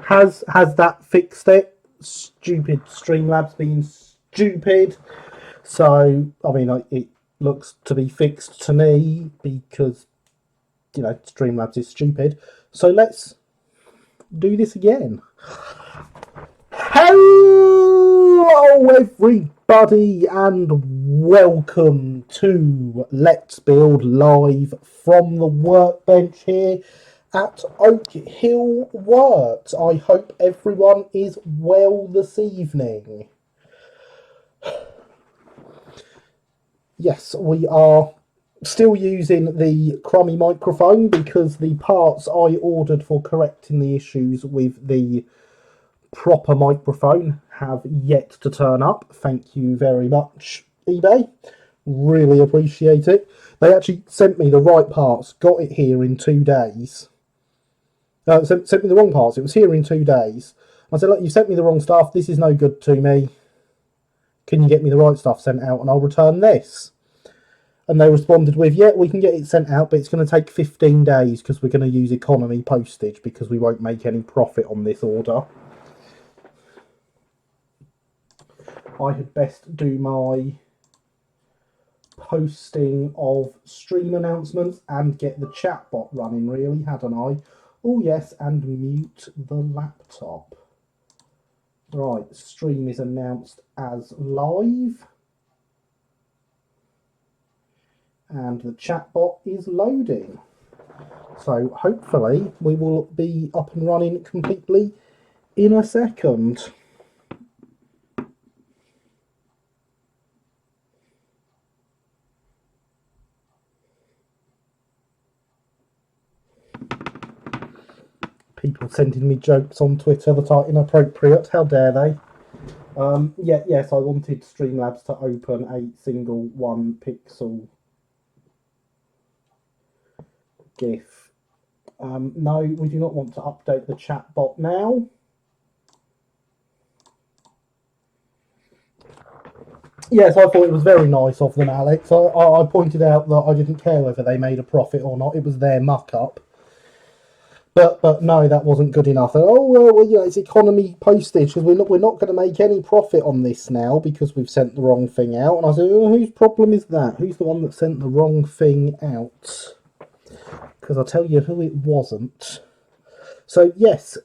has that fixed it? Stupid Streamlabs being stupid. So I mean, it looks to be fixed to me because Streamlabs is stupid. So let's do this again. Hello everybody and welcome to Let's Build Live from the workbench here at Oak Hill Works. I hope everyone is well this evening. Yes, we are still using the crummy microphone because the parts I ordered for correcting the issues with the proper microphone have yet to turn up. Thank you very much, eBay. Really appreciate it. They actually sent me the right parts, got it here in 2 days. Sent me the wrong parts, it was here in 2 days. I said, look, you sent me the wrong stuff, this is no good to me. Can you get me the right stuff sent out and I'll return this? And they responded with, yeah, we can get it sent out, but it's going to take 15 days because we're going to use economy postage because we won't make any profit on this order. I had best do my posting of stream announcements and get the chatbot running, really, hadn't I? Oh, yes, and mute the laptop. Right, stream is announced as live. And the chatbot is loading. So hopefully we will be up and running completely in a second. People sending me jokes on Twitter that are inappropriate. How dare they? Yes, I wanted Streamlabs to open a single 1 pixel GIF. No, we do not want to update the chatbot now. Yes, I thought it was very nice of them, Alex. I pointed out that I didn't care whether they made a profit or not. It was their muck-up. But no, that wasn't good enough. It's economy postage because we're not going to make any profit on this now because we've sent the wrong thing out. And I said, whose problem is that? Who's the one that sent the wrong thing out? Because I'll tell you who it wasn't. So yes,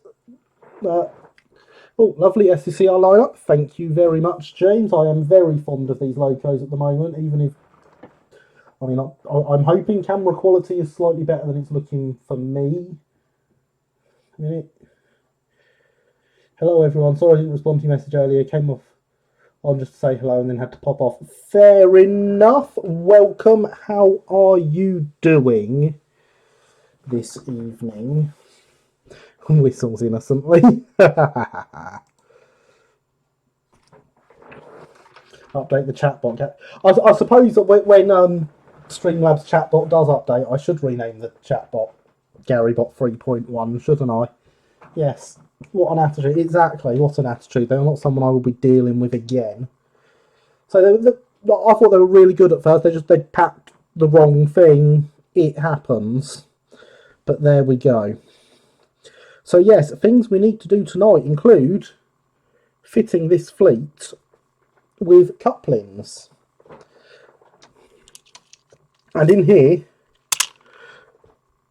lovely SCCR lineup. Thank you very much, James. I am very fond of these locos at the moment, even if I'm hoping camera quality is slightly better than it's looking for me. Hello everyone, sorry I didn't respond to your message earlier, came off on just to say hello and then had to pop off. Fair enough, welcome, how are you doing this evening? Whistles innocently. Update the chatbot. I suppose that when Streamlabs chatbot does update, I should rename the chatbot GaryBot 3.1, shouldn't I? Yes. What an attitude. Exactly, what an attitude. They're not someone I will be dealing with again. So I thought they were really good at first. They packed the wrong thing. It happens. But there we go. So yes, things we need to do tonight include fitting this fleet with couplings. And in here,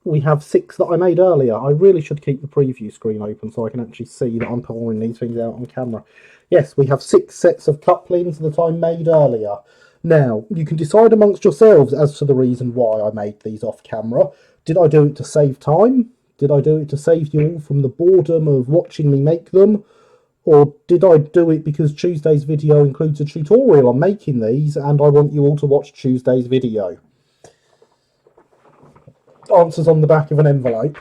we have 6 that I made earlier. I really should keep the preview screen open so I can actually see that I'm pouring these things out on camera. Yes, we have 6 sets of couplings that I made earlier. Now, you can decide amongst yourselves as to the reason why I made these off camera. Did I do it to save time? Did I do it to save you all from the boredom of watching me make them? Or did I do it because Tuesday's video includes a tutorial on making these and I want you all to watch Tuesday's video? Answers on the back of an envelope.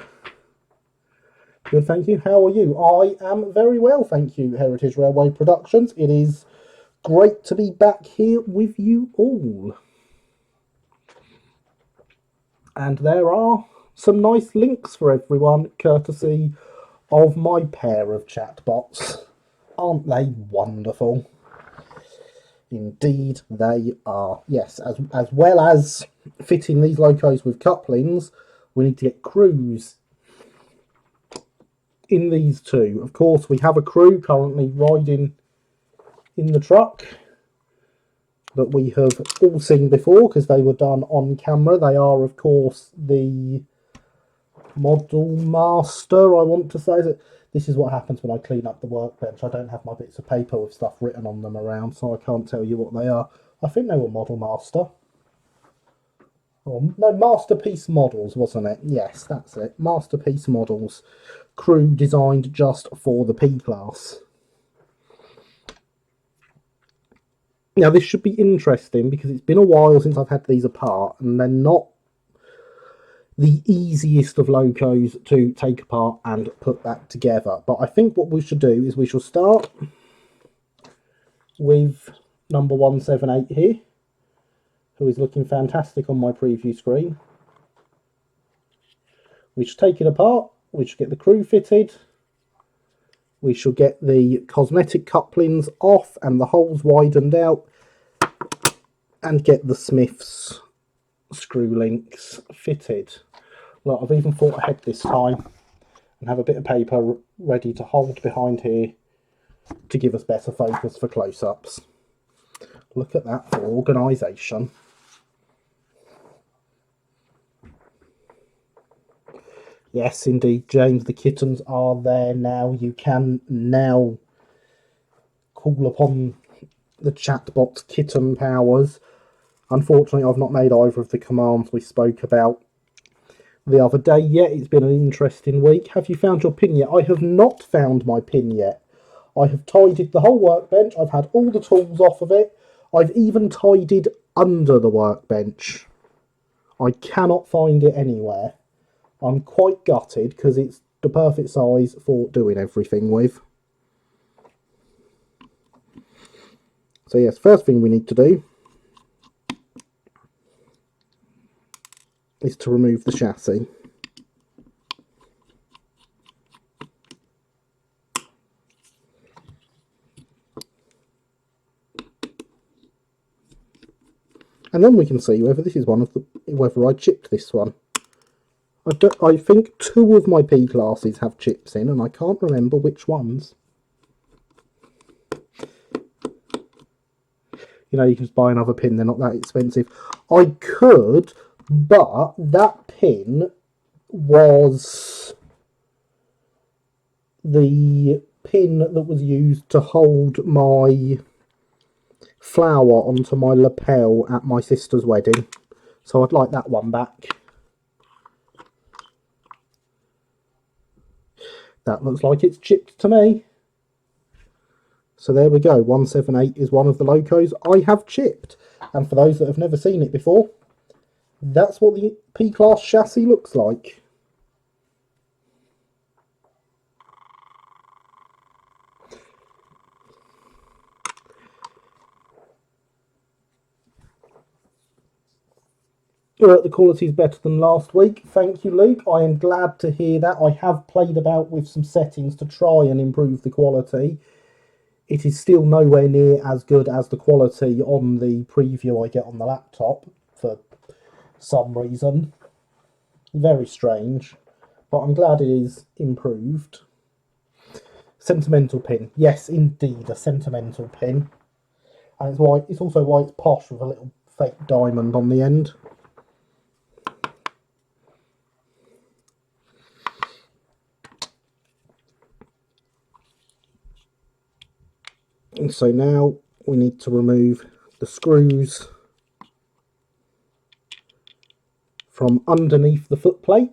Good, thank you. How are you? I am very well, thank you, Heritage Railway Productions. It is great to be back here with you all. And there are some nice links for everyone, courtesy of my pair of chatbots. Aren't they wonderful? Indeed they are. Yes, as well as fitting these locos with couplings, we need to get crews in these two. Of course, we have a crew currently riding in the truck that we have all seen before because they were done on camera. They are, of course, the model master, I want to say. This is what happens when I clean up the workbench. I don't have my bits of paper with stuff written on them around, so I can't tell you what they are. I think they were model master. Oh, no, masterpiece models, wasn't it? Yes, that's it. Masterpiece models. Crew designed just for the P-Class. Now, this should be interesting because it's been a while since I've had these apart, and they're not the easiest of locos to take apart and put back together. But I think what we should do is we shall start with number 178 here, who is looking fantastic on my preview screen. We should take it apart, we should get the crew fitted, we shall get the cosmetic couplings off and the holes widened out, and get the Smith's screw links fitted. Look, I've even thought ahead this time and have a bit of paper ready to hold behind here to give us better focus for close-ups. Look at that for organisation. Yes, indeed, James, the kittens are there now. You can now call upon the chatbot kitten powers. Unfortunately, I've not made either of the commands we spoke about the other day yet. It's been an interesting week. Have you found your pin yet? I have not found my pin yet. I have tidied the whole workbench. I've had all the tools off of it. I've even tidied under the workbench. I cannot find it anywhere. I'm quite gutted because it's the perfect size for doing everything with. So yes, first thing we need to do is to remove the chassis. And then we can see whether this is whether I chipped this one. I think 2 of my P classes have chips in, and I can't remember which ones. You know, you can just buy another pin, they're not that expensive. I could, but that pin was the pin that was used to hold my flower onto my lapel at my sister's wedding. So I'd like that one back. That looks like it's chipped to me. So there we go, 178 is one of the locos I have chipped. And for those that have never seen it before, that's what the P-Class chassis looks like. The quality is better than last week. Thank you, Luke. I am glad to hear that. I have played about with some settings to try and improve the quality. It is still nowhere near as good as the quality on the preview I get on the laptop for some reason. Very strange, but I'm glad it is improved. Sentimental pin. Yes, indeed, a sentimental pin. And it's also why it's posh with a little fake diamond on the end. And so now we need to remove the screws from underneath the footplate.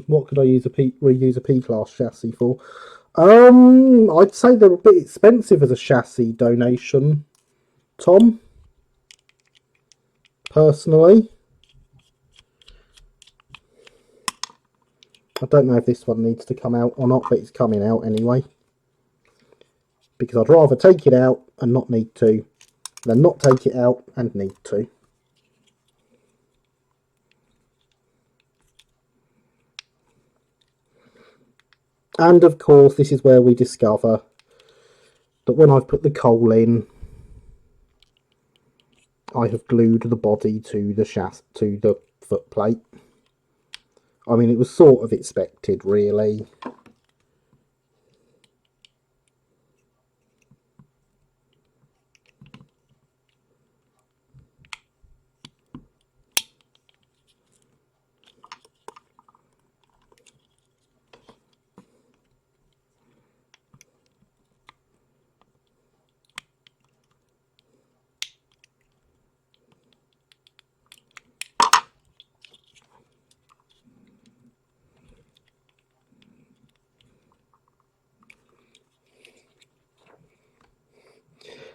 What could I reuse a P-Class chassis for? I'd say they're a bit expensive as a chassis donation, Tom. Personally, I don't know if this one needs to come out or not, but it's coming out anyway. Because I'd rather take it out and not need to than not take it out and need to. And of course, this is where we discover that when I've put the coal in, I have glued the body to the foot plate. I mean, it was sort of expected, really.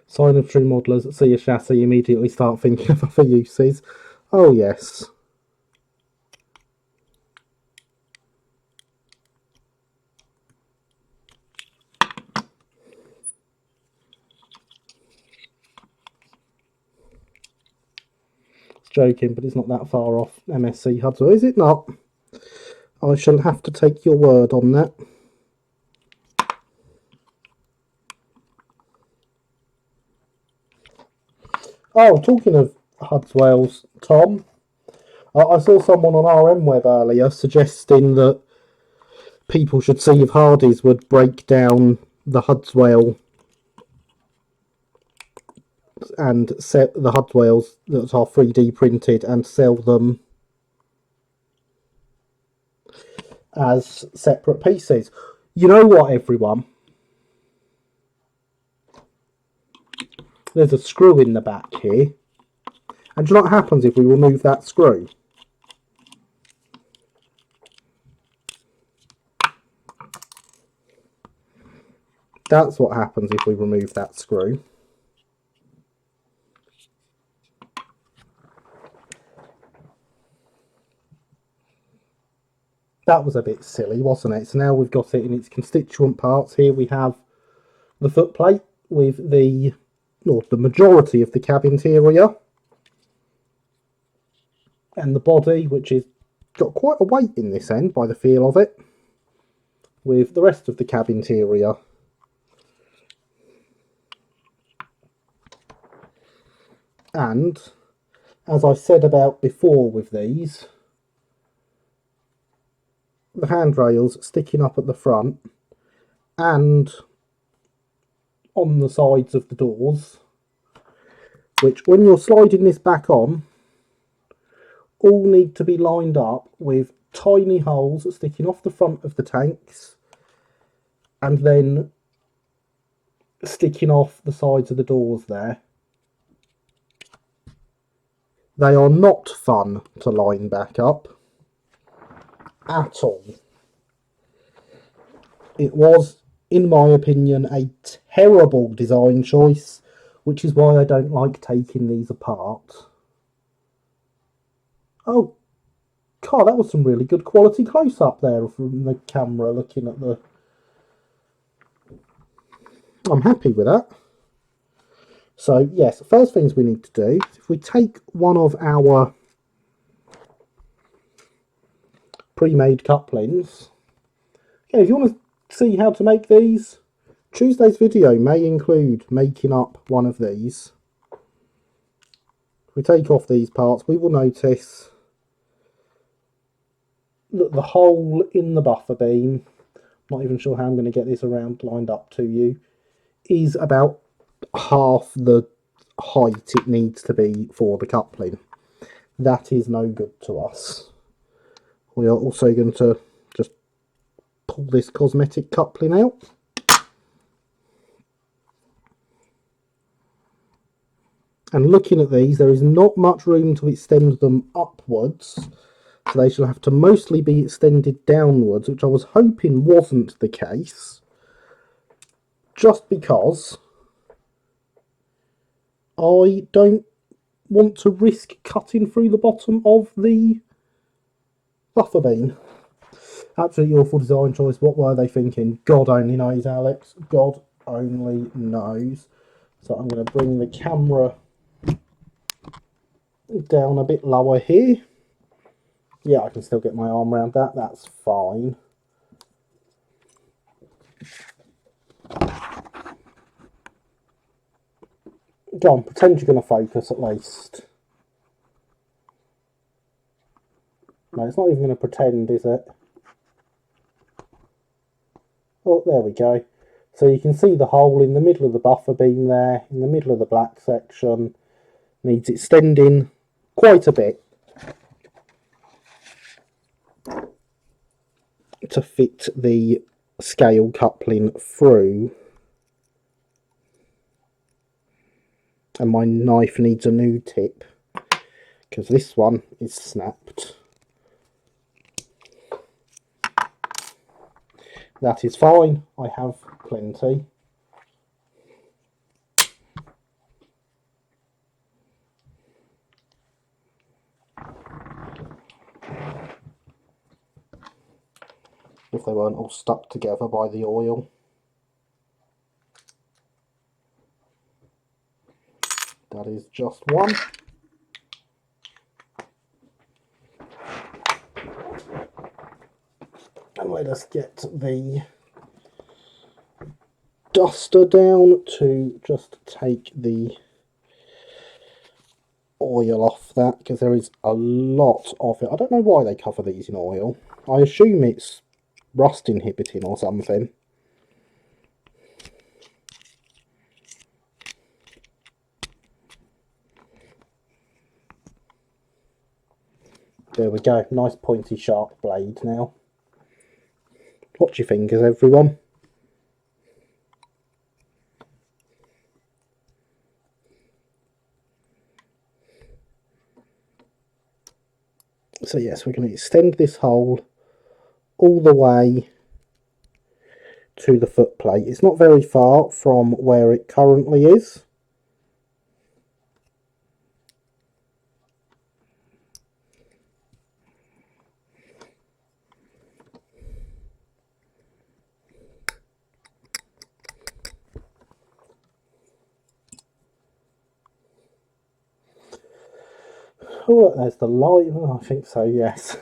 Sign of true modelers, see a chassis, immediately start thinking of other uses. Oh, yes. It's joking, but it's not that far off MSC Hudswell, is it not? I shall have to take your word on that. Oh, talking of Hudswells, Tom, I saw someone on RM Web earlier suggesting that people should see if Hardy's would break down the Hudswell and set the Hudswells that are 3D printed and sell them as separate pieces. You know what, everyone? There's a screw in the back here. And do you know what happens if we remove that screw? That's what happens if we remove that screw. That was a bit silly, wasn't it? So now we've got it in its constituent parts. Here we have the footplate with the majority of the cab interior. And the body, which is got quite a weight in this end by the feel of it, with the rest of the cab interior. And as I said about before with these, the handrails sticking up at the front and on the sides of the doors, which when you're sliding this back on, all need to be lined up with tiny holes sticking off the front of the tanks and then sticking off the sides of the doors there. They are not fun to line back up at all. It was, in my opinion, a terrible design choice, which is why I don't like taking these apart. Oh, God, that was some really good quality close-up there from the camera looking at the... I'm happy with that. So, yes, first things we need to do is if we take one of our pre-made couplings... Okay, if you want to see how to make these, Tuesday's video may include making up one of these. If we take off these parts, we will notice that the hole in the buffer beam, I'm not even sure how I'm going to get this around lined up to you, is about half the height it needs to be for the coupling. That is no good to us. We are also going to just pull this cosmetic coupling out. And looking at these, there is not much room to extend them upwards, so they shall have to mostly be extended downwards, which I was hoping wasn't the case, just because I don't want to risk cutting through the bottom of the buffer beam. Absolutely awful design choice. What were they thinking? God only knows, Alex. God only knows. So I'm going to bring the camera down a bit lower here. Yeah, I can still get my arm around that. That's fine. Go on, pretend you're going to focus at least. No, it's not even going to pretend, is it? Oh, there we go. So you can see the hole in the middle of the buffer beam there, in the middle of the black section. Needs extending quite a bit to fit the scale coupling through. And my knife needs a new tip, because this one is snapped. That is fine, I have plenty. If they weren't all stuck together by the oil. That is just one. And let us get the duster down to just take the oil off that, because there is a lot of it. I don't know why they cover these in oil. I assume it's rust inhibiting or something. There we go, nice pointy sharp blade now. Watch your fingers, everyone. So yes, we're going to extend this hole all the way to the foot plate. It's not very far from where it currently is. Oh, there's the light. Oh, I think so, yes.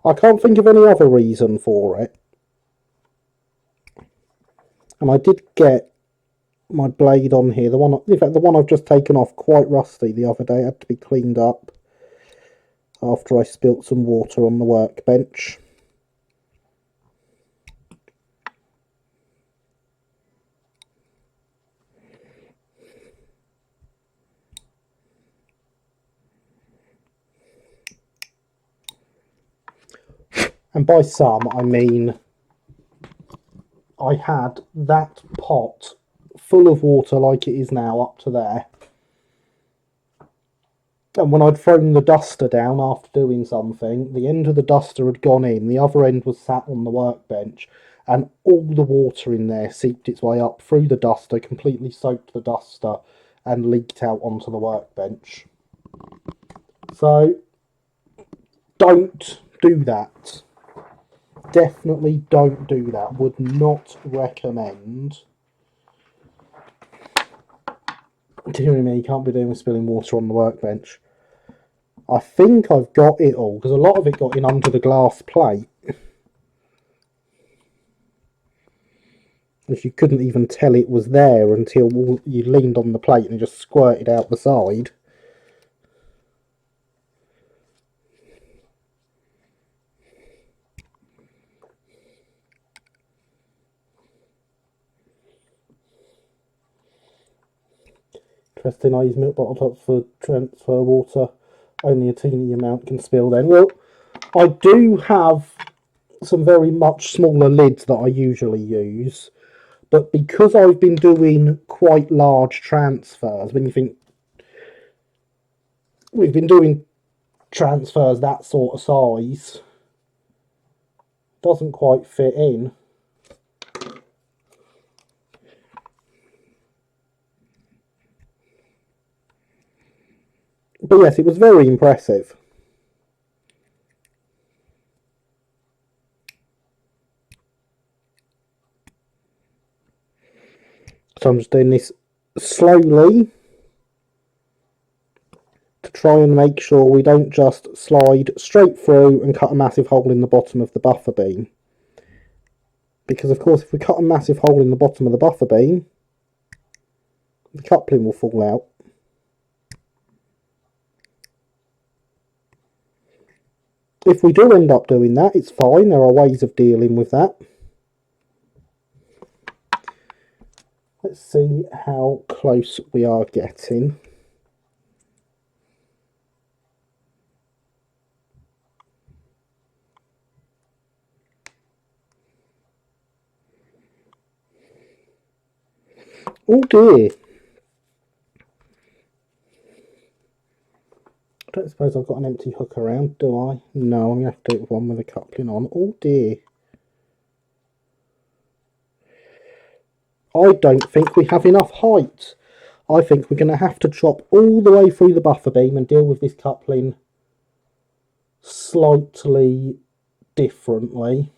I can't think of any other reason for it. And I did get my blade on here, the one, in fact the one I've just taken off, quite rusty the other day. It had to be cleaned up after I spilt some water on the workbench. And by some, I mean I had that pot full of water like it is now up to there. And when I'd thrown the duster down after doing something, the end of the duster had gone in, the other end was sat on the workbench, and all the water in there seeped its way up through the duster, completely soaked the duster, and leaked out onto the workbench. So, don't do that. Definitely don't do that. Would not recommend. Dear me, you can't be doing with spilling water on the workbench. I think I've got it all, because a lot of it got in under the glass plate. If you couldn't even tell it was there until you leaned on the plate and it just squirted out the side. Interesting, I use milk bottle tops for transfer water. Only a teeny amount can spill then. Well, I do have some very much smaller lids that I usually use, but because I've been doing quite large transfers, when you think we've been doing transfers that sort of size, doesn't quite fit in. But yes, it was very impressive. So I'm just doing this slowly to try and make sure we don't just slide straight through and cut a massive hole in the bottom of the buffer beam. Because of course if we cut a massive hole in the bottom of the buffer beam, the coupling will fall out. If we do end up doing that, it's fine. There are ways of dealing with that. Let's see how close we are getting. Oh dear. I don't suppose I've got an empty hook around, do I? No, I'm going to have to do it with one with a coupling on. Oh dear. I don't think we have enough height. I think we're going to have to chop all the way through the buffer beam and deal with this coupling slightly differently.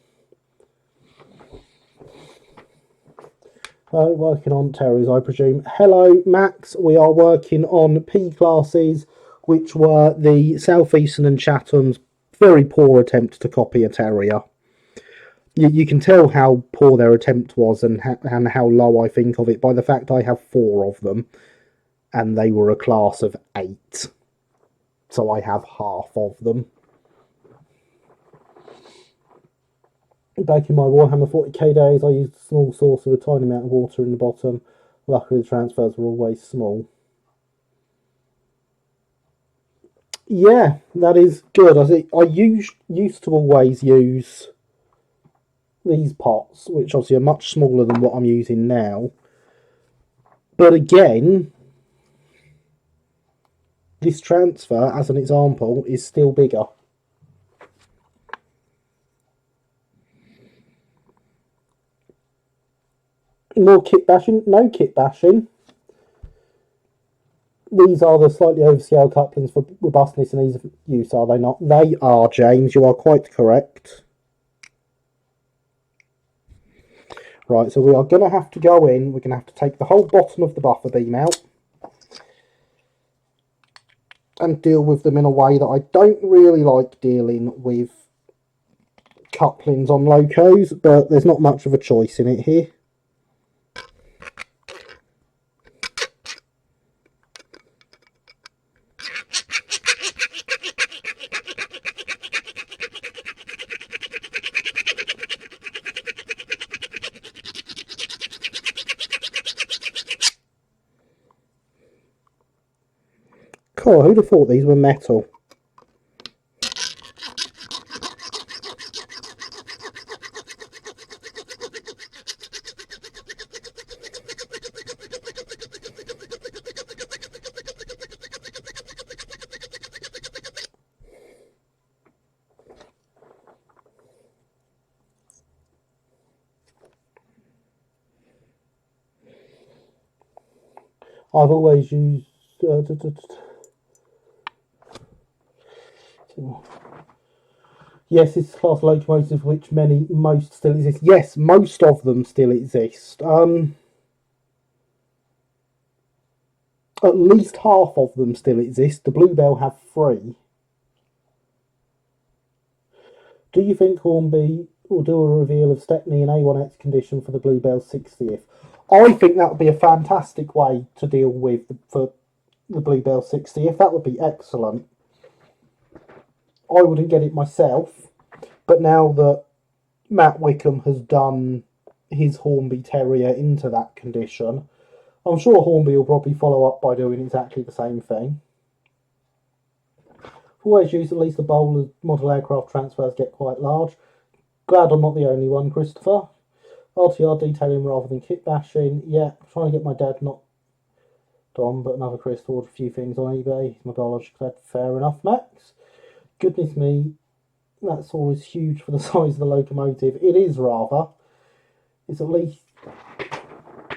Working on Terry's, I presume. Hello, Max. We are working on P classes, which were the Southeastern and Chatham's very poor attempt to copy a terrier. You can tell how poor their attempt was and how low I think of it by the fact I have 4 of them, and they were a class of 8. So I have half of them. Back in my Warhammer 40k days, I used a small saucer with a tiny amount of water in the bottom. Luckily, the transfers were always small. Yeah, that is good. I used to always use these pots, which obviously are much smaller than what I'm using now. But again, this transfer, as an example, is still bigger. More kit bashing? No kit bashing. These are the slightly overscaled couplings for robustness and ease of use, are they not? They are, James. You are quite correct. Right, so we are going to have to go in. We're going to have to take the whole bottom of the buffer beam out and deal with them in a way that I don't really like dealing with couplings on locos, but there's not much of a choice in it here. Cool, who'd have thought these were metal? I've always used... Yes, it's class locomotive, which most still exist. Yes, most of them still exist. At least half of them still exist. The Bluebell have 3. Do you think Hornby will do a reveal of Stepney and A1X condition for the Bluebell's 60th? I think that would be a fantastic way to deal with for the Bluebell 60th. That would be excellent. I wouldn't get it myself, but now that Matt Wickham has done his Hornby Terrier into that condition, I'm sure Hornby will probably follow up by doing exactly the same thing. Always use at least a bowl of model aircraft transfers get quite large. Glad I'm not the only one, Christopher. RTR detailing rather than kit bashing. Yeah, trying to get my dad, not Dom, but another Chris, to order a few things on eBay. He's my biological dad. Fair enough, Max. Goodness me, that's always huge for the size of the locomotive. It is rather. It's at least...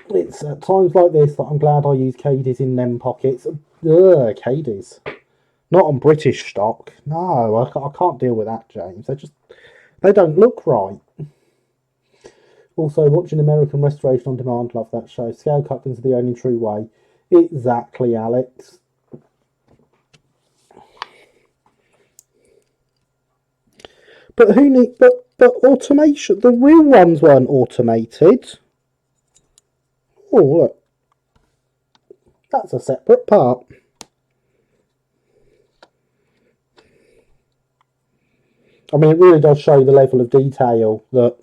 It's at times like this that I'm glad I use Cadies in them pockets. Cadies. Not on British stock. No, I can't deal with that, James. They don't look right. Also, watching American Restoration on Demand, love that show. Scale couplings are the only true way. Exactly, Alex. But who need? But automation. The real ones weren't automated. Oh look, that's a separate part. I mean, it really does show the level of detail that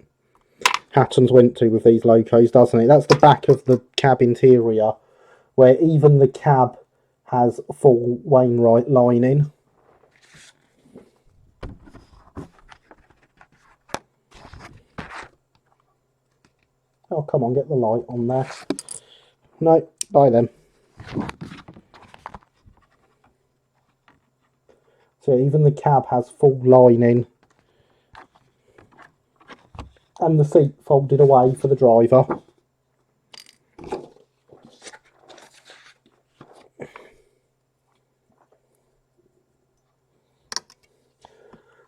Hatton's went to with these locos, doesn't it? That's the back of the cab interior, where even the cab has full Wainwright lining. Oh, come on, get the light on there. No, buy them. So even the cab has full lining. And the seat folded away for the driver.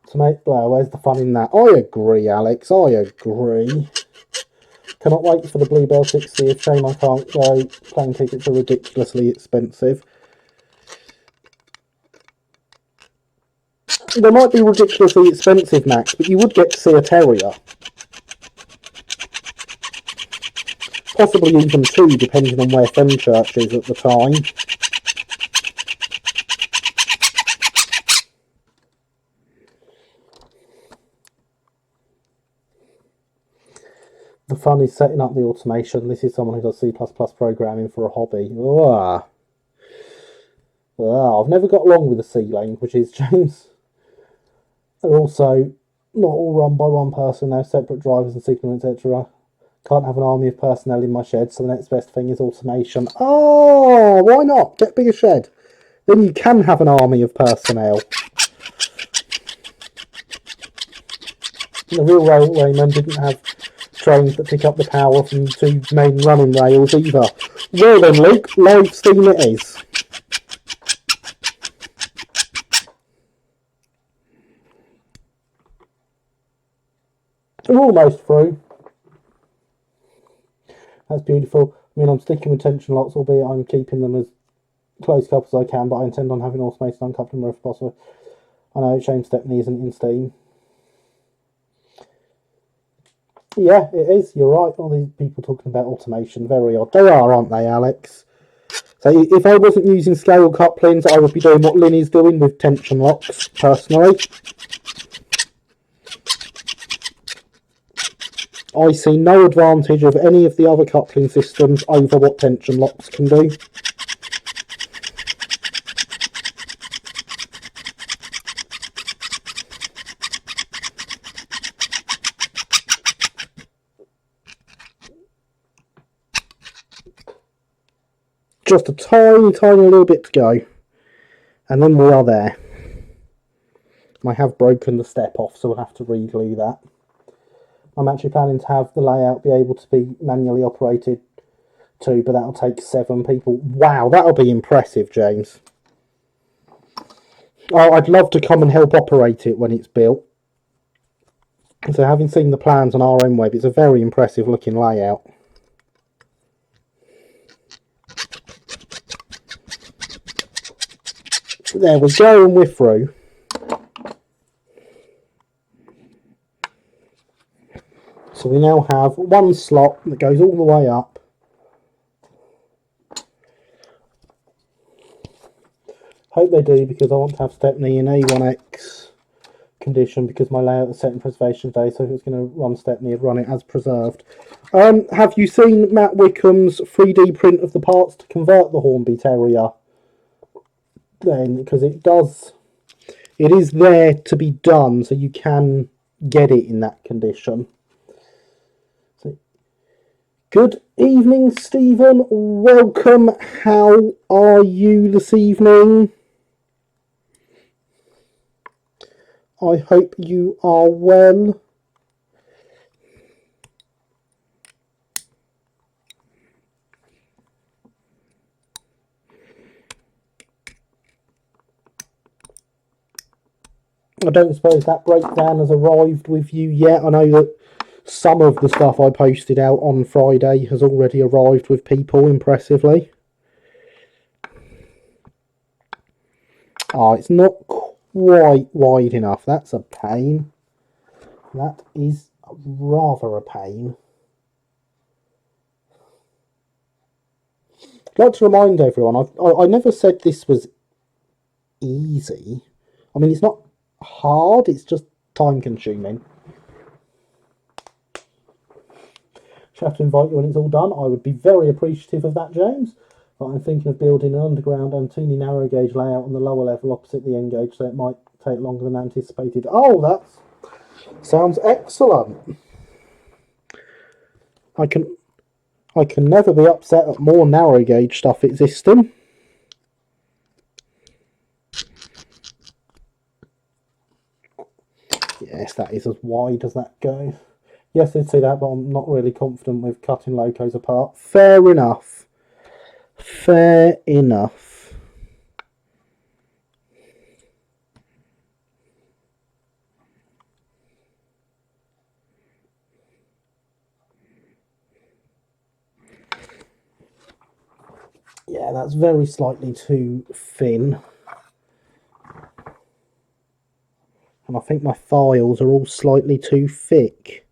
So mate, well, where's the fun in that? I agree, Alex, I agree. Cannot wait for the Bluebell 60. Shame I can't go. Plane tickets are ridiculously expensive. They might be ridiculously expensive, Max, but you would get to see a terrier. Possibly even two, depending on where Fenchurch is at the time. The fun is setting up the automation. This is someone who does C++ programming for a hobby. I've never got along with the C languages, James. They're also not all run by one person. They have separate drivers and signal, etc. Can't have an army of personnel in my shed, so the next best thing is automation. Oh, why not? Get a bigger shed. Then you can have an army of personnel. The real railwayman didn't have trains that pick up the power from two main running rails either. Well then, Luke, live steam it is. We're almost through. That's beautiful. I mean, I'm sticking with tension locks, albeit I'm keeping them as close coupled as I can, but I intend on having automated uncoupling wherever possible. I know Shane Stepney isn't in Steam. Yeah, it is. You're right. All these people talking about automation, very odd. They are, aren't they, Alex? So if I wasn't using scale couplings, I would be doing what Lynn is doing with tension locks, personally. I see no advantage of any of the other coupling systems over what tension locks can do. Just a tiny, tiny little bit to go. And then we are there. I have broken the step off, so we'll have to re-glue that. I'm actually planning to have the layout be able to be manually operated too, but that'll take 7 people. Wow, that'll be impressive, James. Oh, I'd love to come and help operate it when it's built. So having seen the plans on RM Web, it's a very impressive looking layout. There we go, and we're through. So we now have one slot that goes all the way up. Hope they do, because I want to have Stepney in A1X condition, because my layout is set in preservation day, so if it's going to run Stepney, I'd run it as preserved. Have you seen Matt Wickham's 3D print of the parts to convert the Hornby Terrier? Then, because it is there to be done, so you can get it in that condition. So, good evening, Stephen. Welcome. How are you this evening? I hope you are well. I don't suppose that breakdown has arrived with you yet. I know that some of the stuff I posted out on Friday has already arrived with people, impressively. Oh, it's not quite wide enough. That's a pain. That is rather a pain. I'd like to remind everyone, I never said this was easy. I mean, it's not hard, it's just time consuming. Shall have to invite you when it's all done. I would be very appreciative of that, James. But I'm thinking of building an underground and teeny narrow gauge layout on the lower level opposite the end gauge, so it might take longer than anticipated. Oh, that sounds excellent. I can never be upset at more narrow gauge stuff existing. Yes, that is as wide as that goes. Yes, I'd say that, but I'm not really confident with cutting locos apart. Fair enough. Fair enough. Yeah, that's very slightly too thin. And I think my files are all slightly too thick.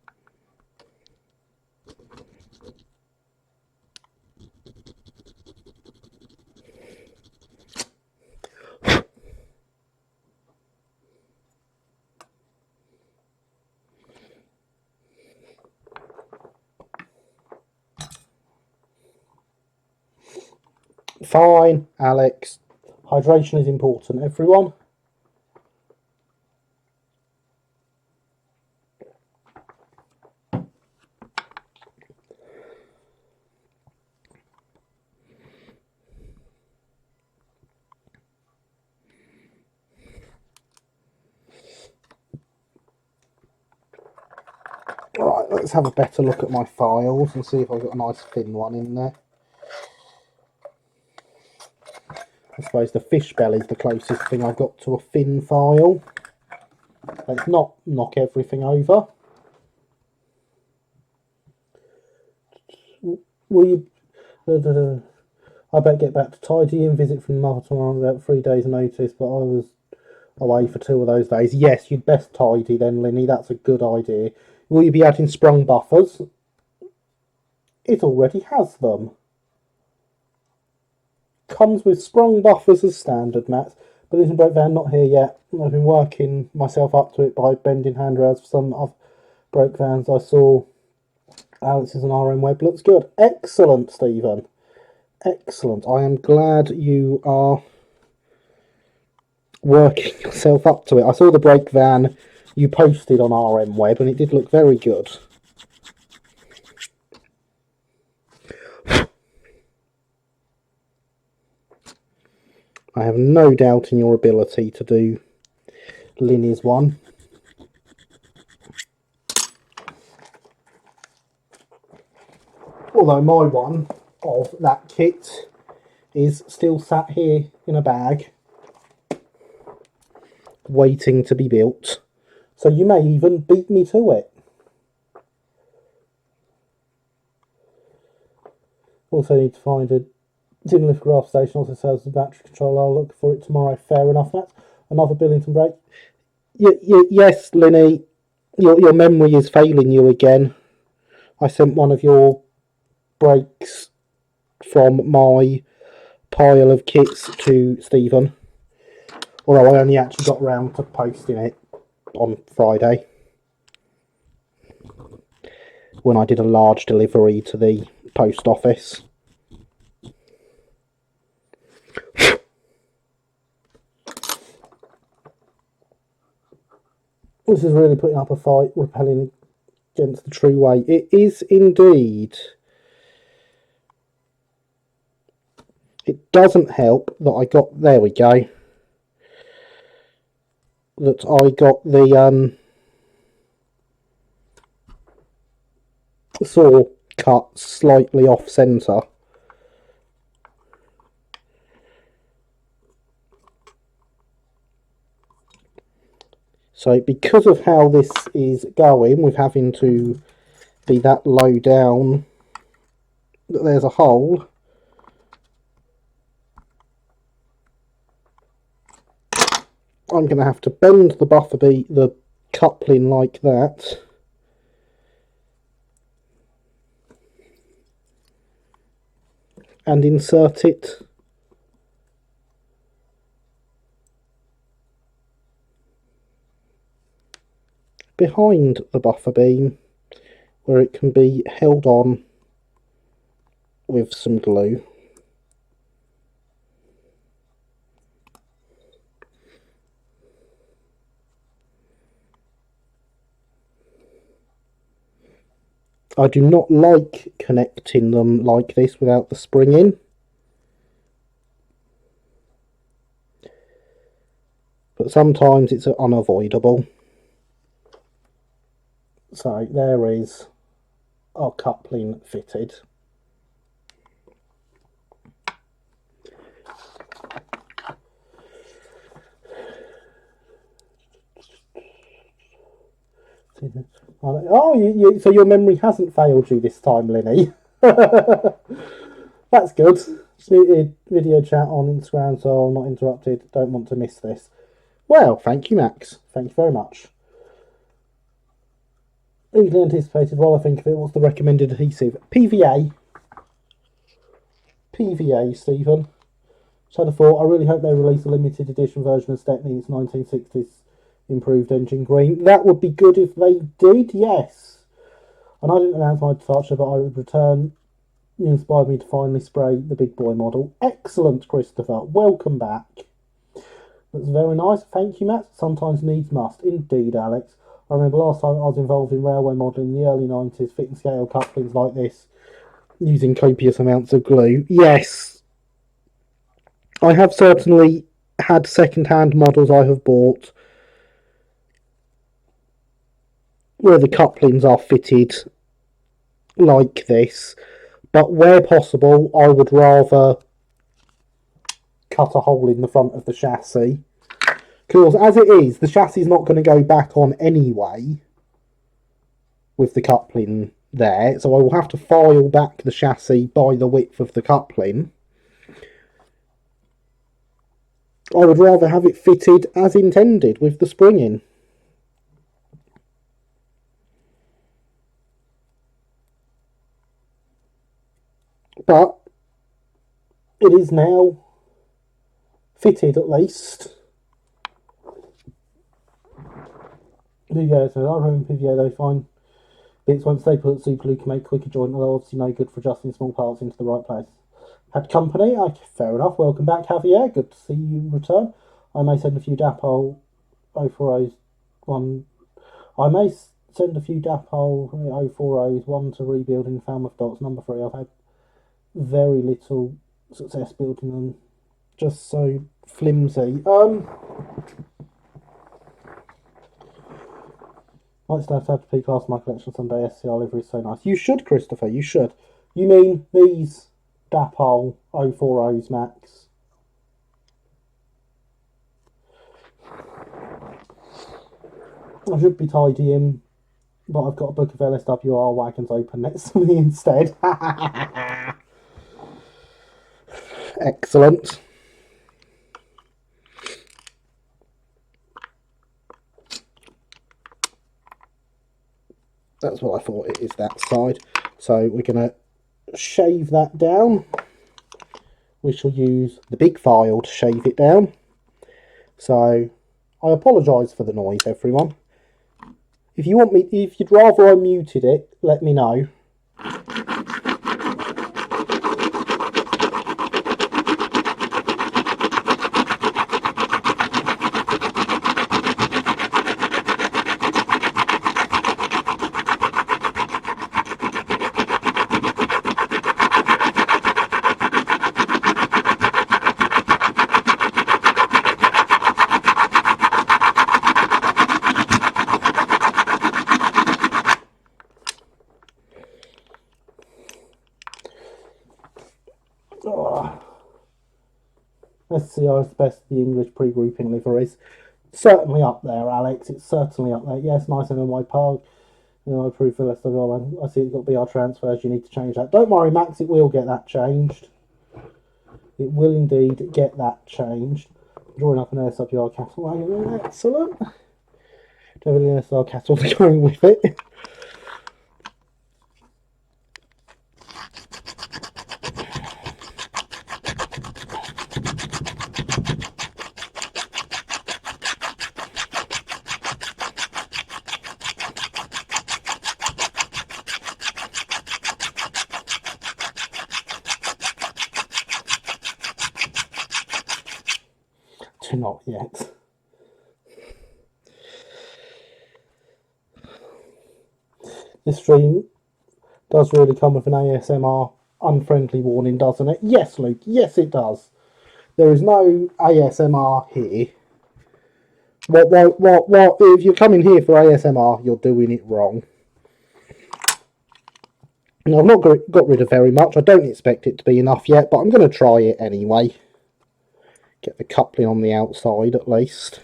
Fine, Alex. Hydration is important, everyone. Right, let's have a better look at my files and see if I've got a nice thin one in there. I suppose the fish belly is the closest thing I've got to a thin file. Let's not knock everything over. Will you... I better get back to tidying. Visit from the mother tomorrow about 3 days' notice, but I was away for 2 of those days. Yes, you'd best tidy then, Linny. That's a good idea. Will you be adding sprung buffers? It already has them. Comes with sprung buffers as standard, Matt. But isn't brake van not here yet? I've been working myself up to it by bending handrails for some of brake vans I saw. Alex's and RM web looks good. Excellent, Stephen. Excellent. I am glad you are working yourself up to it. I saw the brake van you posted on RM web and it did look very good. I have no doubt in your ability to do Linny's one. Although my one of that kit is still sat here in a bag, waiting to be built. So you may even beat me to it. Also need to find a tin lift graph station, also sells the battery control. I'll look for it tomorrow. Fair enough, that's another Billington break. Yes, Linny, your memory is failing you again. I sent one of your breaks from my pile of kits to Stephen, although I only actually got round to posting it on Friday when I did a large delivery to the post office. This is really putting up a fight, repelling against the true way. It is indeed. It doesn't help that I got, there we go, that I got the saw cut slightly off centre. So because of how this is going, with having to be that low down that there's a hole, I'm going to have to bend the buffer beat, the coupling like that, and insert it behind the buffer beam where it can be held on with some glue. I do not like connecting them like this without the spring in, but sometimes it's unavoidable. So there is our coupling fitted. Oh, so your memory hasn't failed you this time, Linny. That's good. Just muted video chat on Instagram so I'm not interrupted. Don't want to miss this. Well, thank you, Max. Thank you very much. Eagerly anticipated. While I think of it, what's the recommended adhesive? PVA. PVA, Stephen. Just had a thought. I really hope they release a limited edition version of Stepney's 1960s improved engine green. That would be good if they did, yes. And I didn't announce my departure, but I would return. You inspired me to finally spray the big boy model. Excellent, Christopher. Welcome back. That's very nice. Thank you, Matt. Sometimes needs must. Indeed, Alex. I remember last time I was involved in railway modelling in the early 90s, fitting scale couplings like this, using copious amounts of glue. Yes. I have certainly had second-hand models I have bought where the couplings are fitted like this, but where possible I would rather cut a hole in the front of the chassis, because as it is, the chassis is not going to go back on anyway with the coupling there, so I will have to file back the chassis by the width of the coupling. I would rather have it fitted as intended with the spring in. But it is now fitted at least. PVA, so I remember PVA they find bits once they put super glue can make quicker joint, although obviously no good for adjusting small parts into the right place. Had company, fair enough. Welcome back, Javier. Good to see you return. I may send a few Dapol 040s one. I may send a few Dapol 040s, one to rebuilding Falmouth docks. Number 3, I've had very little success building them, just so flimsy. Might still have to have P-class my collection someday. SCR livery is so nice. You should, Christopher, you should. You mean these Dapol 040s, Max? I should be tidying, but I've got a book of LSWR wagons open next to me instead. Excellent. That's what I thought, it is that side. So we're going to shave that down. We shall use the big file to shave it down. So I apologise for the noise, everyone. If you'd rather I muted it, let me know. SCR is the best of the English pre-grouping liveries. Certainly up there, Alex. It's certainly up there. Yes, nice and in my park. You know, I approve for less of all. I see it's got BR transfers. You need to change that. Don't worry, Max. It will get that changed. It will indeed get that changed. Drawing up an SWR cattle wagon. Excellent. Definitely an SWR cattle going with it. Not yet. This stream does really come with an ASMR unfriendly warning, doesn't it? Yes, Luke. Yes, it does. There is no ASMR here. What? If you're coming here for ASMR, you're doing it wrong. Now, I've not got rid of very much. I don't expect it to be enough yet, but I'm going to try it anyway. Get the coupling on the outside at least.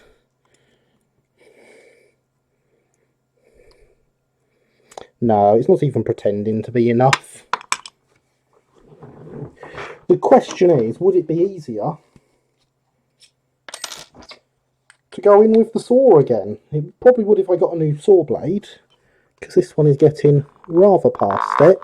No, it's not even pretending to be enough. The question is, would it be easier to go in with the saw again? It probably would if I got a new saw blade, because this one is getting rather past it.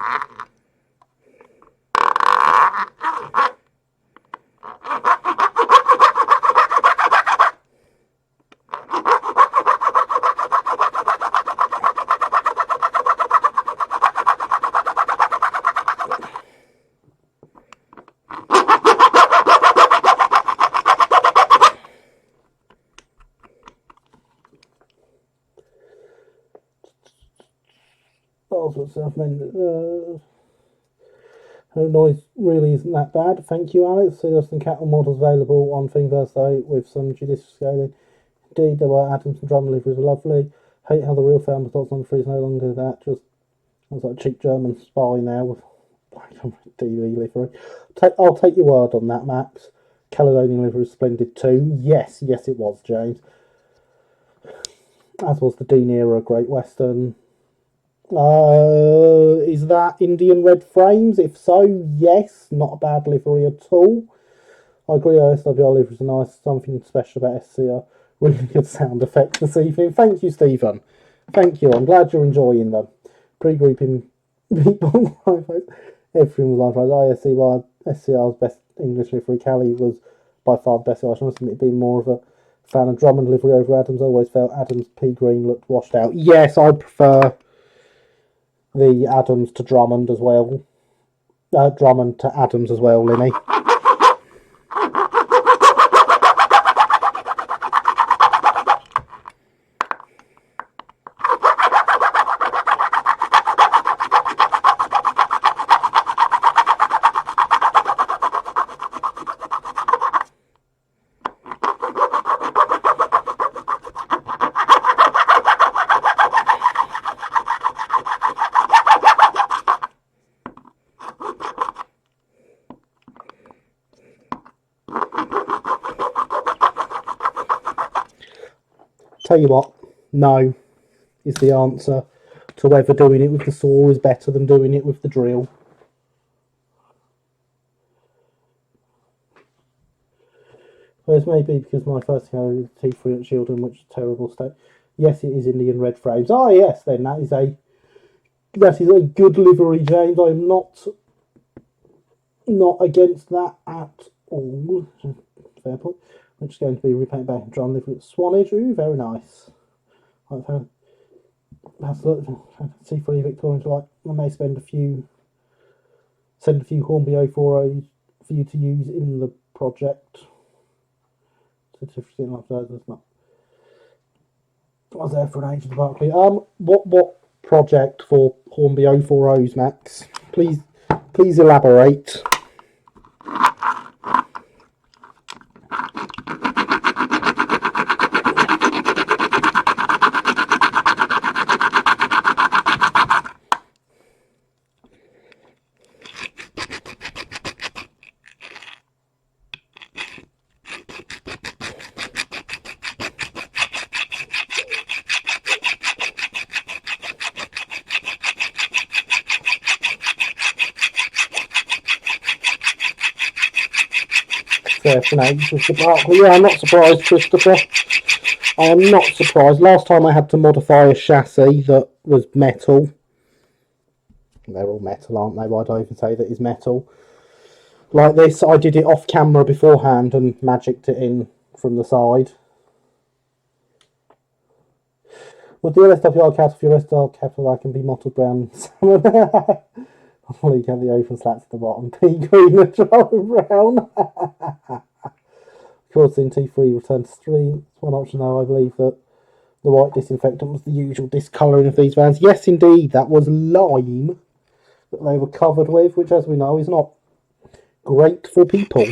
Her noise really isn't that bad. Thank you, Alex. So there's some cattle models available on Thingiverse though, with some judicious scaling. Indeed, there were atoms and drum deliveries were lovely. Hate how the real found results on the free is no longer that. Just looks like a cheap German spy now with DV livery. I'll take your word on that, Max. Caledonian livery was splendid too. Yes, it was, James. As was the Dean era Great Western. Is that Indian red frames? If so, yes, not a bad livery at all. I agree, OSWR liveries are nice. Something special about SCR. Really good sound effects this evening. Thank you, Stephen. Thank you. I'm glad you're enjoying them. Pre-grouping people. Everything was on SCR's best English livery. Callie was by far the best. I must admit, being more of a fan of Drummond livery over Adams. I always felt Adams' pea green looked washed out. Yes, I prefer the Adams to Drummond as well. Drummond to Adams as well, Linny. Tell you what, no is the answer to whether doing it with the saw is better than doing it with the drill. Whereas maybe because my first car is T3 at Shieldon, which is a terrible state. Yes, it is Indian red frames. Ah, yes, then that is a good livery, James. I am not against that at all. Fair point. Which is going to be repainted back and drawn livery at Swanage. Ooh, very nice. I've had C3 Victorian to like. I may send a few Hornby 040s for you to use in the project. Certificate like that, not. I was there for an age in Barclay. What project for Hornby 040s, Max? Please elaborate. There for an age with the Barclay. Yeah, I'm not surprised, Christopher. I am not surprised. Last time I had to modify a chassis that was metal. They're all metal, aren't they? Why do I even say that is metal? Like this, I did it off camera beforehand and magicked it in from the side. With the LSWR cat, if your SDR capital, I can be mottled brown. I'll get the open slats at the bottom. Pea green and brown. Cause in T3 return to 3. It's one option though. I believe that the white disinfectant was the usual discolouring of these vans. Yes, indeed, that was lime that they were covered with, which, as we know, is not great for people.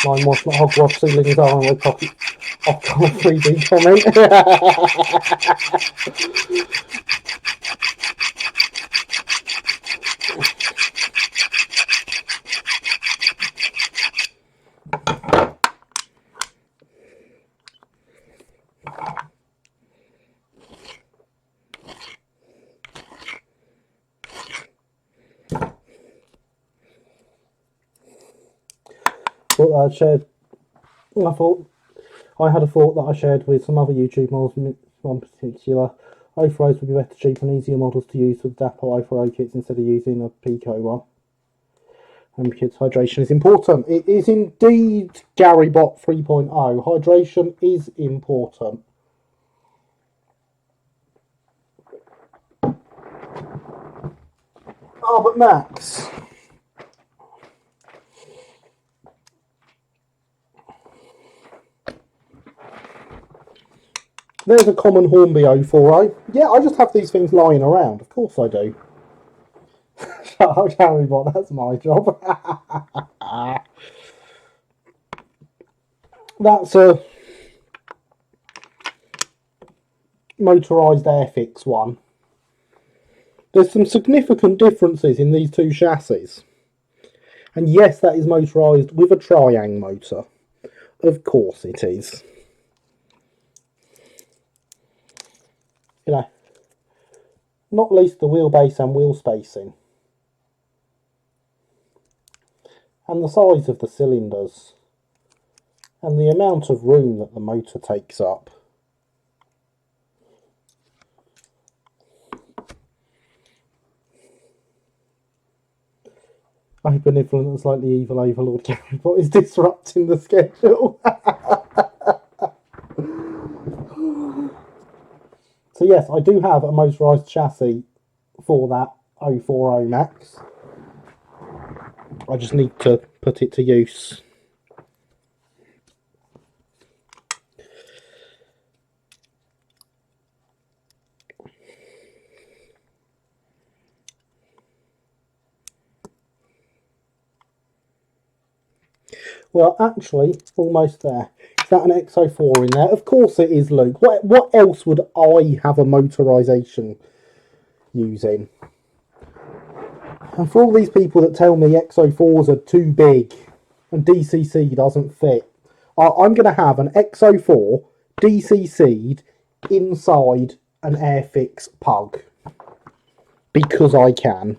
Lime was not Hogwarts sealing his arm with pocket off color 3D comment. But I shared. I had a thought that I shared with some other YouTube models, one particular. O4Os would be better, cheaper and easier models to use with Dapper O4O kits instead of using a Pico one. And because hydration is important. It is indeed, GaryBot 3.0. Hydration is important. Oh, but Max, there's a common Hornby 040. Yeah, I just have these things lying around. Of course I do. Shut up, GaryBot, that's my job. That's a motorised Airfix one. There's some significant differences in these two chassis. And yes, that is motorised with a Triang motor. Of course it is. You know, not least the wheelbase and wheel spacing. And the size of the cylinders. And the amount of room that the motor takes up. I'm benevolent and slightly evil Overlord GaryBot is disrupting the schedule. So yes, I do have a motorised chassis for that 040 Max. I just need to put it to use. Well, actually, almost there. Is that an X04 in there? Of course it is, Luke. What else would I have a motorisation using? And for all these people that tell me X04s are too big and DCC doesn't fit, I'm going to have an X04 DCC'd inside an Airfix Pug. Because I can.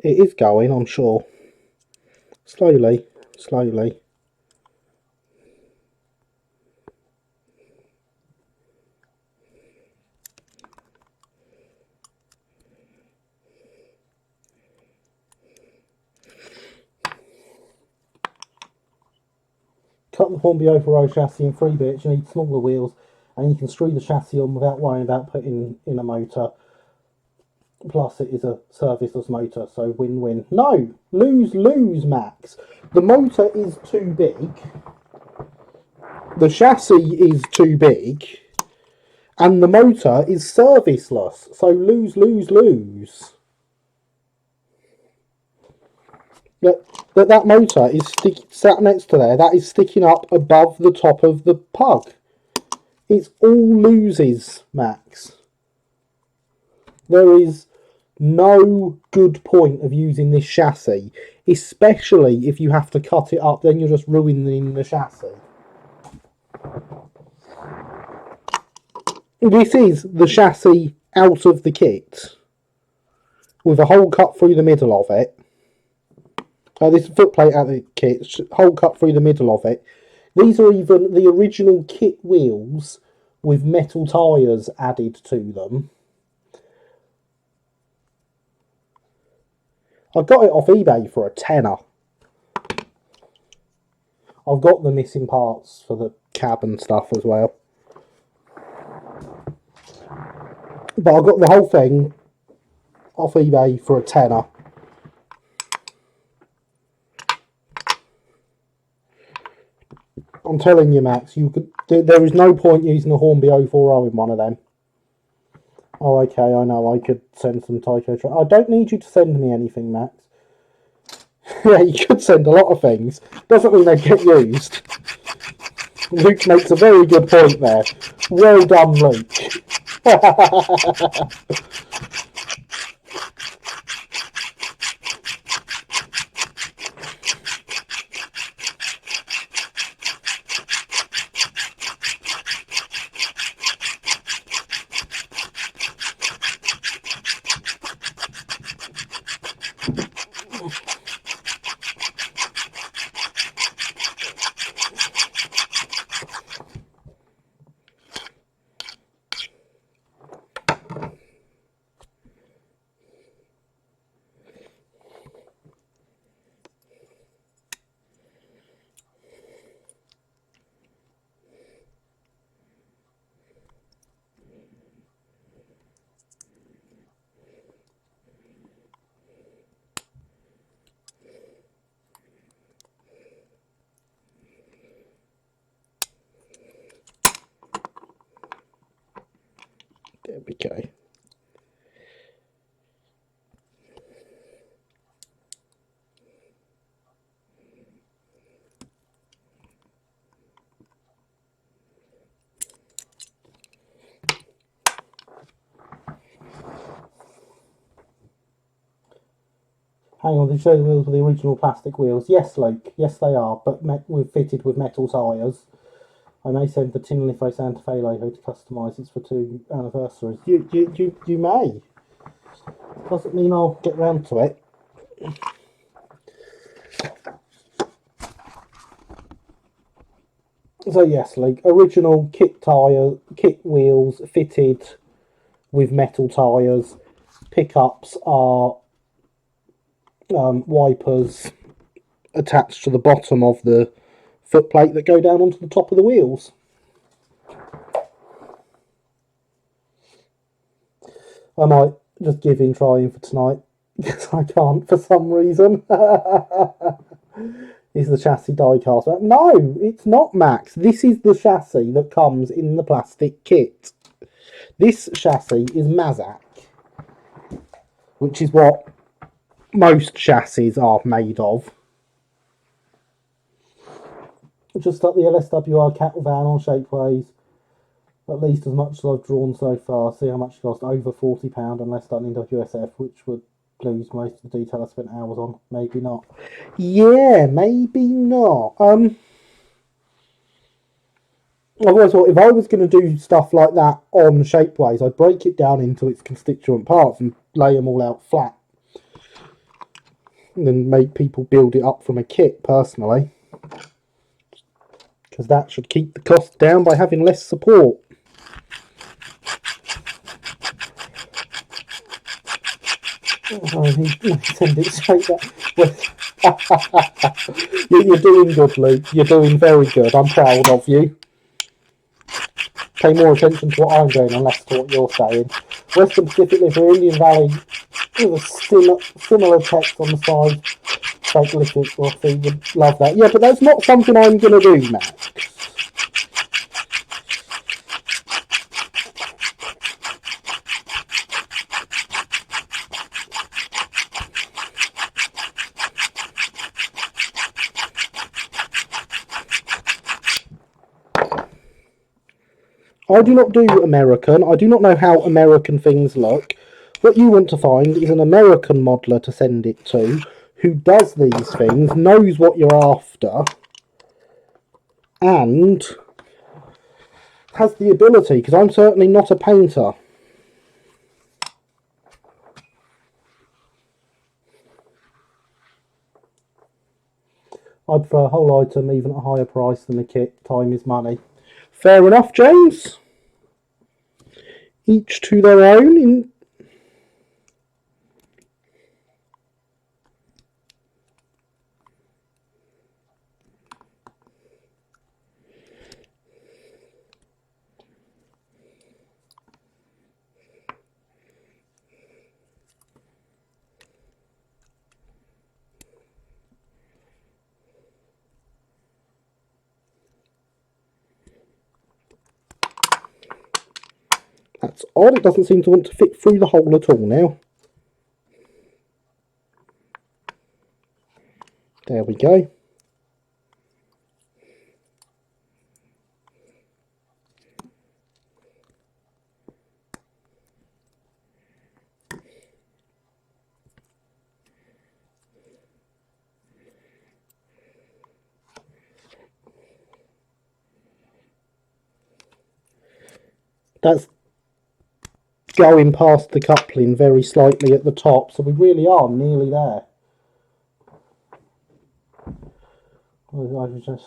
It is going, I'm sure. Slowly, slowly. Cut the Hornby Override chassis in 3 bits, you need smaller wheels, and you can screw the chassis on without worrying about putting in a motor. Plus it is a serviceless motor, so win-win. No, lose, Max. The motor is too big. The chassis is too big. And the motor is serviceless, so lose. That motor is sat next to there. That is sticking up above the top of the pug. It's all loses, Max. There is no good point of using this chassis, especially if you have to cut it up, then you're just ruining the chassis. This is the chassis out of the kit, with a hole cut through the middle of it. This footplate out of the kit, hole cut through the middle of it. These are even the original kit wheels with metal tyres added to them. I got it off eBay for a tenner. I've got the missing parts for the cab and stuff as well. But I got the whole thing off eBay for a tenner. I'm telling you, Max, there is no point using a Hornby 040 in one of them. Oh, okay, I know, I could send some Tyco. I don't need you to send me anything, Max. Yeah, you could send a lot of things. Doesn't mean they get used. Luke makes a very good point there. Well done, Luke. There we go. Hang on, did you show the wheels with the original plastic wheels? Yes, Luke. Yes, they are, but we're fitted with metal tyres. I may send the Tinlifo Santa Fe logo to customise. It's for 2 anniversaries. You may. Doesn't mean I'll get round to it. So yes, Luke, original kit wheels fitted with metal tyres. Pickups are wipers attached to the bottom of the footplate that go down onto the top of the wheels. I might just give in trying for tonight, because I can't for some reason. Is the chassis die cast? No, it's not, Max. This is the chassis that comes in the plastic kit. This chassis is Mazak, which is what most chassis are made of. Just up the LSWR cattle van on Shapeways, at least as much as I've drawn so far. See how much it cost, over £40 unless done in WSF, which would lose most of the detail I spent hours on. Maybe not. Yeah, maybe not. I've always thought if I was going to do stuff like that on Shapeways, I'd break it down into its constituent parts and lay them all out flat. And then make people build it up from a kit, personally. Because that should keep the cost down by having less support. Oh, he send it straight back. You're doing good, Luke. You're doing very good. I'm proud of you. Pay more attention to what I'm doing and less to what you're saying. Western Pacific Liver, Indian Valley, with a similar text on the side. Fake lithic Rossi would love that. Yeah, but that's not something I'm going to do, Max. I do not do American. I do not know how American things look. What you want to find is an American modeler to send it to, who does these things, knows what you're after, and has the ability, because I'm certainly not a painter. I'd prefer a whole item even at a higher price than the kit. Time is money. Fair enough, James. Each to their own. That's odd. It doesn't seem to want to fit through the hole at all now. There we go. That's going past the coupling very slightly at the top, so we really are nearly there. I just...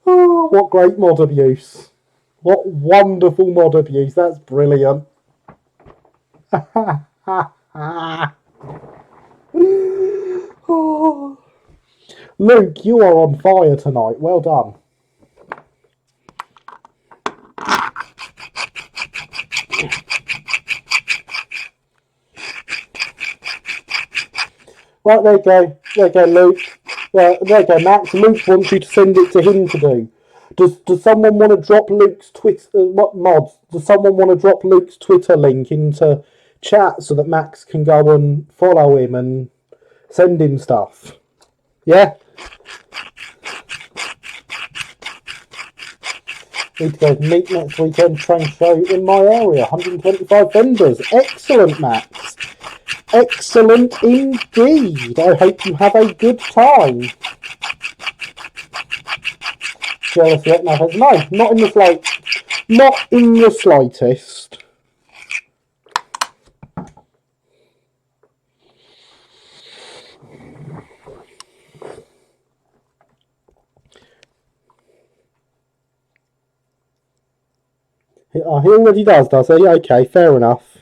Oh, what great mod abuse. What wonderful mod abuse. That's brilliant. Oh. Luke, you are on fire tonight. Well done. Right, there you go. There you go, Luke. There you go, Max. Luke wants you to send it to him to do. Does someone want to drop Luke's Twitter mods? Does someone want to drop Luke's Twitter link into chat so that Max can go and follow him and send him stuff? Yeah. Need to go meet next weekend train show in my area. 125 vendors. Excellent, Max. Excellent indeed. I hope you have a good time. Jealous yet? No, not in the slightest. Not in the slightest. He already does he? Okay, fair enough.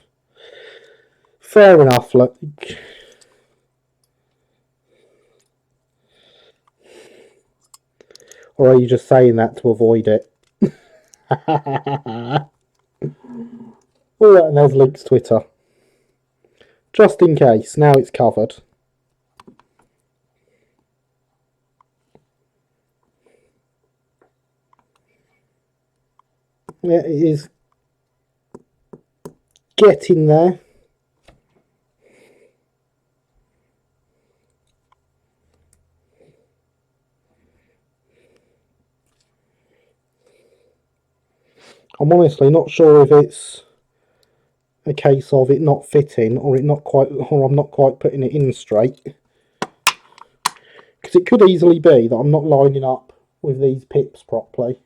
Fair enough, look. Or are you just saying that to avoid it? Oh, and there's Luke's Twitter. Just in case, now it's covered. Yeah, it is getting there. I'm honestly not sure if it's a case of it not fitting or I'm not quite putting it in straight. Because it could easily be that I'm not lining up with these pips properly.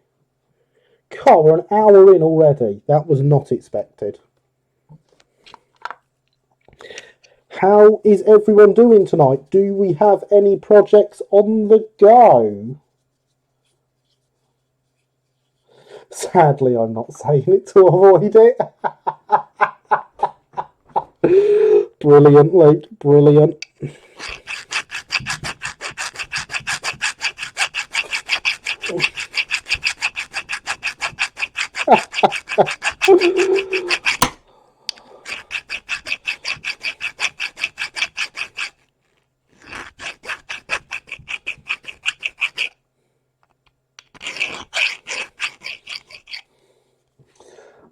God, we're an hour in already. That was not expected. How is everyone doing tonight? Do we have any projects on the go? Sadly, I'm not saying it to avoid it. Brilliant, Luke. Brilliant.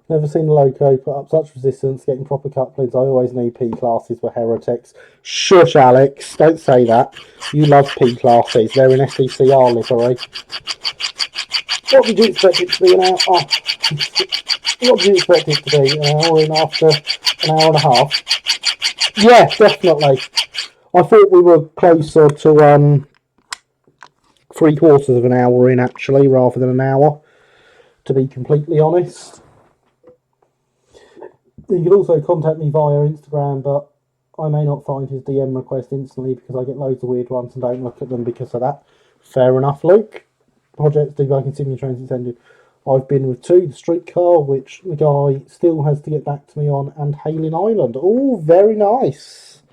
Never seen a loco put up such resistance, getting proper couplings. I always knew P classes were heretics. Shush, Alex, don't say that. You love P classes. They're in SECR livery. What did you expect it to be an hour? Oh, what did you expect it to be? An hour in after an hour and a half? Yeah, definitely. I thought we were closer to 3/4 of an hour in, actually, rather than an hour, to be completely honest. You can also contact me via Instagram, but I may not find his DM request instantly because I get loads of weird ones and don't look at them because of that. Fair enough, Luke. Projects debugging simulations ended. I've been with two, the streetcar, which the guy still has to get back to me on, and Hailing Island. Oh, very nice.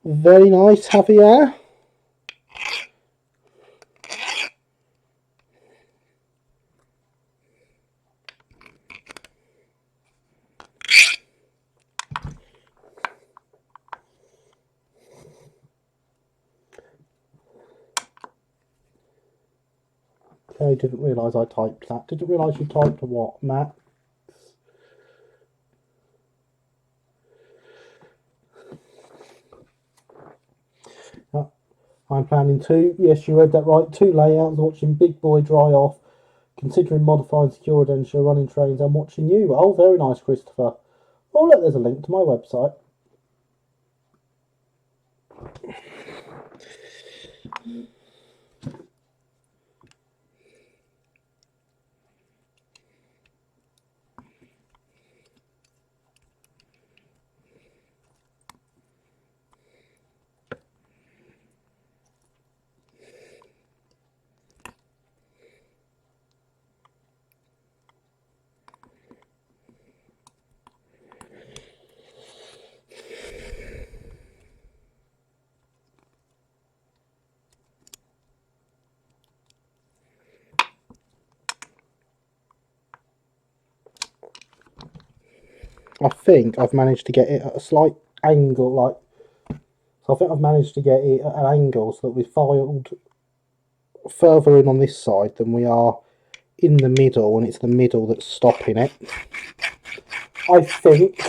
Very nice, Javier. Okay, didn't realise I typed that. Didn't realise you typed what, Matt? I'm planning two. Yes, you read that right. Two layouts, watching Big Boy dry off, considering modifying secure denture, running trains. I'm watching you. Oh, very nice, Christopher. Oh, look, there's a link to my website. I think I've managed to get it at a slight angle, so I think I've managed to get it at an angle so that we've filed further in on this side than we are in the middle, and it's the middle that's stopping it. I think.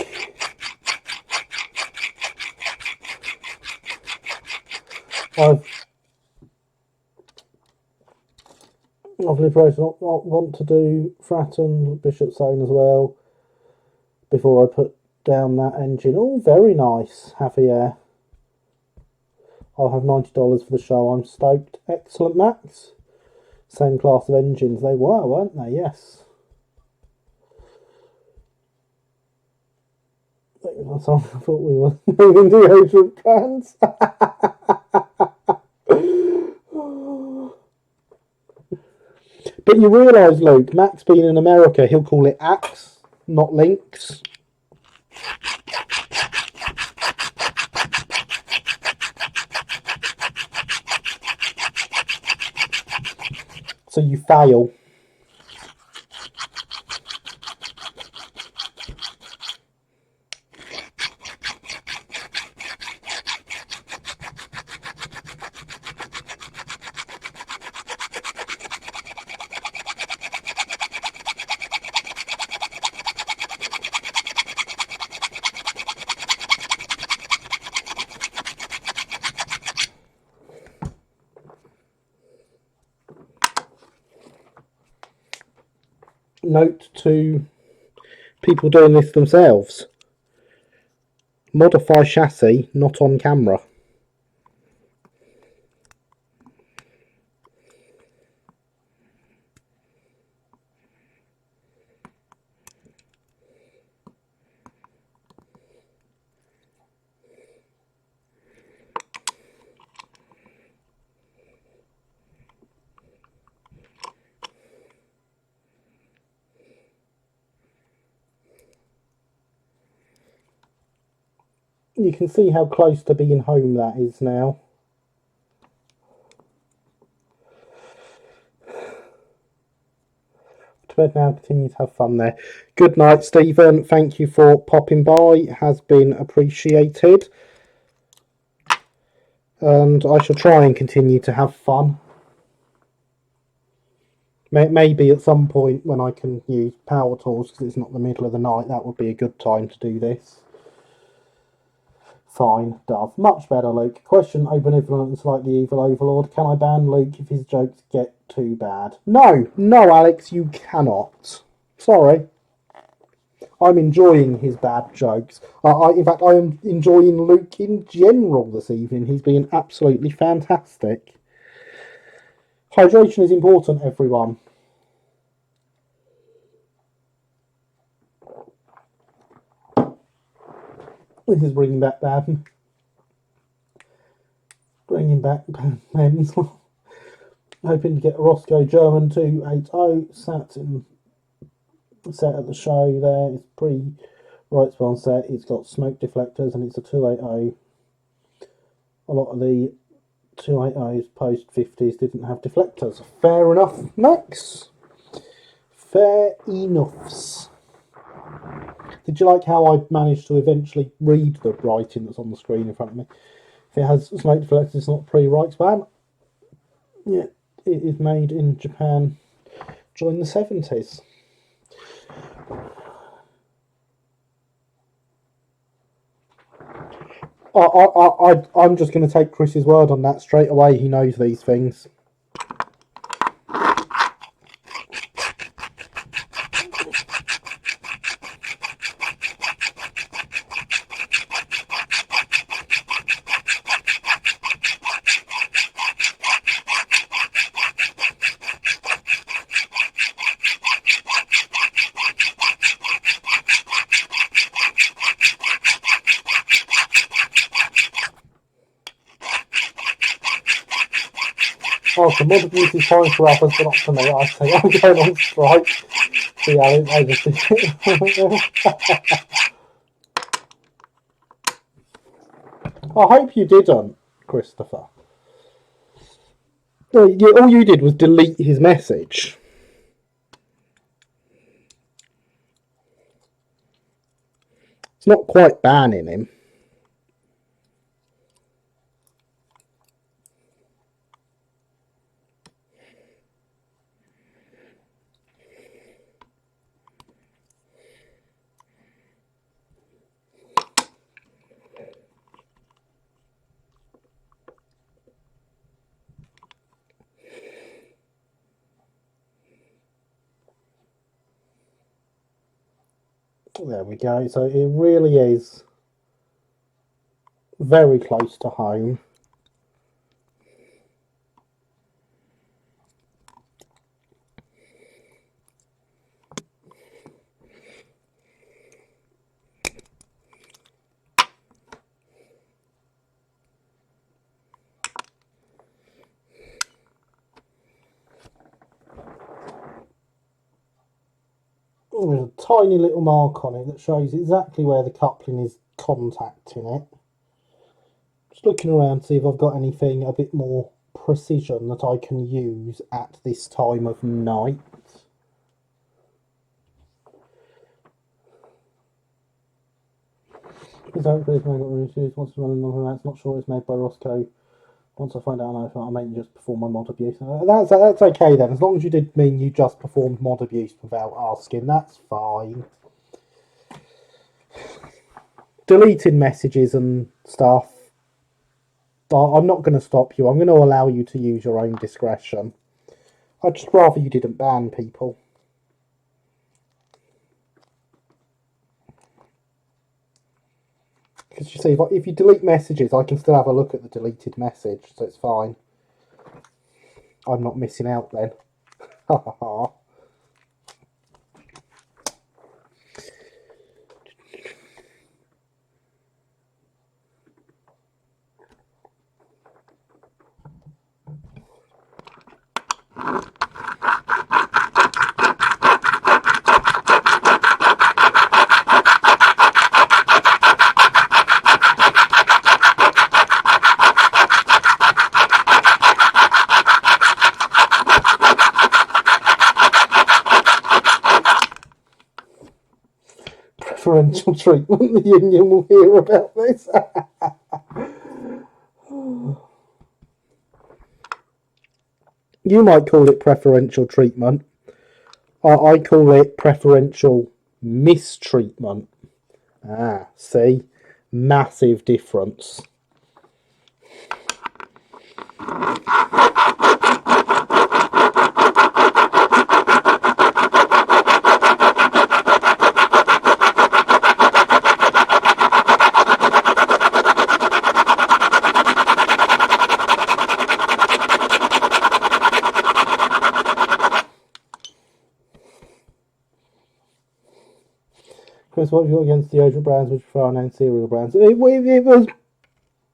I've liberated. I want to do Fratton, Bishop Zone as well before I put down that engine. Oh, very nice, Javier. I'll have $90 for the show. I'm stoked. Excellent, Max. Same class of engines they were, weren't they? Yes. I thought we were moving deodorant cans. But you realise, Luke, Max being in America, he'll call it Axe, not Lynx. So you fail. Note to people doing this themselves. Modify chassis, not on camera. You can see how close to being home that is now. To bed now. Continue to have fun there. Good night, Stephen. Thank you for popping by. It has been appreciated. And I shall try and continue to have fun. Maybe at some point when I can use power tools because it's not the middle of the night, that would be a good time to do this. Fine, Dove. Much better, Luke. Question, open influence like the evil overlord. Can I ban Luke if his jokes get too bad? No, Alex, you cannot. Sorry. I'm enjoying his bad jokes. In fact, I am enjoying Luke in general this evening. He's been absolutely fantastic. Hydration is important, everyone. This is bringing back bad. Bringing back men's. Hoping to get a Roscoe German 280 set at the show there. It's pretty right spawn set. It's got smoke deflectors and it's a 280. A lot of the 280s post 50s didn't have deflectors. Fair enough, Max. Fair enoughs. Did you like how I managed to eventually read the writing that's on the screen in front of me? If it has smoke deflectors, it's not pre-Reichsbahn. Yeah, it is made in Japan during the 70s. I'm just going to take Chris's word on that straight away. He knows these things. Oh, so mod abuse is fine for others, but not for me. I say I'm going on strike. So yeah, I just I hope you didn't, Christopher. All you did was delete his message. It's not quite banning him. There we go. So it really is very close to home. There's a tiny little mark on it that shows exactly where the coupling is contacting it. Just looking around to see if I've got anything a bit more precision that I can use at this time of night. Wants to run another that's not sure it's made by Roscoe. Once I find out, I may just perform my mod abuse. That's okay then. As long as you did mean you just performed mod abuse without asking, that's fine. Deleting messages and stuff. I'm not going to stop you. I'm going to allow you to use your own discretion. I'd just rather you didn't ban people. Because you see, if you delete messages, I can still have a look at the deleted message, so it's fine. I'm not missing out then. Ha ha ha. preferential treatment. The union will hear about this. You might call it preferential treatment. I call it preferential mistreatment. Ah, see? Massive difference. Chris, what have you got against deodorant brands which prefer unknown cereal brands? It was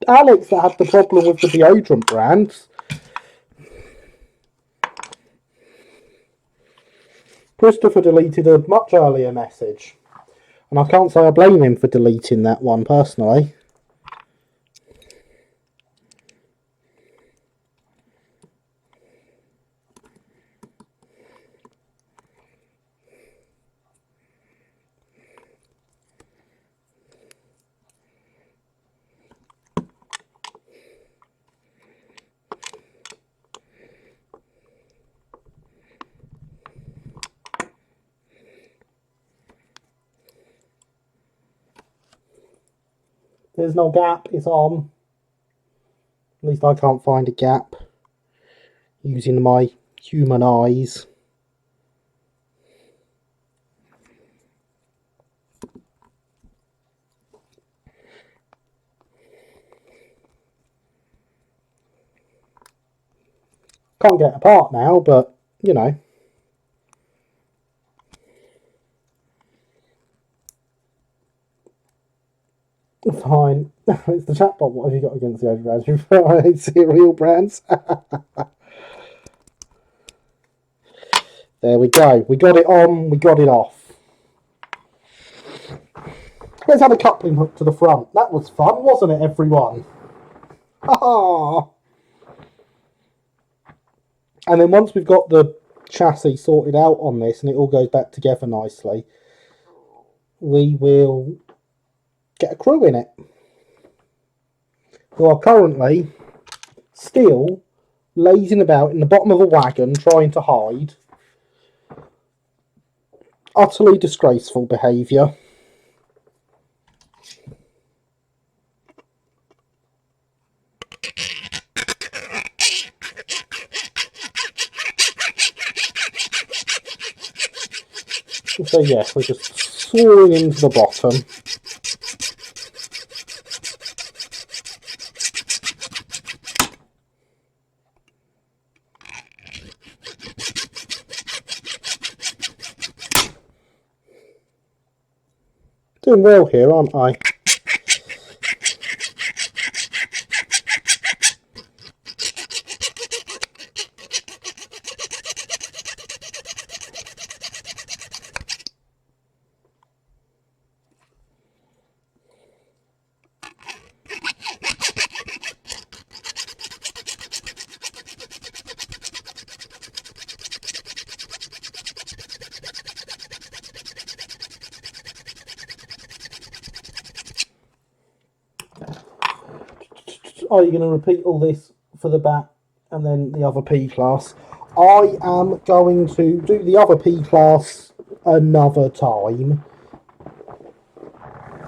Alex that had the problem with the deodorant brands. Christopher deleted a much earlier message. And I can't say I blame him for deleting that one personally. There's no gap, it's on. At least I can't find a gap using my human eyes. Can't get it apart now, but, you know. Fine. It's the chatbot. What have you got against the overbrands? Cereal brands. There we go. We got it on. We got it off. Let's add a coupling hook to the front. That was fun, wasn't it, everyone? Ah. And then once we've got the chassis sorted out on this and it all goes back together nicely, we will get a crew in it who are currently still lazing about in the bottom of a wagon trying to hide. Utterly disgraceful behaviour. So yes, we're just soaring into the bottom. Doing well here, aren't I? Are you going to repeat all this for the bat and then the other P class? I am going to do the other P class another time.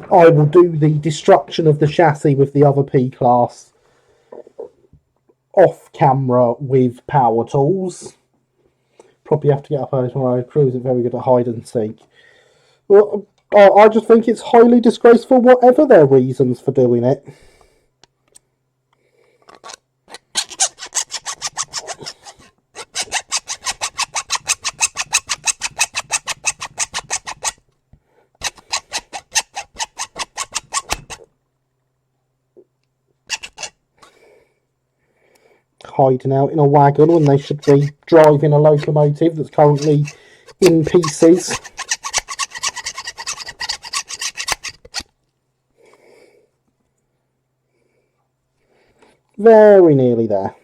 I will do the destruction of the chassis with the other P class off camera with power tools. Probably have to get up early tomorrow. Crew isn't very good at hide and seek. Well, I just think it's highly disgraceful, whatever their reasons for doing it. Hiding out in a wagon when they should be driving a locomotive that's currently in pieces. Very nearly there.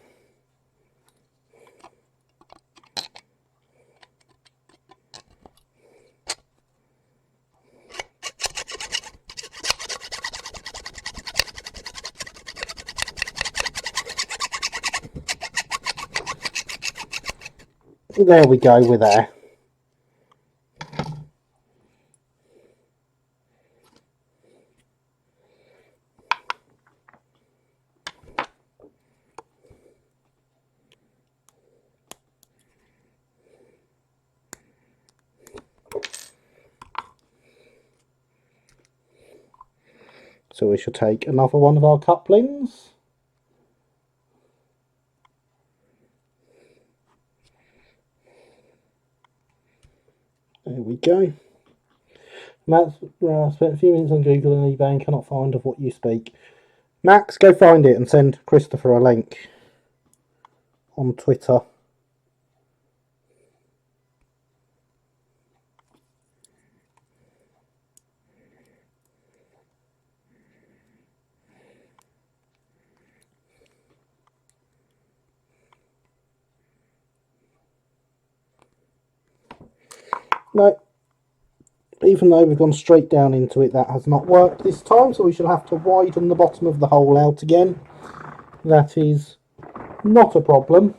There we go, we're there. So we shall take another one of our couplings. There we go. Matt spent a few minutes on Google and eBay and cannot find of what you speak. Max, go find it and send Christopher a link on Twitter. No, even though we've gone straight down into it, that has not worked this time, so we shall have to widen the bottom of the hole out again. That is not a problem.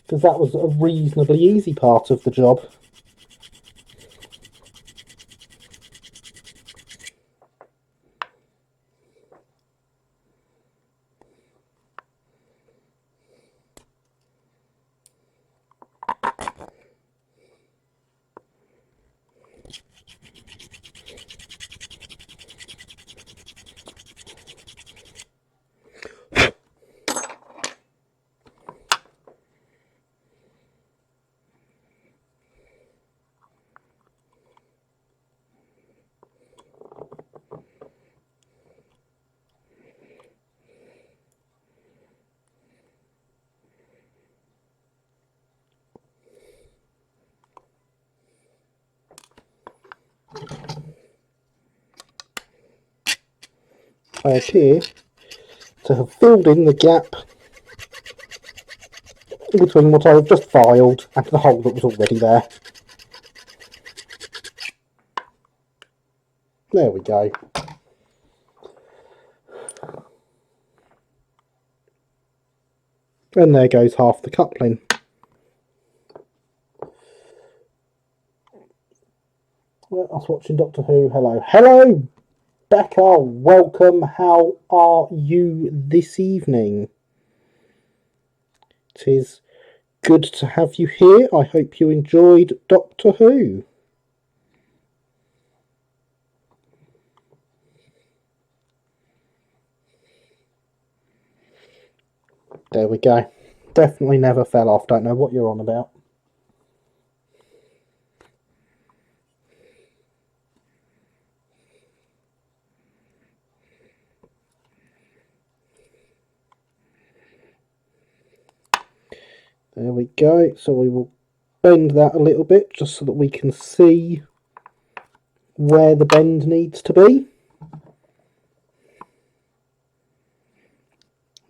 Because that was a reasonably easy part of the job. I appear to have filled in the gap between what I have just filed and the hole that was already there. There we go. And there goes half the coupling. Well, I was watching Doctor Who. Hello. Hello, Becca. Welcome. How are you this evening? It is good to have you here. I hope you enjoyed Doctor Who. There we go. Definitely never fell off. Don't know what you're on about. There we go. So we will bend that a little bit just so that we can see where the bend needs to be.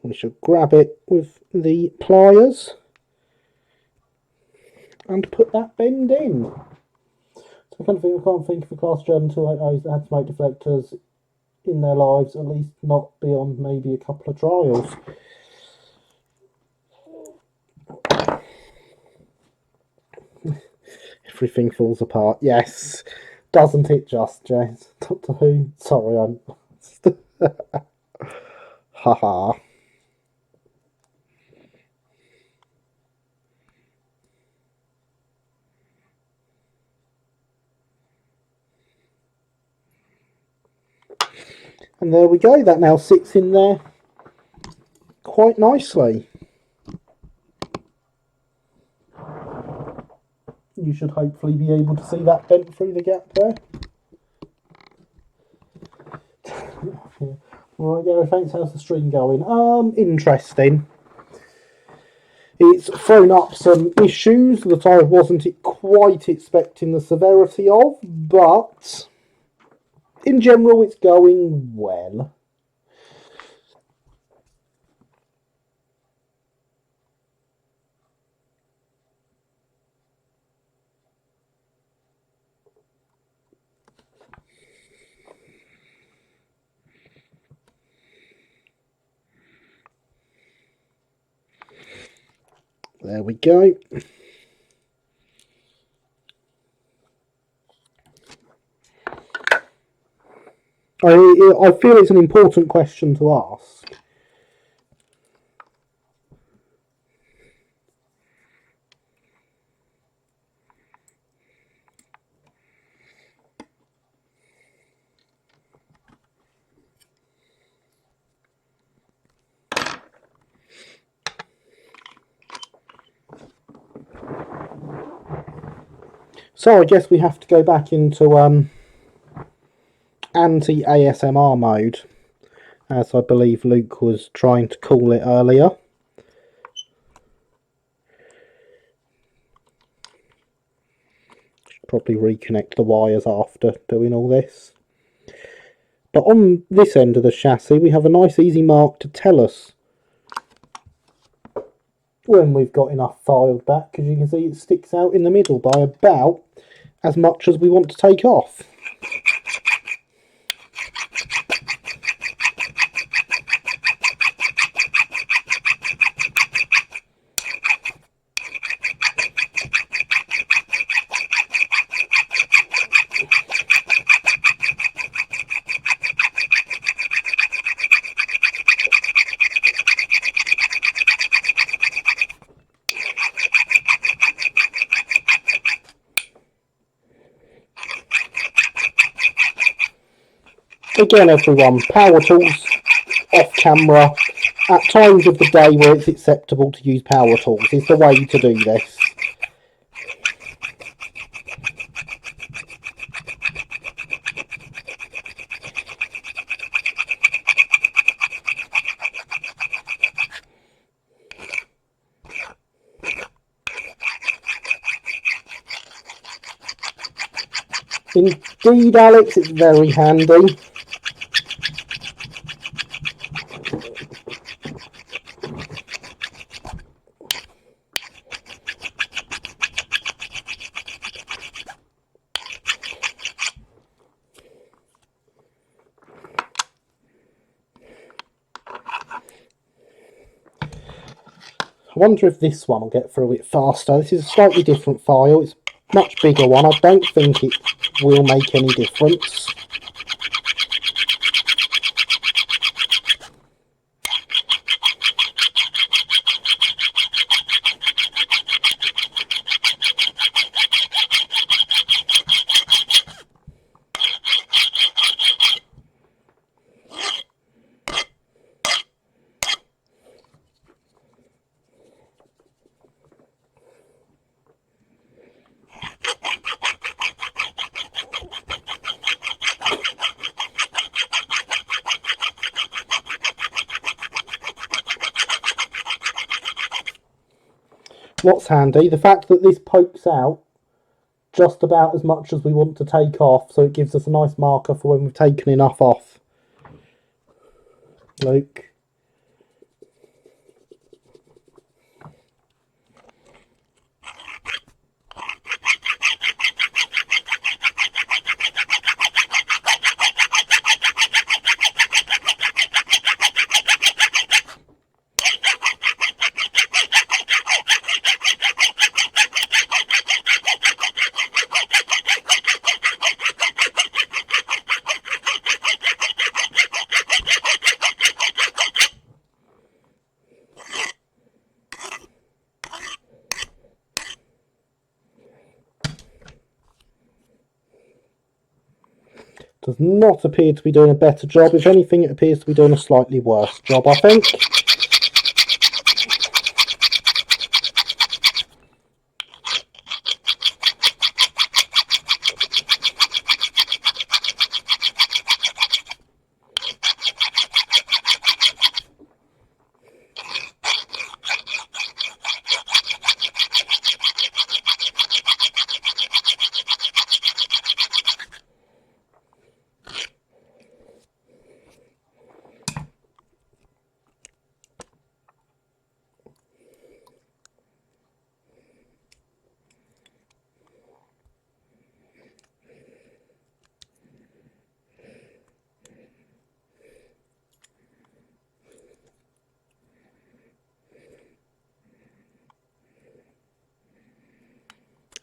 We should grab it with the pliers and put that bend in. So I can't think of a class German 280s that had smoke deflectors in their lives, at least not beyond maybe a couple of trials. Everything falls apart. Yes. Doesn't it just, James? Doctor Who? Sorry, I'm... Haha. And there we go. That now sits in there quite nicely. You should hopefully be able to see that bent through the gap there. Right, Gary, thanks. How's the stream going? Interesting. It's thrown up some issues that I wasn't quite expecting the severity of, but in general it's going well. There we go. I feel it's an important question to ask. So I guess we have to go back into anti-ASMR mode, as I believe Luke was trying to call it earlier. Should probably reconnect the wires after doing all this. But on this end of the chassis we have a nice easy mark to tell us when we've got enough filed back, because you can see it sticks out in the middle by about as much as we want to take off. Again, everyone, power tools off camera at times of the day where it's acceptable to use power tools is the way to do this. Indeed, Alex, it's very handy. I wonder if this one will get through it faster. This is a slightly different file. It's a much bigger one. I don't think it will make any difference. What's handy, the fact that this pokes out just about as much as we want to take off, so it gives us a nice marker for when we've taken enough off. Luke. Does not appear to be doing a better job. If anything, it appears to be doing a slightly worse job, I think.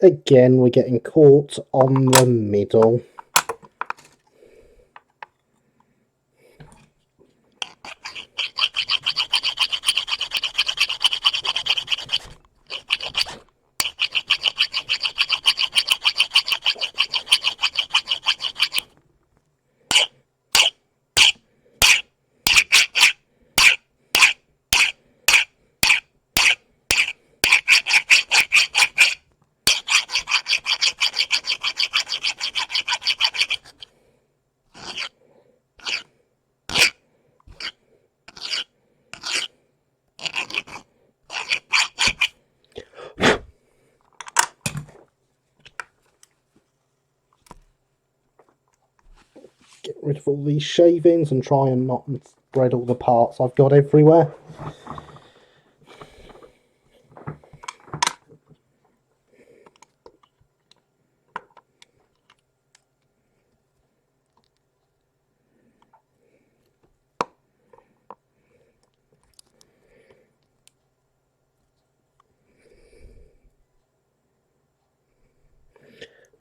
Again, we're getting caught on the middle. Get rid of all these shavings and try and not spread all the parts I've got everywhere.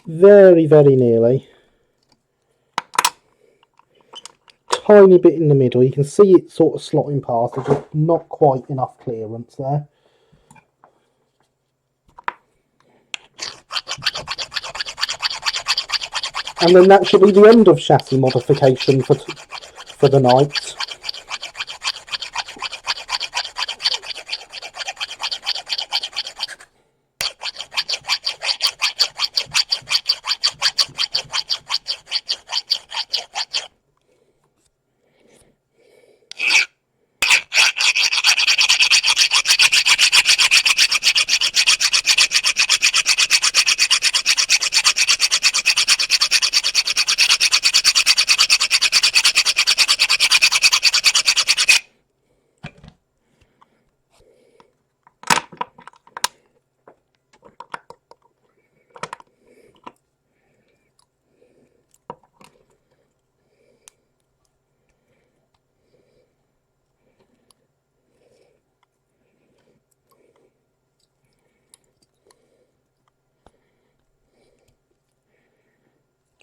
Very, very nearly. Tiny bit in the middle. You can see it sort of slotting past. There's just not quite enough clearance there. And then that should be the end of chassis modification for the night.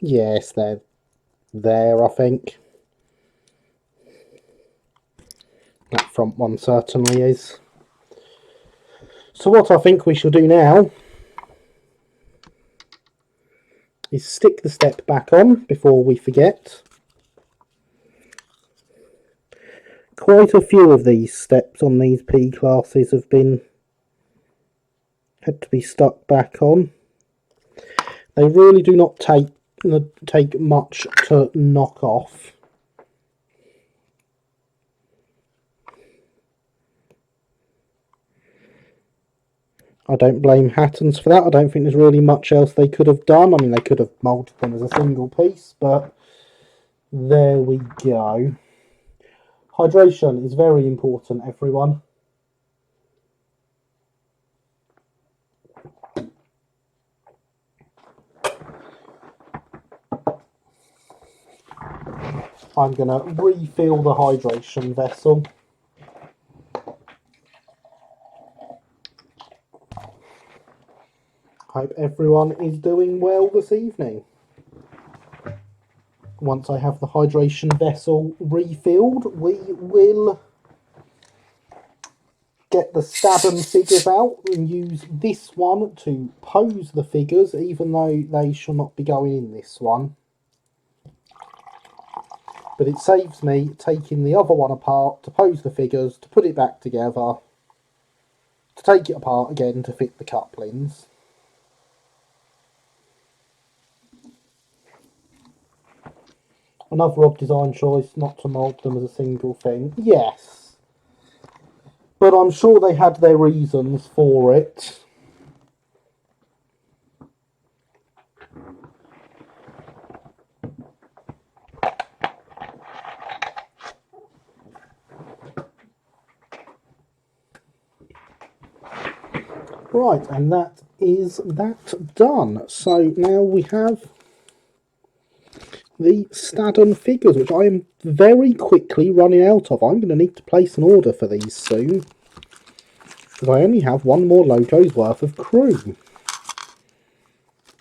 Yes, they're there, I think. That front one certainly is. So what I think we shall do now is stick the step back on before we forget. Quite a few of these steps on these P classes have had to be stuck back on. They really do not take much to knock off. I don't blame Hattons for that. I don't think there's really much else they could have done. I mean, they could have moulded them as a single piece, but there we go. Hydration is very important, everyone. I'm going to refill the hydration vessel. Hope everyone is doing well this evening. Once I have the hydration vessel refilled, we will get the Staben figures out and use this one to pose the figures, even though they shall not be going in this one. But it saves me taking the other one apart to pose the figures, to put it back together, to take it apart again to fit the couplings. Another odd design choice, not to mould them as a single thing. Yes. But I'm sure they had their reasons for it. Right, and that is that done. So now we have the Staden figures, which I am very quickly running out of. I'm going to need to place an order for these soon, because I only have one more logo's worth of crew.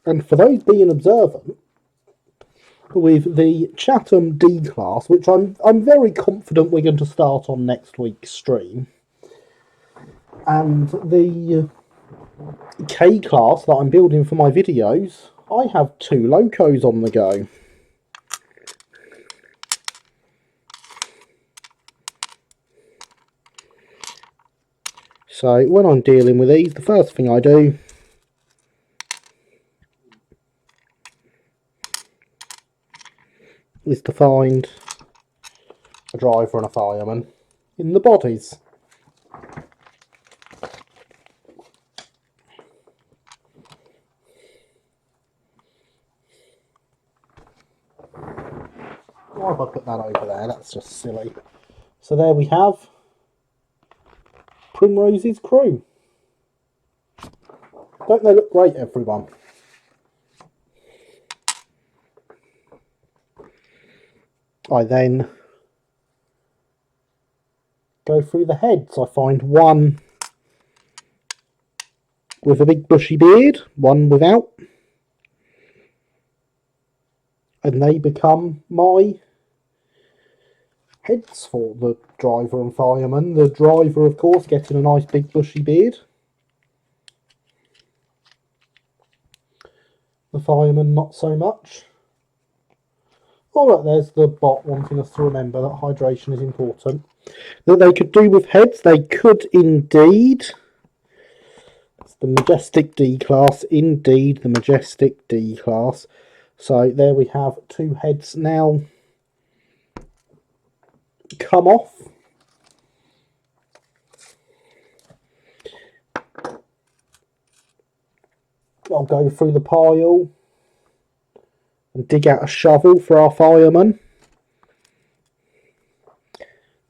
And for those being observant, with the Chatham D class, which I'm very confident we're going to start on next week's stream, and the K class that I'm building for my videos, I have 2 locos on the go. So when I'm dealing with these, the first thing I do is to find a driver and a fireman in the bodies. Why have I put that over there? That's just silly. So there we have Primrose's crew. Don't they look great, everyone? I then go through the heads. I find one with a big bushy beard, one without, and they become my heads for the driver and fireman. The driver, of course, getting a nice big bushy beard. The fireman, not so much. Alright, there's the bot wanting us to remember that hydration is important. That they could do with heads, they could indeed. It's the Majestic D class, indeed, the Majestic D class. So there we have 2 heads now come off. I'll go through the pile and dig out a shovel for our fireman.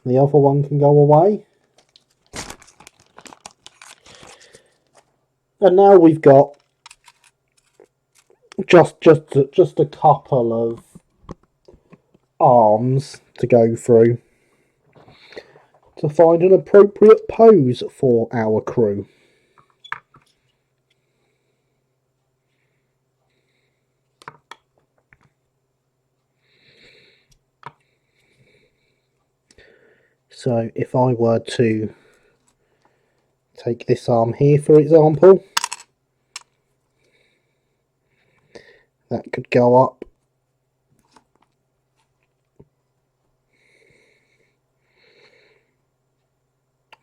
The other one can go away. And now we've got just a couple of arms to go through to find an appropriate pose for our crew. So if I were to take this arm here, for example, that could go up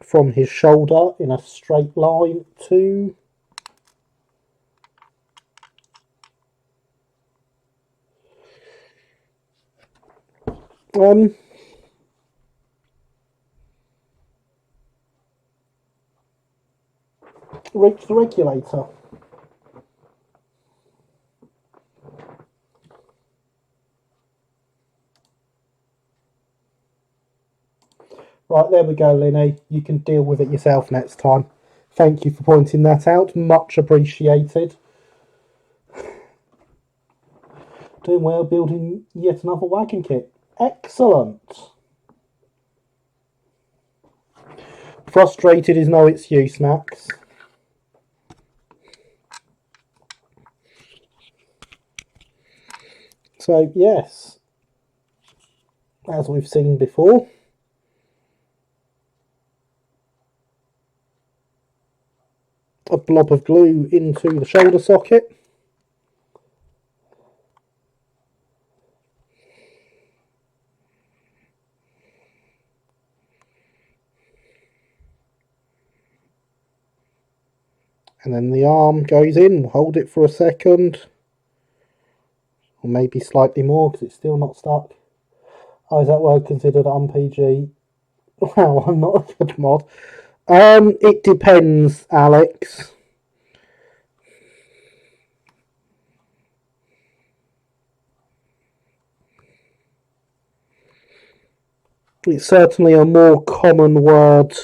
from his shoulder in a straight line to reach the regulator. Right, there we go, Linny. You can deal with it yourself next time. Thank you for pointing that out. Much appreciated. Doing well, building yet another wagon kit. Excellent. Frustrated is no excuse, Max. So, yes, as we've seen before, a blob of glue into the shoulder socket. And then the arm goes in, we'll hold it for a second. Or maybe slightly more because it's still not stuck. Oh, is that word considered un-PG? Wow, I'm not a good mod. It depends, Alex. It's certainly a more common word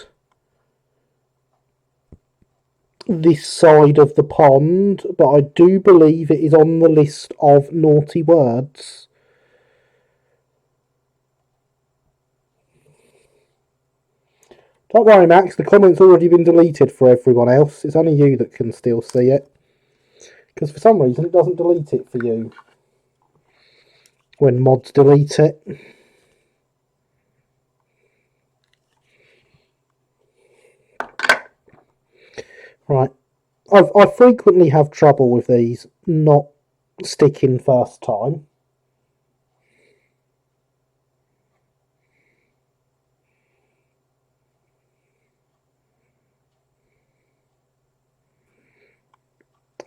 this side of the pond, but I do believe it is on the list of naughty words. Don't worry, Max, the comment's already been deleted for everyone else. It's only you that can still see it. Because for some reason it doesn't delete it for you when mods delete it. Right, I frequently have trouble with these not sticking first time.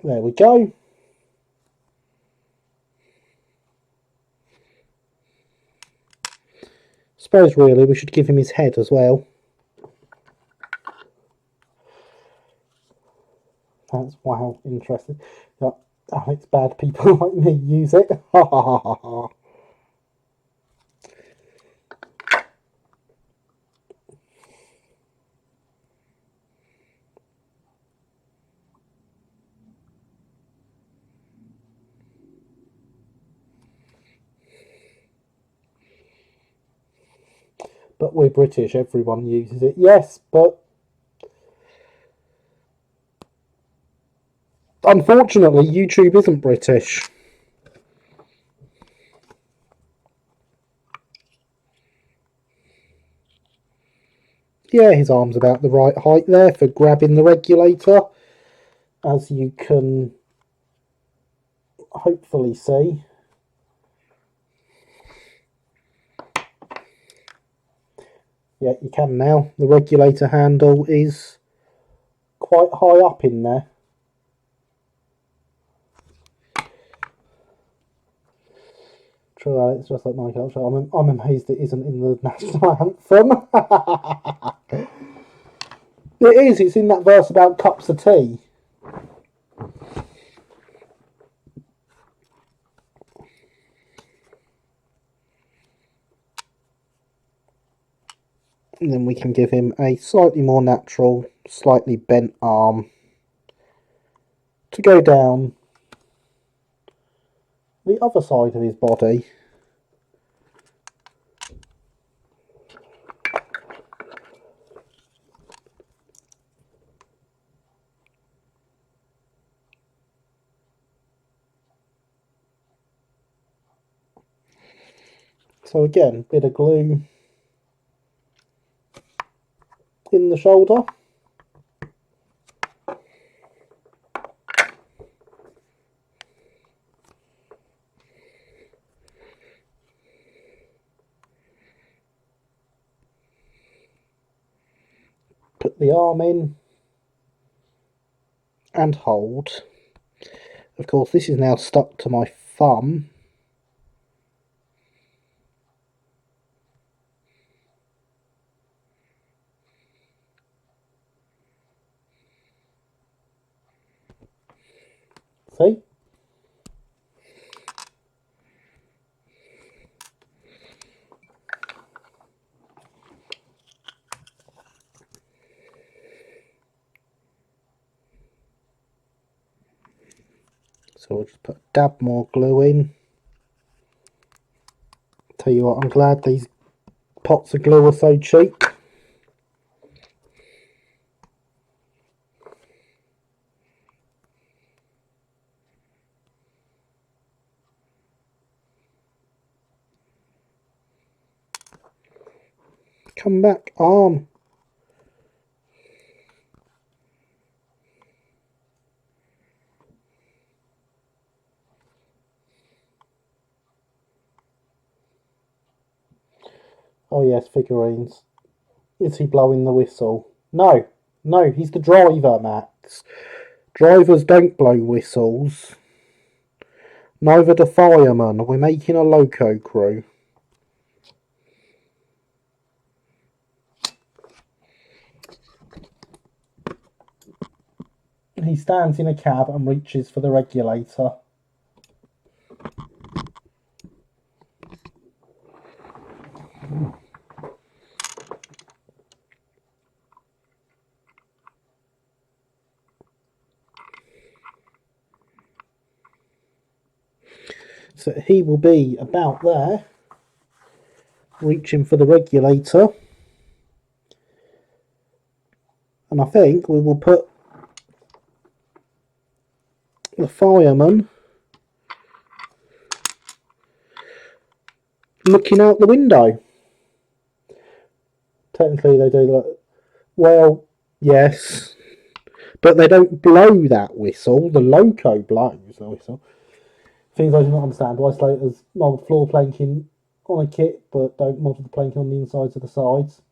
There we go. Suppose really we should give him his head as well. That's, wow, interesting. Yeah, Alex, bad people like me use it. Ha ha ha ha ha. But we're British, everyone uses it. Yes, but unfortunately YouTube isn't British. Yeah, his arm's about the right height there for grabbing the regulator, as you can hopefully see. Yeah, you can now. The regulator handle is quite high up in there. True, it's just like my culture. I'm amazed it isn't in the national anthem. It is, it's in that verse about cups of tea. And then we can give him a slightly more natural, slightly bent arm to go down the other side of his body. So again, bit of glue in the shoulder. Put the arm in and hold. Of course, this is now stuck to my thumb. See? So we'll just put a dab more glue in. Tell you what, I'm glad these pots of glue are so cheap. Come back, arm. Oh yes, figurines. Is he blowing the whistle? No. No, he's the driver, Max. Drivers don't blow whistles. Neither do firemen. We're making a loco crew. He stands in a cab and reaches for the regulator. So he will be about there, reaching for the regulator. And I think we will put the fireman looking out the window. Technically, they do like, well, yes, but they don't blow that whistle. The loco blows the whistle. Things I do not understand. Why Slaters mod floor planking on a kit, but don't mod the planking on the insides of the sides.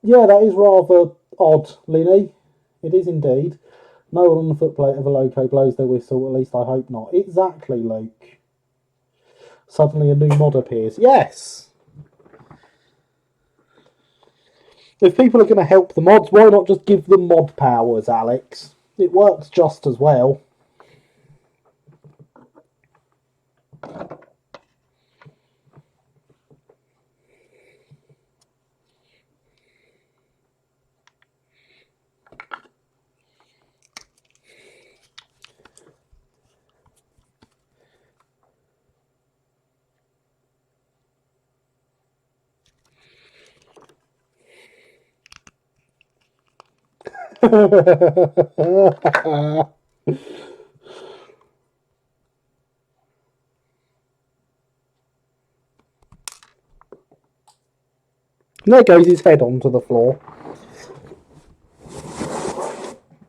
Yeah, that is rather odd, Linny. It is indeed. No one on the footplate of a loco blows their whistle, at least I hope not. Exactly, Luke. Suddenly a new mod appears. Yes! If people are going to help the mods, why not just give them mod powers, Alex? It works just as well. And there goes his head onto the floor.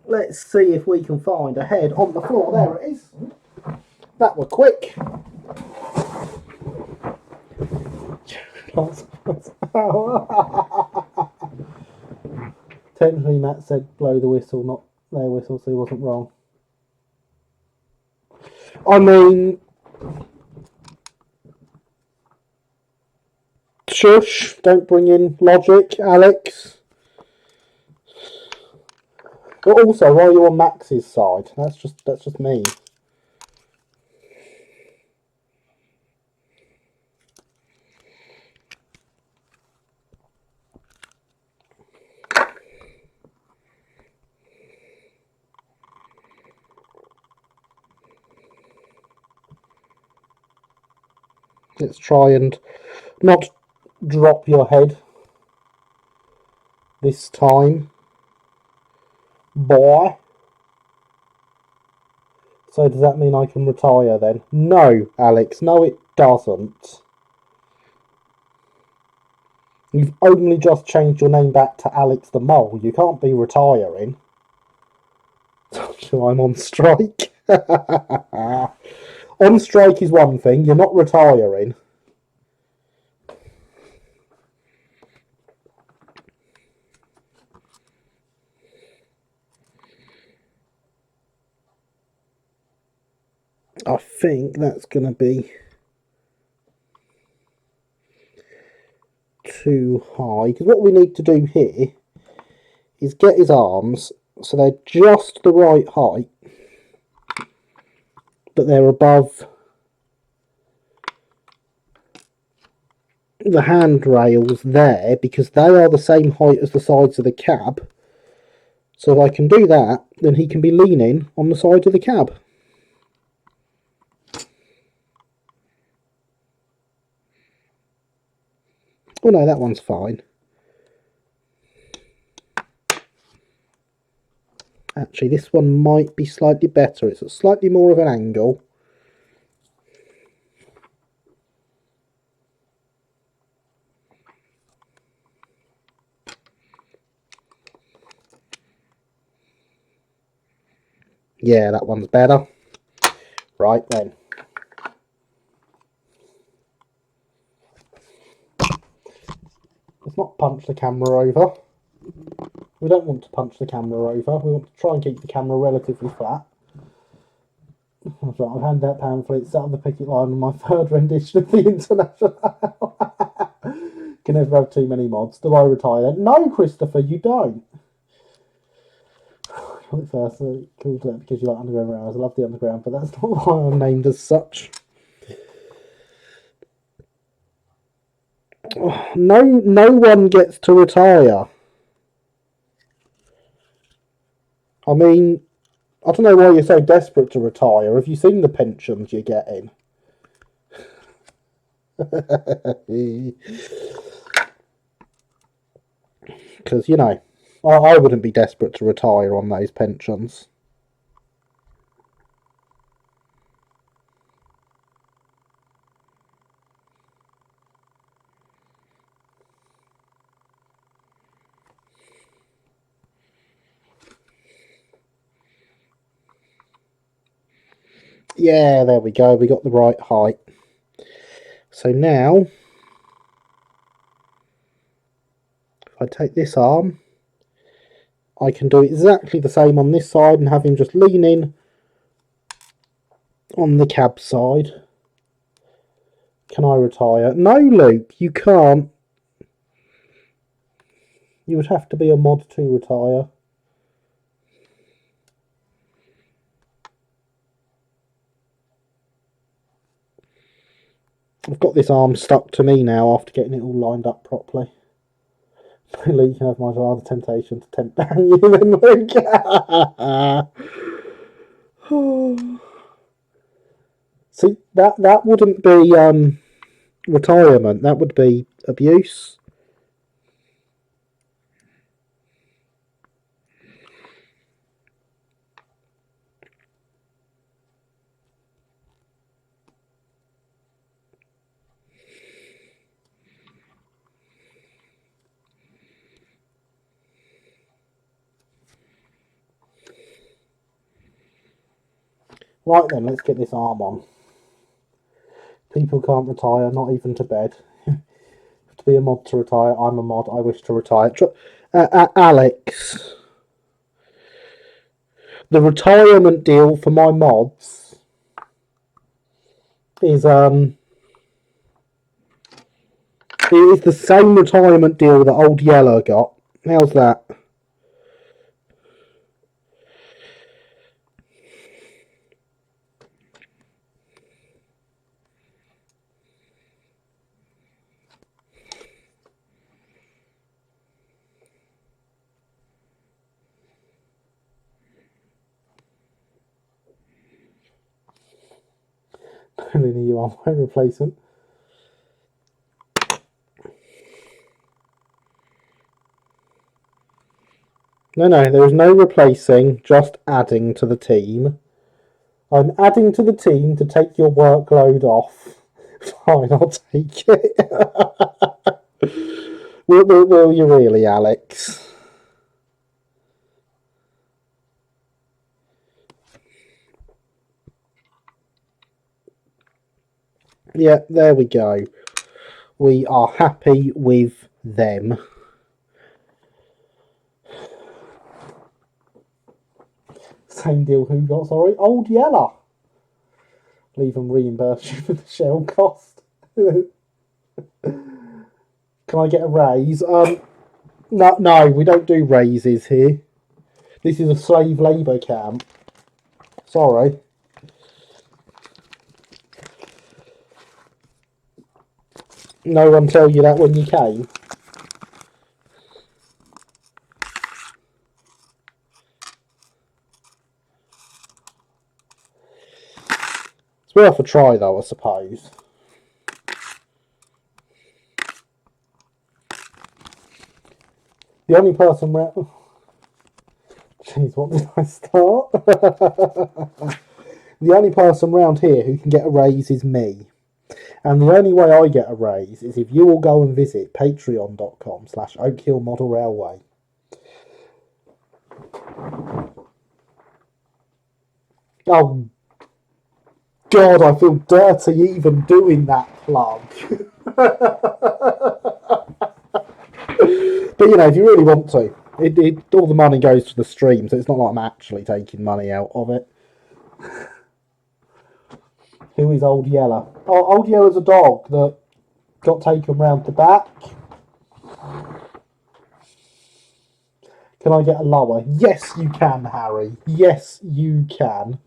Let's see if we can find a head on the floor. There it is. That were quick. Technically, Matt said blow the whistle, not their whistle, so he wasn't wrong. I mean, shush, don't bring in logic, Alex. But also, why are you on Max's side? That's just me. Let's try and not drop your head this time, boy. So does that mean I can retire then? No, Alex, no it doesn't. You've only just changed your name back to Alex the Mole. You can't be retiring. So I'm on strike. On strike is one thing, you're not retiring. I think that's going to be too high, because what we need to do here is get his arms so they're just the right height, but they're above the handrails there, because they are the same height as the sides of the cab. So if I can do that, then he can be leaning on the side of the cab. Oh no, that one's fine. Actually, this one might be slightly better. It's at slightly more of an angle. Yeah, that one's better. Right then. Let's not punch the camera over. We don't want to punch the camera over. We want to try and keep the camera relatively flat. I've handed out pamphlets, sat on the picket line on my third rendition of the International. Can never have too many mods. Do I retire then? No, Christopher, you don't. First, called it because you like Underground Railways. I love the Underground, but that's not why I'm named as such. No one gets to retire. I mean, I don't know why you're so desperate to retire. Have you seen the pensions you're getting? Because, you know, I wouldn't be desperate to retire on those pensions. Yeah, there we go. We got the right height. So now, if I take this arm, I can do exactly the same on this side and have him just lean in on the cab side. Can I retire? No, Luke, you can't. You would have to be a mod to retire. I've got this arm stuck to me now after getting it all lined up properly. Luke, you can have my other temptation to tempt down you then, Luke. See, that wouldn't be retirement. That would be abuse. Right then, let's get this arm on. People can't retire, not even to bed. To be a mod to retire, I'm a mod, I wish to retire. Alex, the retirement deal for my mods is the same retirement deal that Old Yeller got. How's that? Really, you are my replacement. No, there is no replacing, just adding to the team. I'm adding to the team to take your workload off. Fine, I'll take it. Will you really, Alex? Yeah, there we go. We are happy with them. Same deal who got, sorry? Old Yeller. Leave them reimburse you for the shell cost. Can I get a raise? No, we don't do raises here. This is a slave labour camp. Sorry. No one tell you that when you came? It's worth a try though, I suppose. The only person round... Jeez, what did I start? The only person round here who can get a raise is me. And the only way I get a raise is if you all go and visit patreon.com/Oak Hill Model Railway. Oh, God, I feel dirty even doing that plug. But, you know, if you really want to, all the money goes to the stream, so it's not like I'm actually taking money out of it. Who is Old Yeller? Oh, Old Yeller's a dog that got taken round the back. Can I get a lower? Yes, you can, Harry. Yes, you can.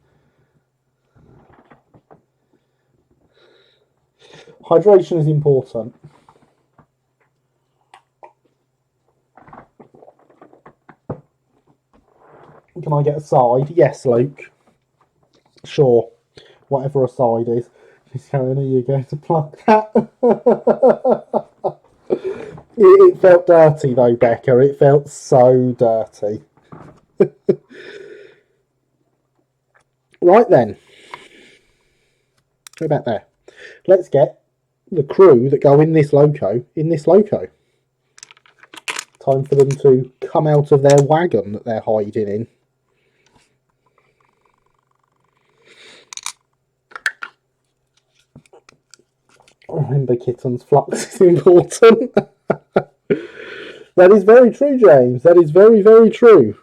Hydration is important. Can I get a side? Yes, Luke. Sure. Whatever a side is. She's going, are you going to plug that? It felt dirty though, Becca. It felt so dirty. Right then, go back there. Let's get the crew that go in this loco in this loco. Time for them to come out of their wagon that they're hiding in. Remember, kittens, flux is important. That is very true, James. That is very, very true.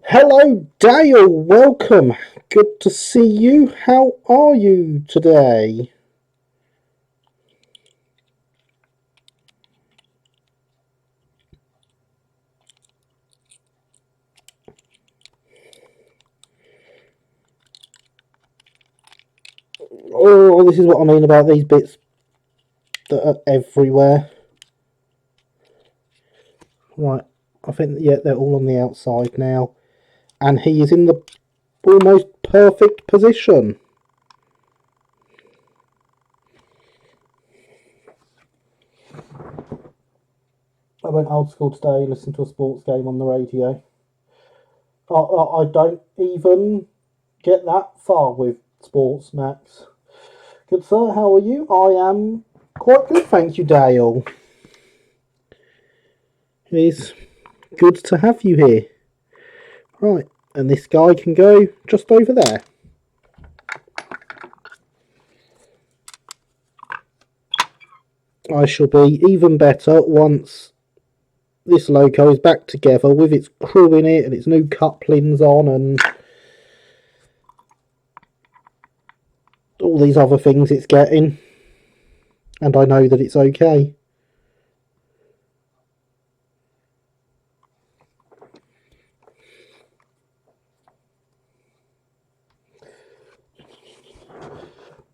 Hello, Dale. Welcome. Good to see you. How are you today? Oh, this is what I mean about these bits that are everywhere. Right, I think, yeah, they're all on the outside now. And he is in the almost perfect position. I went old school today, listened to a sports game on the radio. I don't even get that far with sports, Max. Good sir, how are you? I am quite good, thank you, Dale. It's good to have you here. Right, and this guy can go just over there. I shall be even better once this loco is back together with its crew in it and its new couplings on and all these other things it's getting. And I know that it's okay.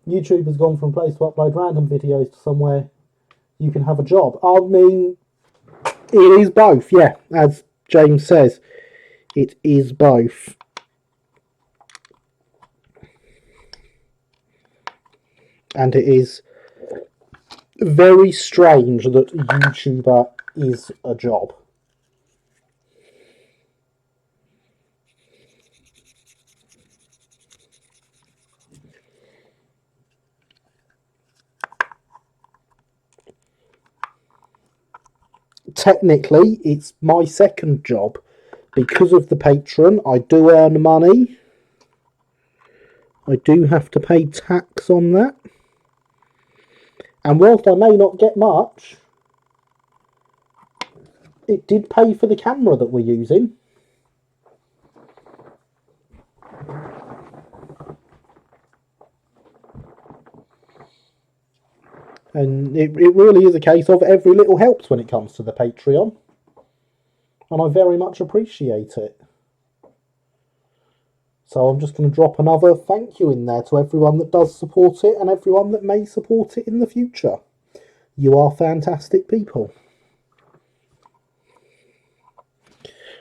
YouTube has gone from a place to upload random videos to somewhere you can have a job. I mean, it is both, yeah. As James says, it is both. And it is very strange that YouTuber is a job. Technically, it's my second job. Because of the patron, I do earn money. I do have to pay tax on that. And whilst I may not get much, it did pay for the camera that we're using. And it really is a case of every little helps when it comes to the Patreon. And I very much appreciate it. So I'm just going to drop another thank you in there to everyone that does support it and everyone that may support it in the future. You are fantastic people.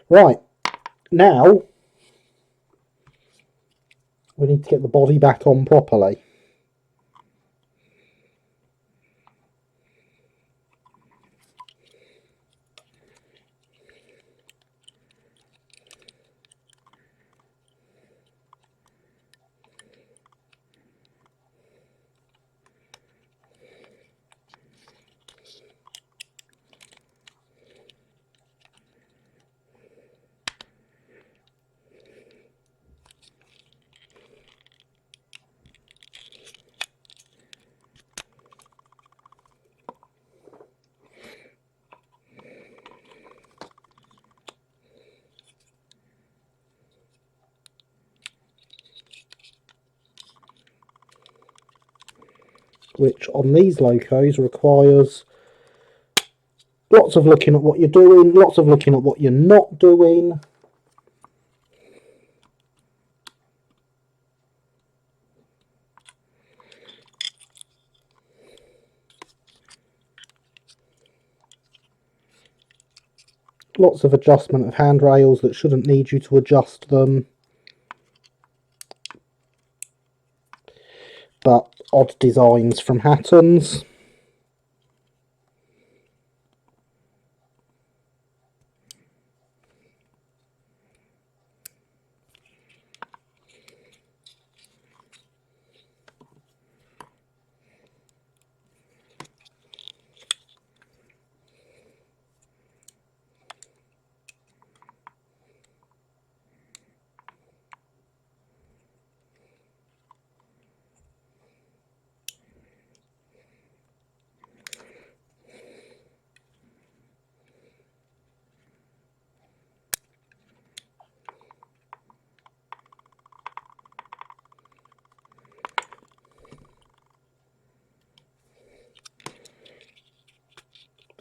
Right, now we need to get the body back on properly. Which on these locos requires Lots of looking at what you're doing, lots of looking at what you're not doing. Lots of adjustment of handrails that shouldn't need you to adjust them. But odd designs from Hattons.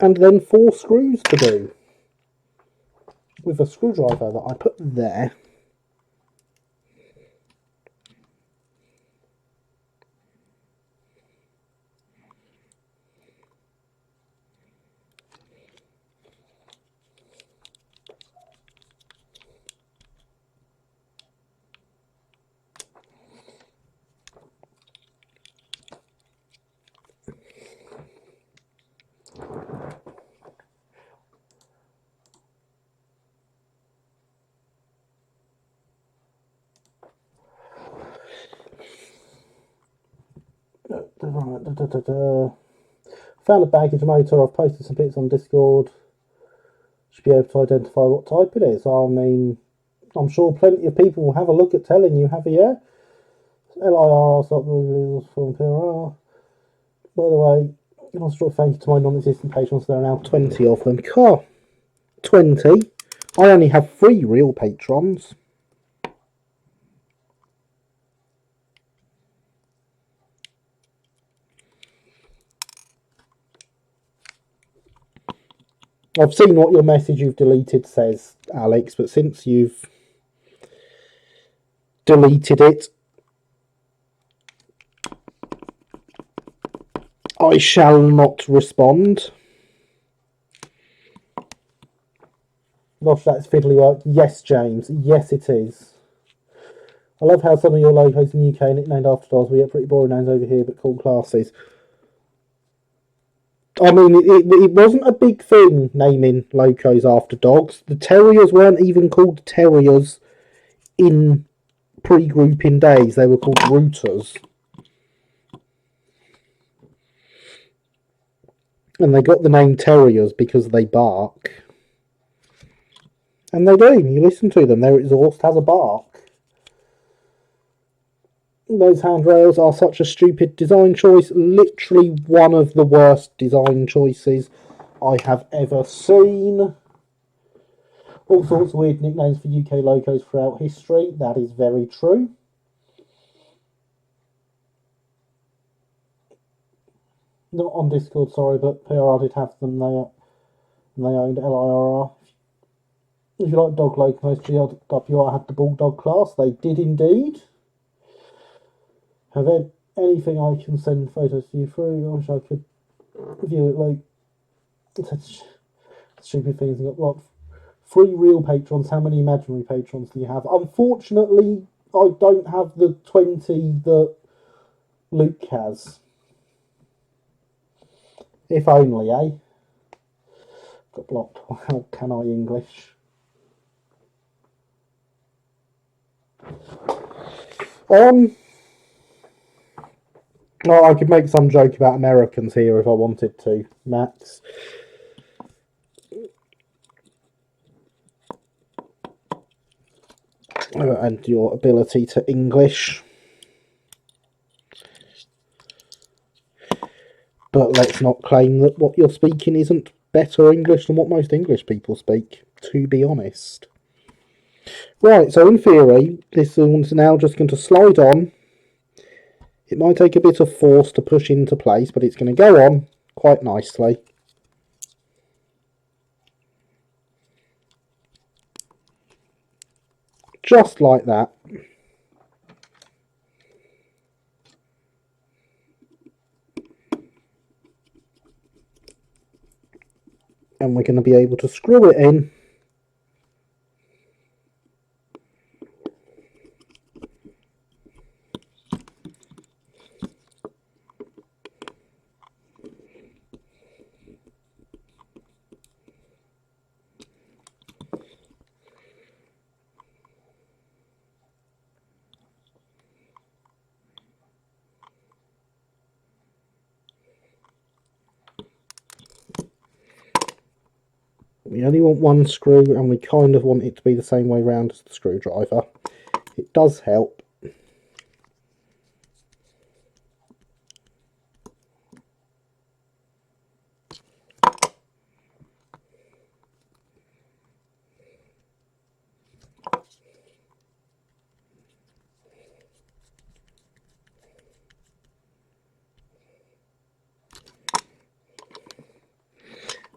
And then 4 screws to do with a screwdriver that I put there. Found a baggage motor. I've posted some bits on Discord. Should be able to identify what type it is. I mean, I'm sure plenty of people will have a look at telling you, have you? LIRR stop rules from PRR. By the way, I'll draw thank you to my non-existent patrons. There are now 20 of them. Car 20. I only have 3 real patrons. I've seen what your message you've deleted says, Alex, but since you've deleted it, I shall not respond. Gosh, that's fiddly work. Yes, James. Yes, it is. I love how some of your logos in the UK are nicknamed after dogs. We get pretty boring names over here, but cool classes. I mean, it wasn't a big thing naming locos after dogs. The terriers weren't even called terriers in pre-grouping days. They were called routers. And they got the name terriers because they bark. And they do. You listen to them. Their exhaust has a bark. Those handrails are such a stupid design choice. Literally one of the worst design choices I have ever seen. All sorts of weird nicknames for UK logos throughout history. That is very true. Not on Discord, sorry, but PRR did have them. They owned LIRR. If you like dog logos, GWR had the Bulldog class. They did indeed. Have anything I can send photos to you through? I wish I could view it like stupid things. You've got like 3 real patrons. How many imaginary patrons do you have? Unfortunately, I don't have the 20 that Luke has. If only, eh? Got blocked. How can I English? Well, I could make some joke about Americans here if I wanted to, Max. And your ability to English. But let's not claim that what you're speaking isn't better English than what most English people speak, to be honest. Right, so in theory, this one's now just going to slide on. It might take a bit of force to push into place, but it's going to go on quite nicely. just like that. And we're going to be able to screw it in. We only want one screw, and we kind of want it to be the same way round as the screwdriver. It does help.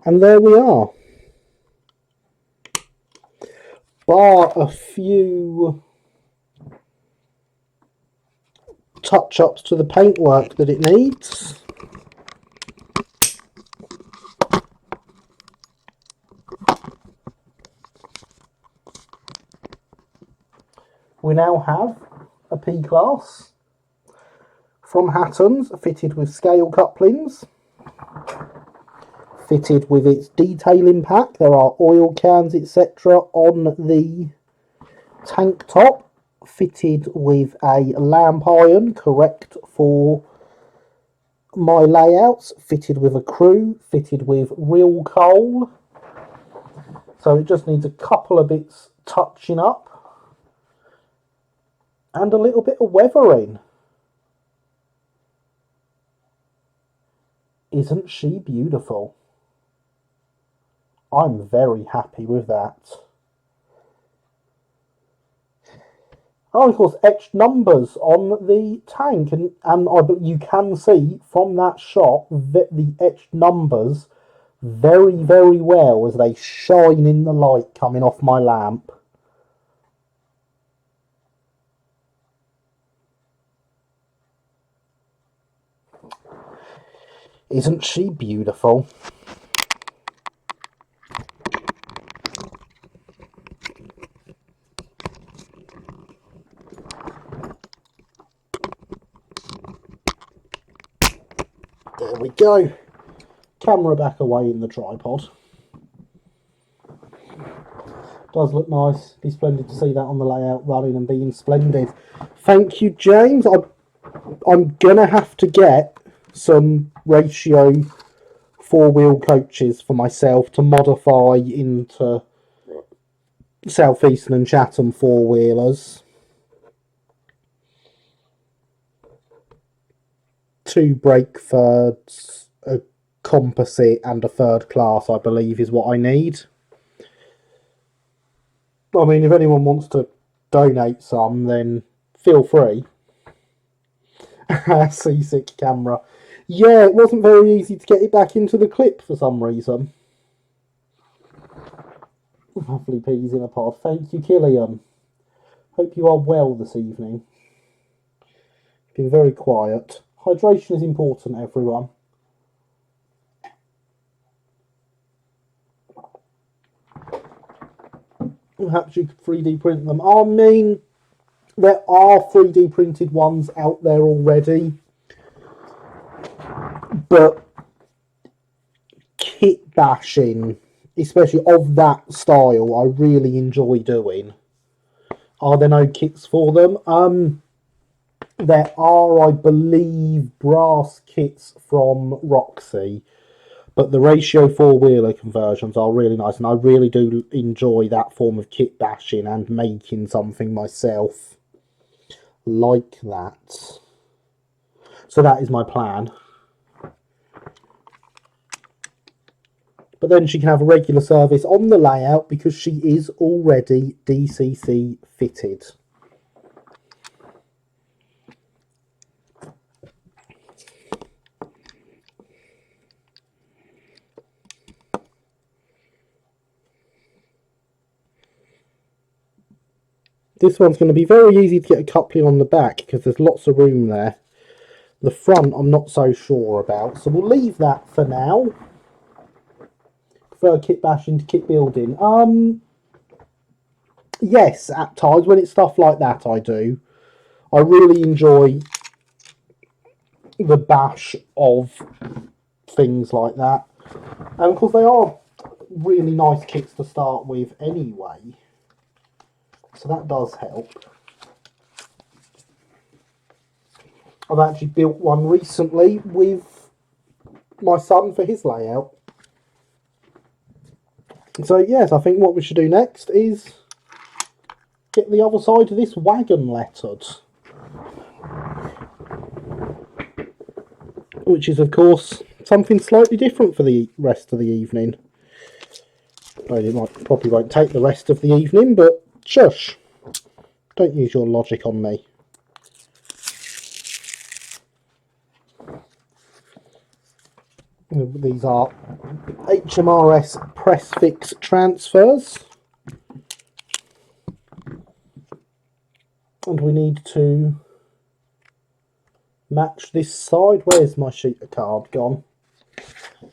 And there we are. Bar a few touch-ups to the paintwork that it needs. We now have a P-Class from Hatton's, fitted with scale couplings, fitted with its detailing pack. There are oil cans, etc. on the tank top, fitted with a lamp iron, correct for my layouts, fitted with a crew, fitted with real coal. So it just needs a couple of bits touching up and a little bit of weathering. Isn't she beautiful? I'm very happy with that. Oh, of course, etched numbers on the tank, and you can see from that shot that the etched numbers very, very well as they shine in the light coming off my lamp. Isn't she beautiful? There we go. Camera back away in the tripod. Does look nice. Be splendid to see that on the layout running and being splendid. Thank you, James. I'm gonna have to get some ratio four-wheel coaches for myself to modify into Southeastern and Chatham four-wheelers. 2 brake thirds, a composite and a third class, I believe, is what I need. I mean, if anyone wants to donate some, then feel free. Seasick camera. Yeah, it wasn't very easy to get it back into the clip for some reason. Lovely peas in a pod. Thank you, Killian. Hope you are well this evening. Been very quiet. Hydration is important, everyone. Perhaps you could 3D print them. I mean, there are 3D printed ones out there already, but kit bashing, especially of that style, I really enjoy doing. Are there no kits for them? There are, I believe, brass kits from Roxy, but the ratio four-wheeler conversions are really nice, and I really do enjoy that form of kit bashing and making something myself like that. So that is my plan. But then she can have a regular service on the layout because she is already DCC fitted. This one's going to be very easy to get a coupling on the back because there's lots of room there. The front I'm not so sure about, so we'll leave that for now. Prefer kit bashing to kit building. Yes, at times when it's stuff like that I do. I really enjoy the bash of things like that. And of course they are really nice kits to start with anyway. So that does help. I've actually built one recently with my son for his layout. So yes, I think what we should do next is get the other side of this wagon lettered. Which is of course something slightly different for the rest of the evening. It probably won't take the rest of the evening, but shush. Don't use your logic on me. These are HMRS press fix transfers. And we need to match this side. Where's my sheet of card gone?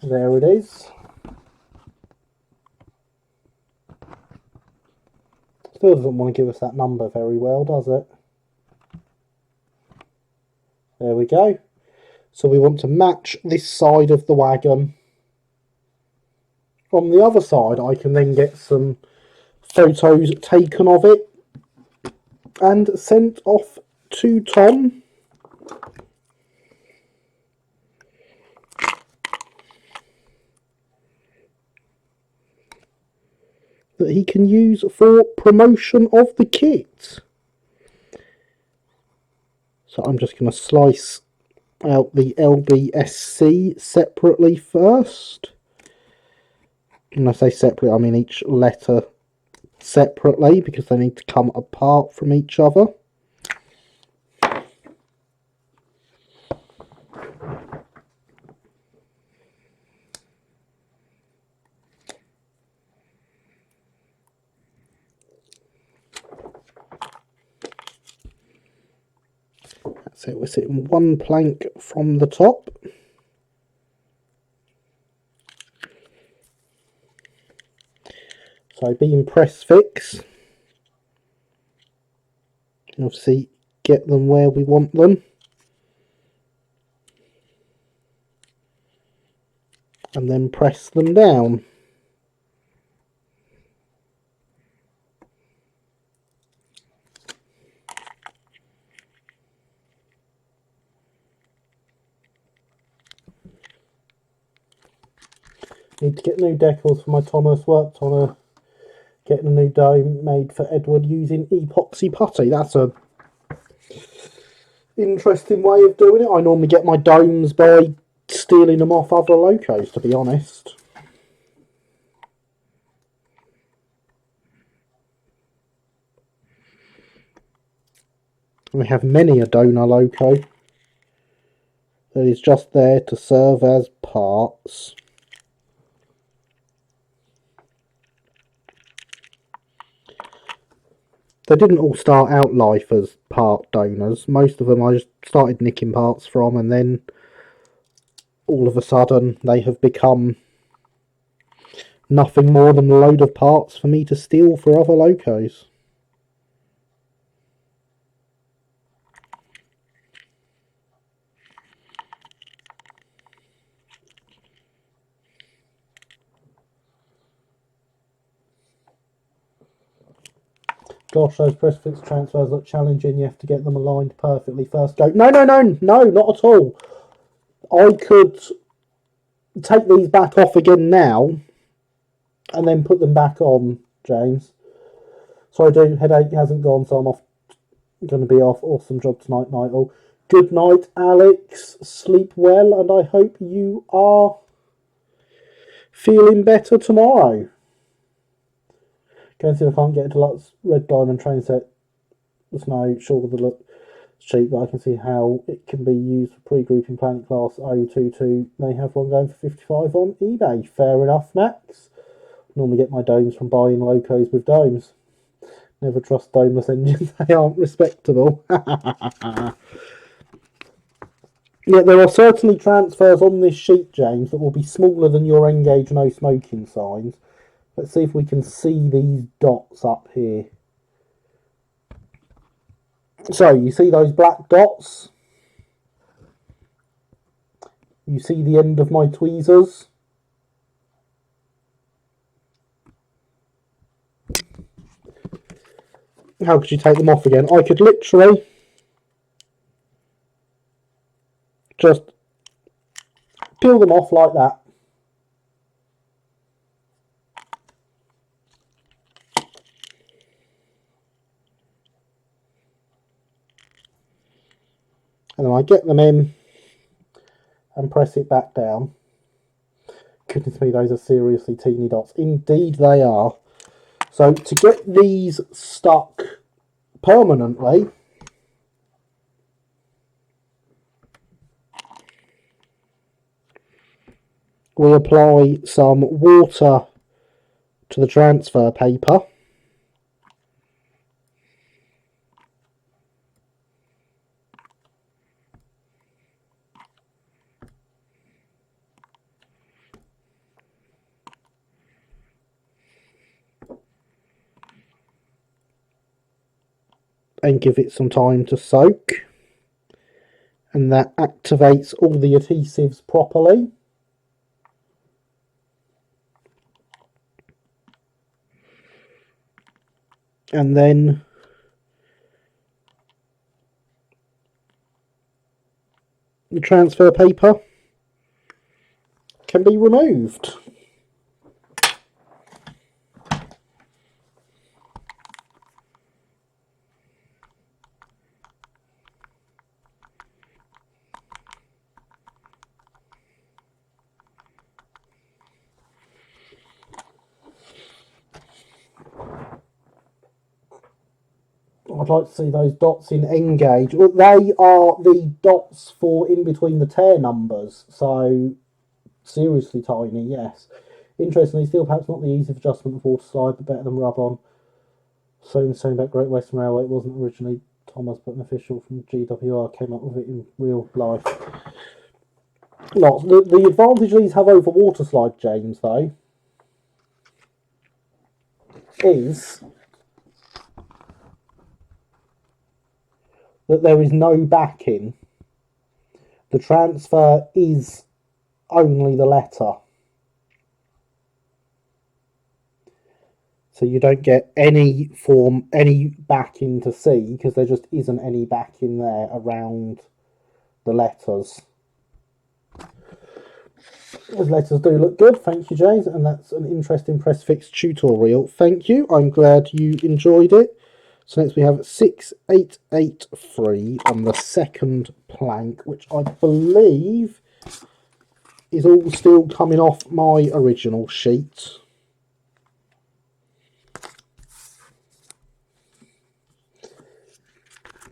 There it is. Still doesn't want to give us that number very well, does it? There we go. So we want to match this side of the wagon. On the other side, I can then get some photos taken of it and sent off to Tom. That he can use for promotion of the kit. So I'm just going to slice out the LBSC separately first. When I say separately, I mean each letter separately because they need to come apart from each other. That's it, we're sitting one plank from the top. So being press fix, obviously get them where we want them. And then press them down. Need to get new decals for my Thomas. Worked on getting a new dome made for Edward using epoxy putty. That's a interesting way of doing it. I normally get my domes by stealing them off other locos, to be honest. We have many a donor loco that is just there to serve as parts. They didn't all start out life as part donors. Most of them I just started nicking parts from, and then all of a sudden they have become nothing more than a load of parts for me to steal for other locos. Gosh, those press fix transfers look challenging. You have to get them aligned perfectly first go. No, not at all. I could take these back off again now and then put them back on, James. Sorry, headache hasn't gone, so I'm off. Going to be off. Awesome job tonight, Nigel. Good night, Alex. Sleep well, and I hope you are feeling better tomorrow. Go and see if I can't get a deluxe red diamond train set. There's no sure the look cheap, but I can see how it can be used for pre-grouping planet class 022. They have one going for 55 on eBay. Fair enough, Max. Normally get my domes from buying locos with domes. Never trust domeless engines, they aren't respectable. Yeah, there are certainly transfers on this sheet, James, that will be smaller than your engage no smoking signs. Let's see if we can see these dots up here. So, you see those black dots? You see the end of my tweezers? How could you take them off again? I could literally just peel them off like that. And then I get them in and press it back down. Goodness me, those are seriously teeny dots. Indeed they are. So to get these stuck permanently, we apply some water to the transfer paper. And give it some time to soak. And that activates all the adhesives properly. And then the transfer paper can be removed. I'd like to see those dots in Engage. Well, they are the dots for in between the tear numbers, so seriously tiny, yes. Interestingly, still perhaps not the easiest adjustment of water slide, but better than rub on. So saying about Great Western Railway, it wasn't originally Thomas, but an official from GWR came up with it in real life. Lots. The advantage these have over water slide, James, though, is that there is no backing. The transfer is only the letter. So you don't get any backing to see, because there just isn't any backing there around the letters. Those letters do look good, thank you, James, and that's an interesting press fix tutorial. Thank you, I'm glad you enjoyed it. So next we have 6883 on the second plank, which I believe is all still coming off my original sheet.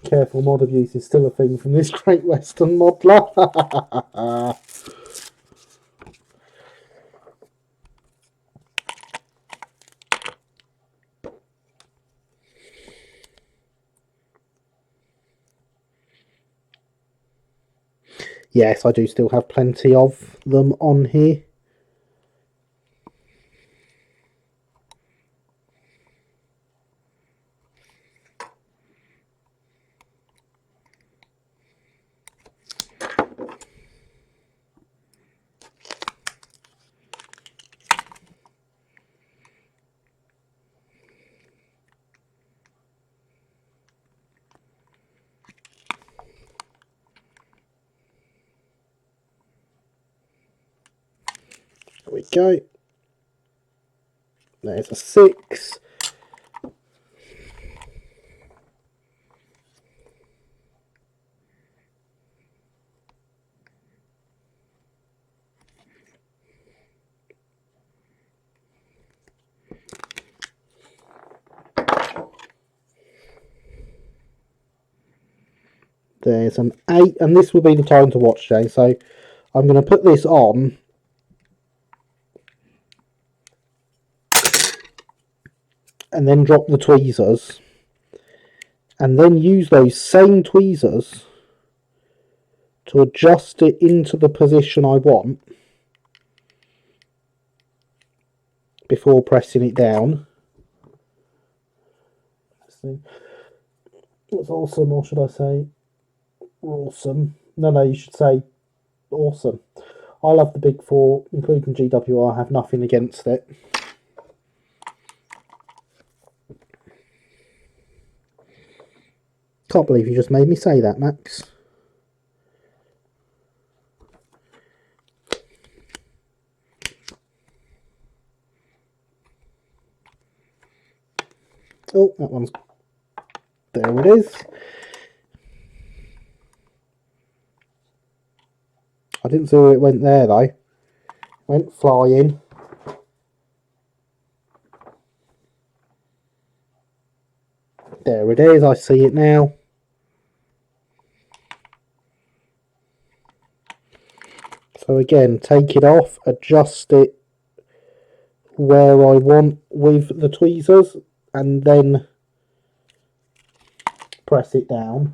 Careful, mod abuse is still a thing from this Great Western modeler. Yes, I do still have plenty of them on here. There we go. There's a 6. There's an 8, and this will be the time to watch, Jay. So I'm going to put this on. and then drop the tweezers, and then use those same tweezers to adjust it into the position I want before pressing it down. It's awesome, or should I say awesome? No, you should say awesome. I love the Big Four, including GWR. I have nothing against it. Can't believe you just made me say that, Max. Oh, that one's... There it is. I didn't see where it went there, though. It went flying. There it is, I see it now. So again, take it off, adjust it where I want with the tweezers, and then press it down.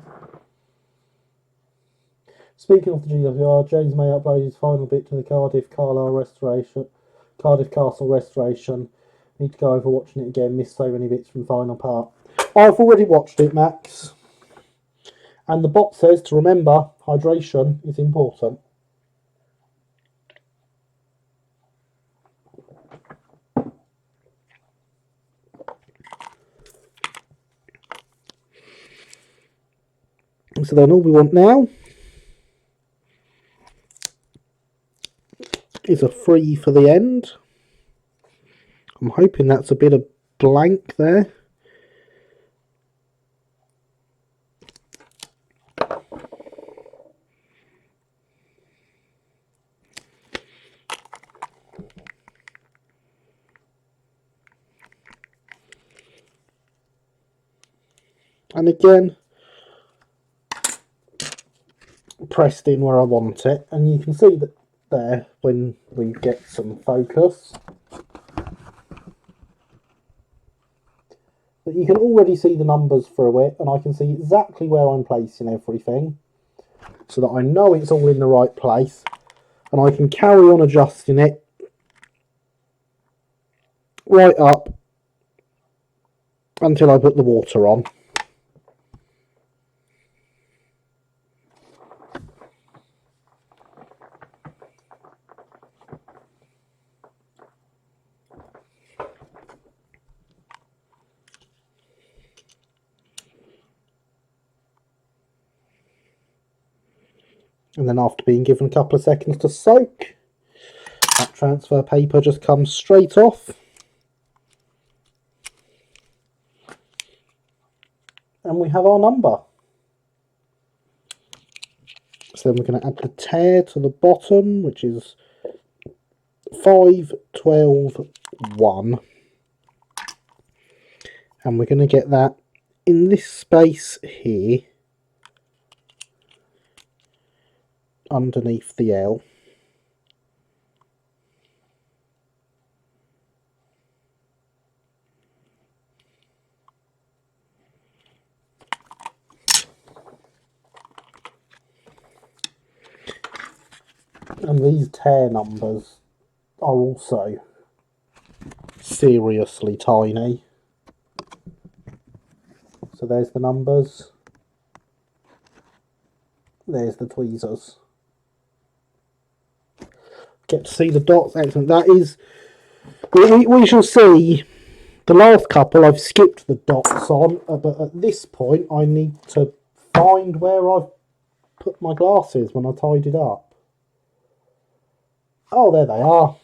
Speaking of the GWR, James May uploaded his final bit to the Cardiff Castle restoration. Need to go over watching it again, missed so many bits from the final part. I've already watched it, Max. And the bot says to remember, hydration is important. So then all we want now is a 3 for the end. I'm hoping that's a bit of blank there. And again, pressed in where I want it, and you can see that there when we get some focus that you can already see the numbers through it, and I can see exactly where I'm placing everything so that I know it's all in the right place, and I can carry on adjusting it right up until I put the water on. And then after being given a couple of seconds to soak, that transfer paper just comes straight off. And we have our number. So then we're going to add the tear to the bottom, which is 5, 12, 1. And we're going to get that in this space here, underneath the L. And these tear numbers are also seriously tiny. So there's the numbers. There's the tweezers. Get to see the dots. Excellent. That is... We shall see. The last couple I've skipped the dots on, but at this point I need to find where I've put my glasses when I tied it up. Oh, there they are.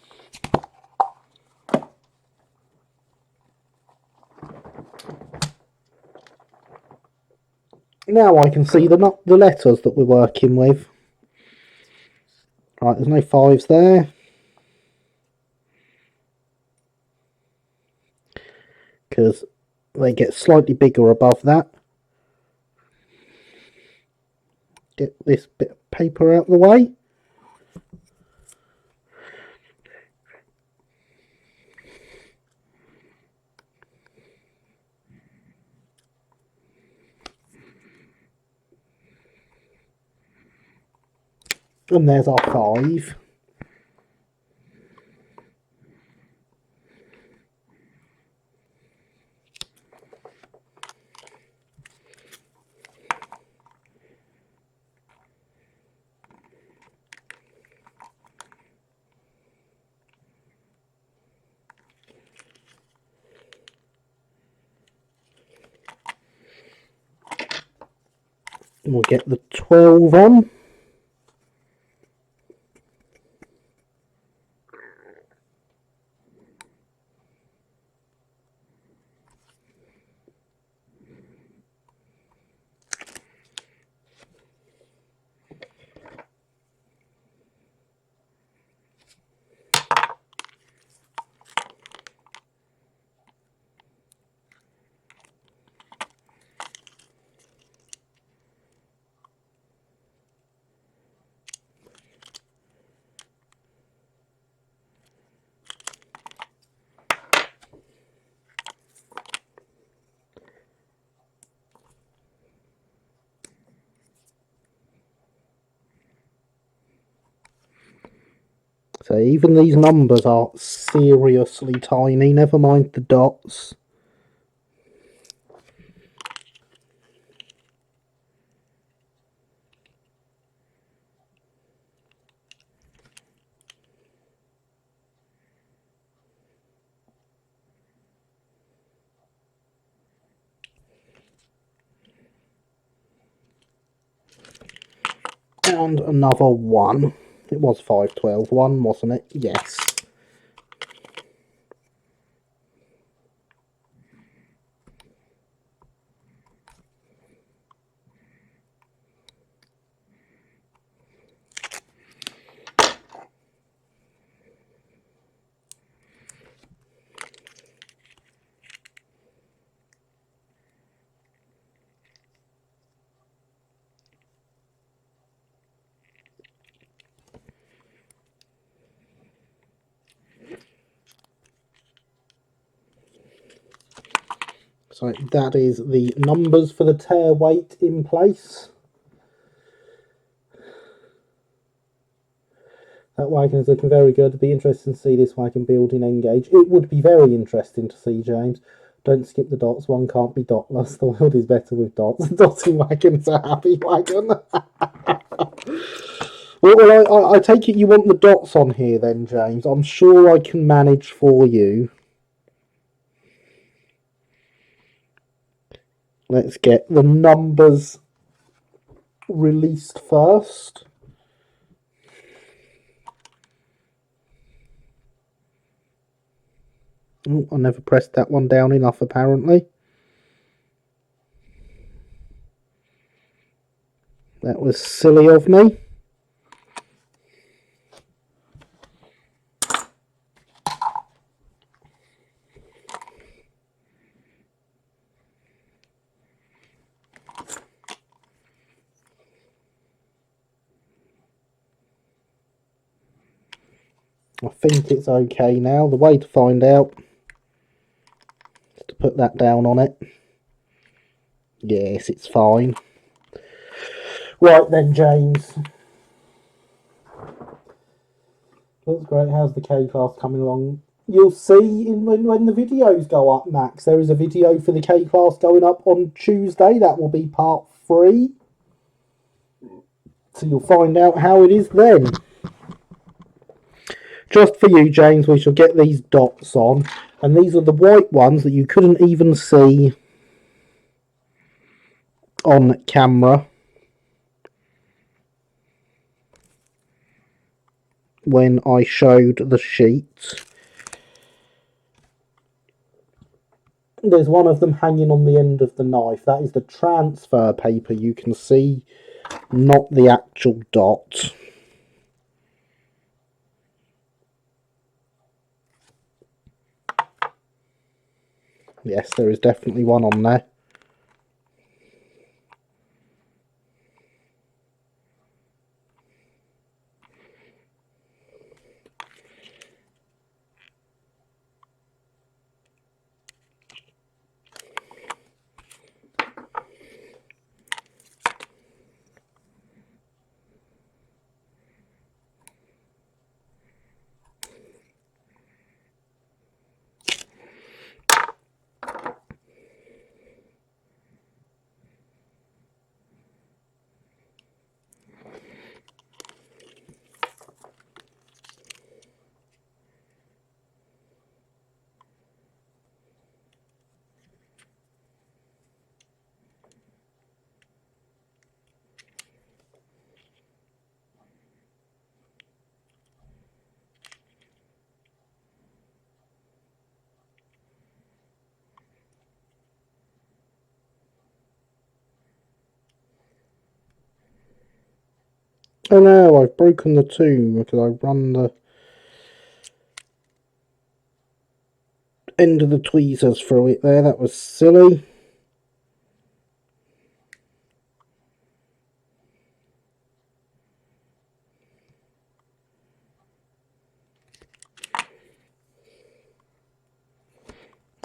Now I can see the letters that we're working with. Right, there's no 5s there. Because they get slightly bigger above that. Get this bit of paper out of the way. And there's our 5. And we'll get the 12 on. So even these numbers are seriously tiny, never mind the dots. And another 1. It was 5, 12, 1, wasn't it? Yes. So that is the numbers for the tear weight in place. That wagon is looking very good. It'd be interesting to see this wagon build in Engage. It would be very interesting to see, James. Don't skip the dots. One can't be dotless. The world is better with dots. Dotting wagon is a happy wagon. Well, I take it you want the dots on here then, James. I'm sure I can manage for you. Let's get the numbers released first. Oh, I never pressed that one down enough, apparently. That was silly of me. I think it's okay now. The way to find out is to put that down on it. Yes, it's fine. Right then, James. Looks great. How's the K-Class coming along? You'll see when the videos go up, Max. There is a video for the K-Class going up on Tuesday. That will be part 3. So you'll find out how it is then. Just for you, James, we shall get these dots on. And these are the white ones that you couldn't even see on camera when I showed the sheet. There's one of them hanging on the end of the knife. That is the transfer paper you can see, not the actual dot. Yes, there is definitely one on there. Oh no, I've broken the two because I run the end of the tweezers through it there. That was silly.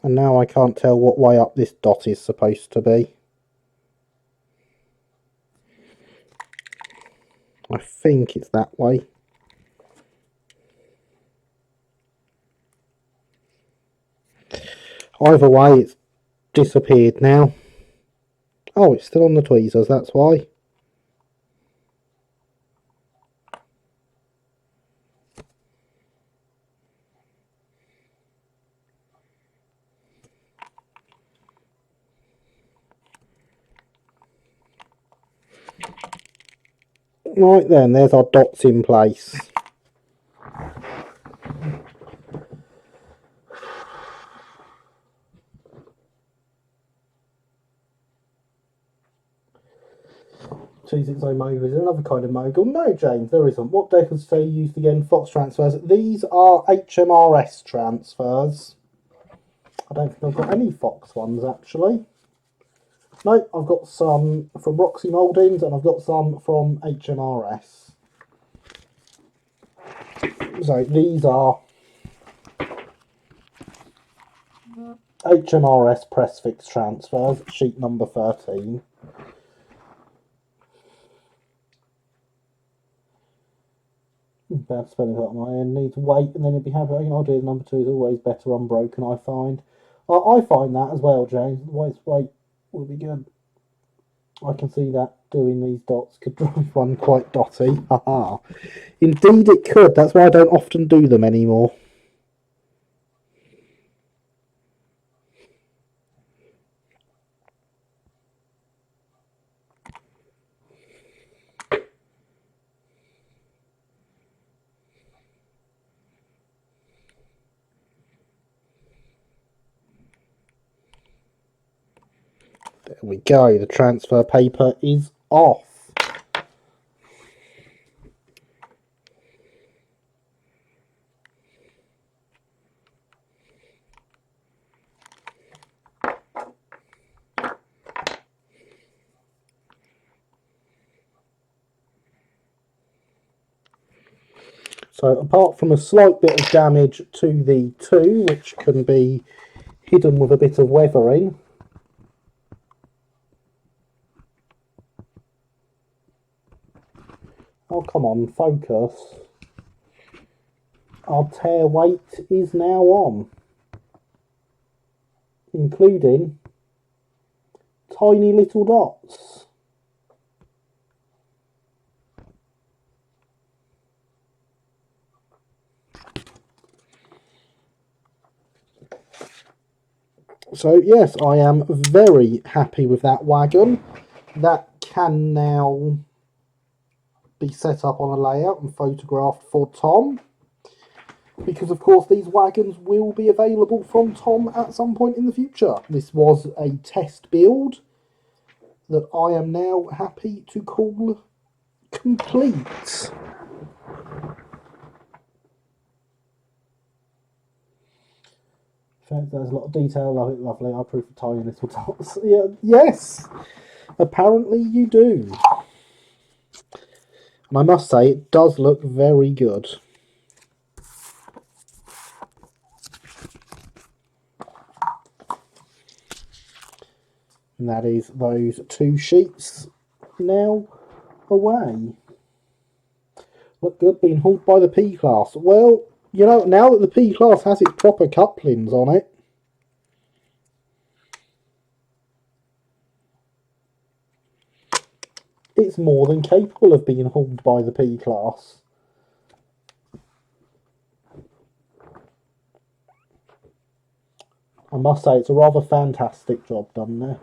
And now I can't tell what way up this dot is supposed to be. I think it's that way. Either way, it's disappeared now. Oh, it's still on the tweezers, that's why. Right then, there's our dots in place. Choose its own mogul. Is there another kind of mogul? No, James, there isn't. What decals are you used again? Fox transfers. These are HMRS transfers. I don't think I've got any Fox ones, actually. No, I've got some from Roxy Mouldings and I've got some from HMRS. So these are HMRS press fix transfers, sheet number 13. Bad spelling out my end. Need to wait and then it'd be happy. I'll do number 2 is always better unbroken, I find. I find that as well, James. Otherwise, wait will be good. I can see that doing these dots could drive one quite dotty. Haha. Indeed it could. That's why I don't often do them anymore. There we go. The transfer paper is off. So apart from a slight bit of damage to the 2, which can be hidden with a bit of weathering, oh come on, focus, our tear weight is now on, including tiny little dots. So yes, I am very happy with that wagon. That can now be set up on a layout and photographed for Tom. Because of course these wagons will be available from Tom at some point in the future. This was a test build that I am now happy to call complete. In fact, there's a lot of detail. Love it, lovely. I approve of tiny little dots. Yeah, yes, apparently you do. And I must say, it does look very good. And that is those 2 sheets now away. Look good being hauled by the P-Class. Well, you know, now that the P-Class has its proper couplings on it, it's more than capable of being hauled by the P-Class. I must say, it's a rather fantastic job done there.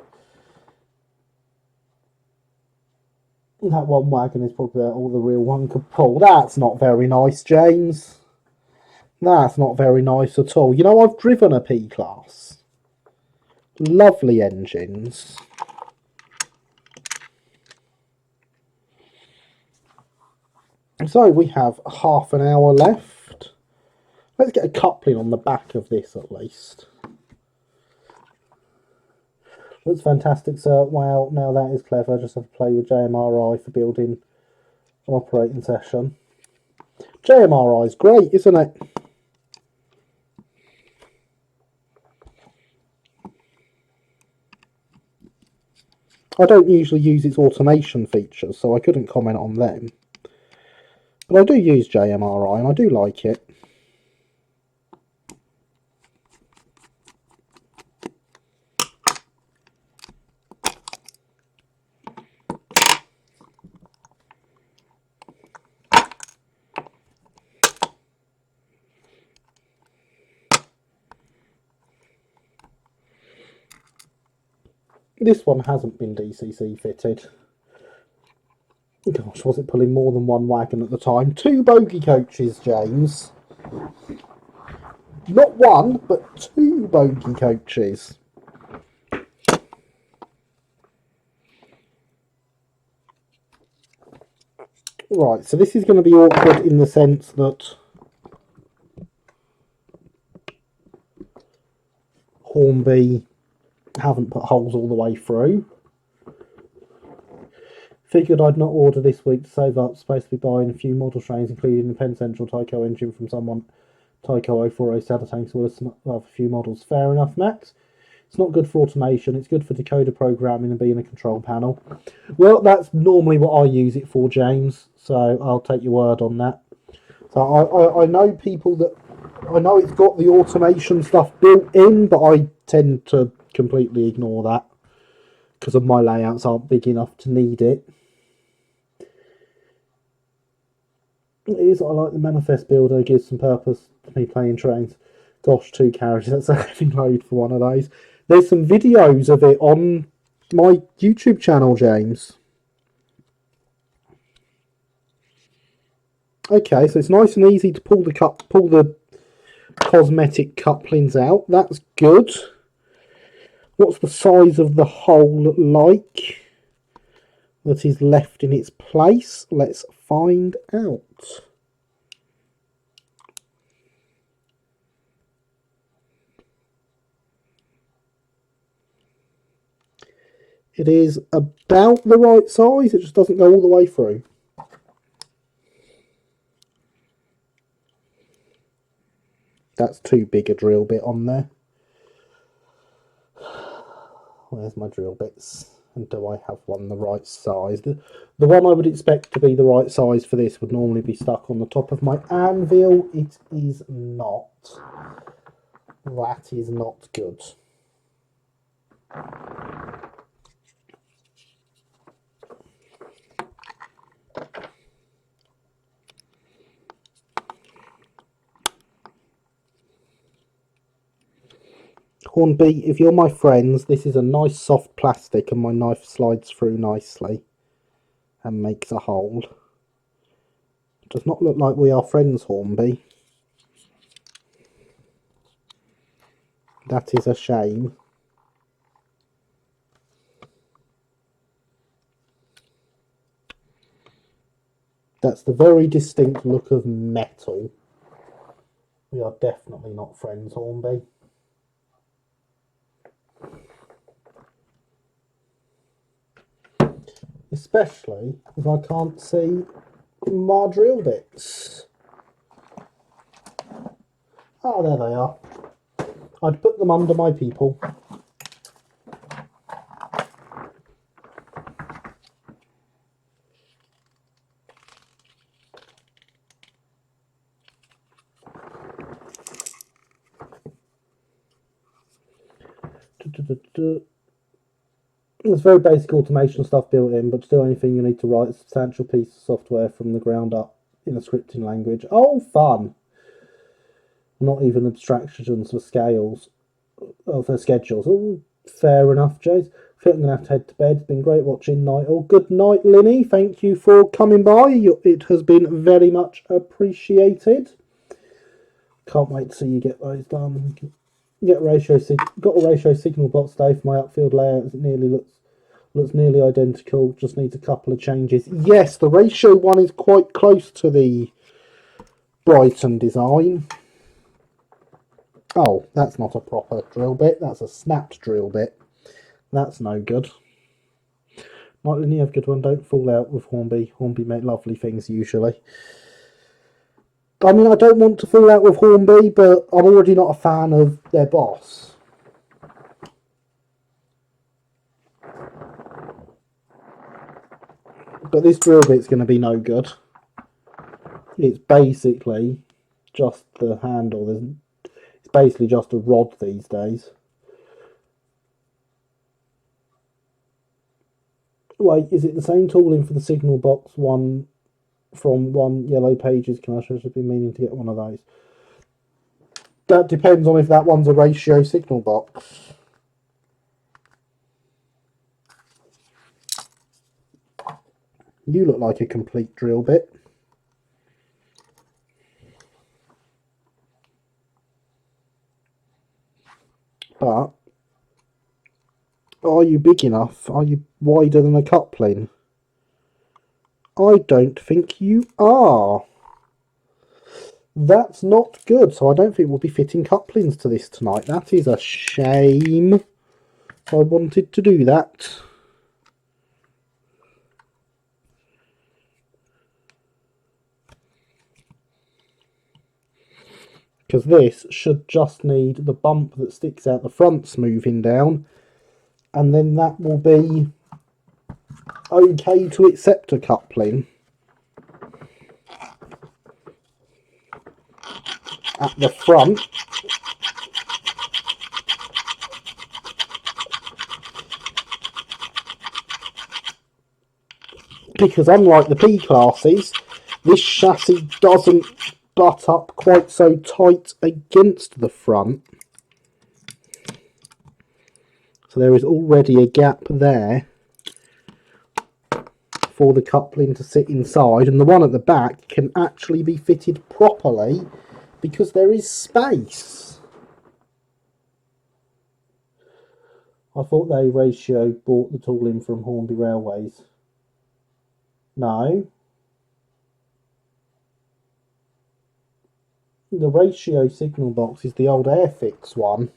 That one wagon is probably all the real one could pull. That's not very nice, James. That's not very nice at all. You know, I've driven a P-Class. Lovely engines. So we have half an hour left. Let's get a coupling on the back of this at least. Looks fantastic, sir. Wow, now that is clever. Just have to play with JMRI for building an operating session. JMRI is great, isn't it? I don't usually use its automation features, so I couldn't comment on them. But I do use JMRI and I do like it. This one hasn't been DCC fitted. Gosh, was it pulling more than one wagon at the time? 2 bogey coaches, James. Not one, but 2 bogey coaches. Right, so this is going to be awkward in the sense that Hornby haven't put holes all the way through. Figured I'd not order this week to save up. Supposed to be buying a few model trains, including the Penn Central Tyco engine from someone. Tyco 040 saddle tanks with a few models. Fair enough, Max. It's not good for automation. It's good for decoder programming and being a control panel. Well, that's normally what I use it for, James. So I'll take your word on that. So I know people that... I know it's got the automation stuff built in, but I tend to completely ignore that because of my layouts aren't big enough to need it. It is, I like the manifest builder, it gives some purpose to me playing trains. Gosh, 2 carriages, that's a heavy load for one of those. There's some videos of it on my YouTube channel, James. Okay, so it's nice and easy to pull the cosmetic couplings out. That's good. What's the size of the hole like that is left in its place? Let's find out. It is about the right size, it just doesn't go all the way through. That's too big a drill bit on there. Where's my drill bits? And do I have one the right size? The one I would expect to be the right size for this would normally be stuck on the top of my anvil. It is not. That is not good. Hornby, if you're my friends, this is a nice soft plastic and my knife slides through nicely and makes a hole. It does not look like we are friends, Hornby. That is a shame. That's the very distinct look of metal. We are definitely not friends, Hornby. Especially if I can't see my drill bits. Oh, there they are. I'd put them under my people. There's very basic automation stuff built in, but still anything you need to write a substantial piece of software from the ground up in a scripting language. Oh, fun! Not even abstractions for scales, for schedules. Oh, fair enough, Jace. I think I'm going to have to head to bed. It's been great watching Night. Oh, good night, Linny. Thank you for coming by. It has been very much appreciated. Can't wait to see you get those done. Got a ratio signal box today for my upfield layout. It nearly looks Looks nearly identical, just needs a couple of changes. Yes, the ratio one is quite close to the Brighton design. Oh, that's not a proper drill bit, that's a snapped drill bit. That's no good. Not any of good one, don't fall out with Hornby. Hornby make lovely things usually. I mean, I don't want to fall out with Hornby, but I'm already not a fan of their boss. But this drill bit's going to be no good. It's basically just the handle. It's basically just a rod these days. Wait, is it the same tooling for the signal box one from one Yellow Pages? Can I should be meaning to get one of those? That depends on if that one's a ratio signal box. You look like a complete drill bit. But are you big enough? Are you wider than a coupling? I don't think you are. That's not good, so I don't think we'll be fitting couplings to this tonight. That is a shame. I wanted to do that. Because this should just need the bump that sticks out the front smoothing down, and then that will be okay to accept a coupling. At the front, because unlike the P classes, this chassis doesn't butt up quite so tight against the front. So there is already a gap there for the coupling to sit inside, and the one at the back can actually be fitted properly because there is space. I thought they ratio bought the tooling from Hornby Railways. No. The ratio signal box is the old Airfix one.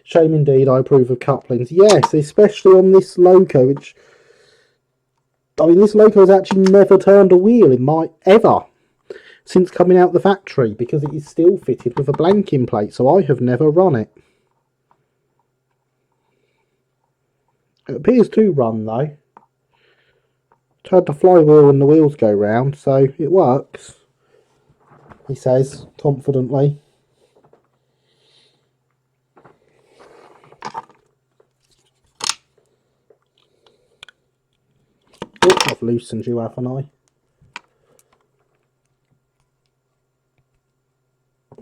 Shame indeed, I approve of couplings. Yes, especially on this loco, which... I mean, this loco has actually never turned a wheel in ever since coming out the factory, because it is still fitted with a blanking plate, so I have never run it. It appears to run, though. Turn the flywheel and the wheels go round, so it works, he says confidently. Oh, I've loosened you, haven't I?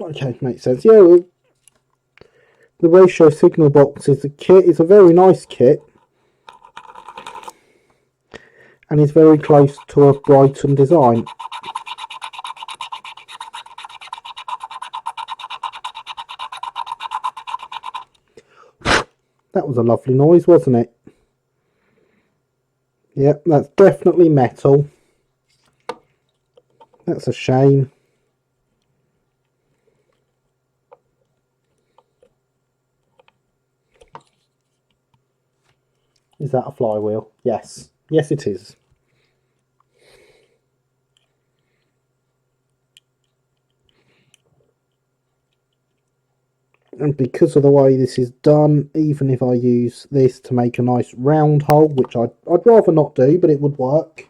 Okay, makes sense. Yeah, well, the ratio signal box is a kit. It's a very nice kit, and is very close to a Brighton design. That was a lovely noise, wasn't it? Yep, that's definitely metal. That's a shame. Is that a flywheel? Yes. Yes, it is. And because of the way this is done, even if I use this to make a nice round hole, which I'd rather not do, but it would work,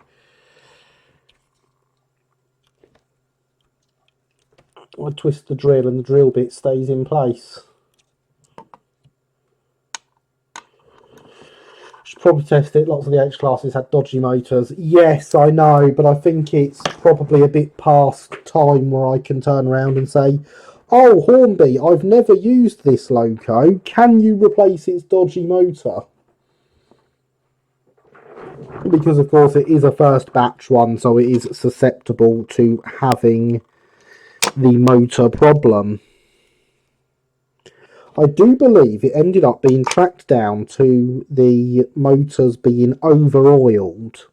I twist the drill and the drill bit stays in place. Should probably test it. Lots of the H classes had dodgy motors. Yes, I know, but I think it's probably a bit past time where I can turn around and say, oh, Hornby, I've never used this loco. Can you replace its dodgy motor? Because, of course, it is a first batch one, so it is susceptible to having the motor problem. I do believe it ended up being tracked down to the motors being over-oiled.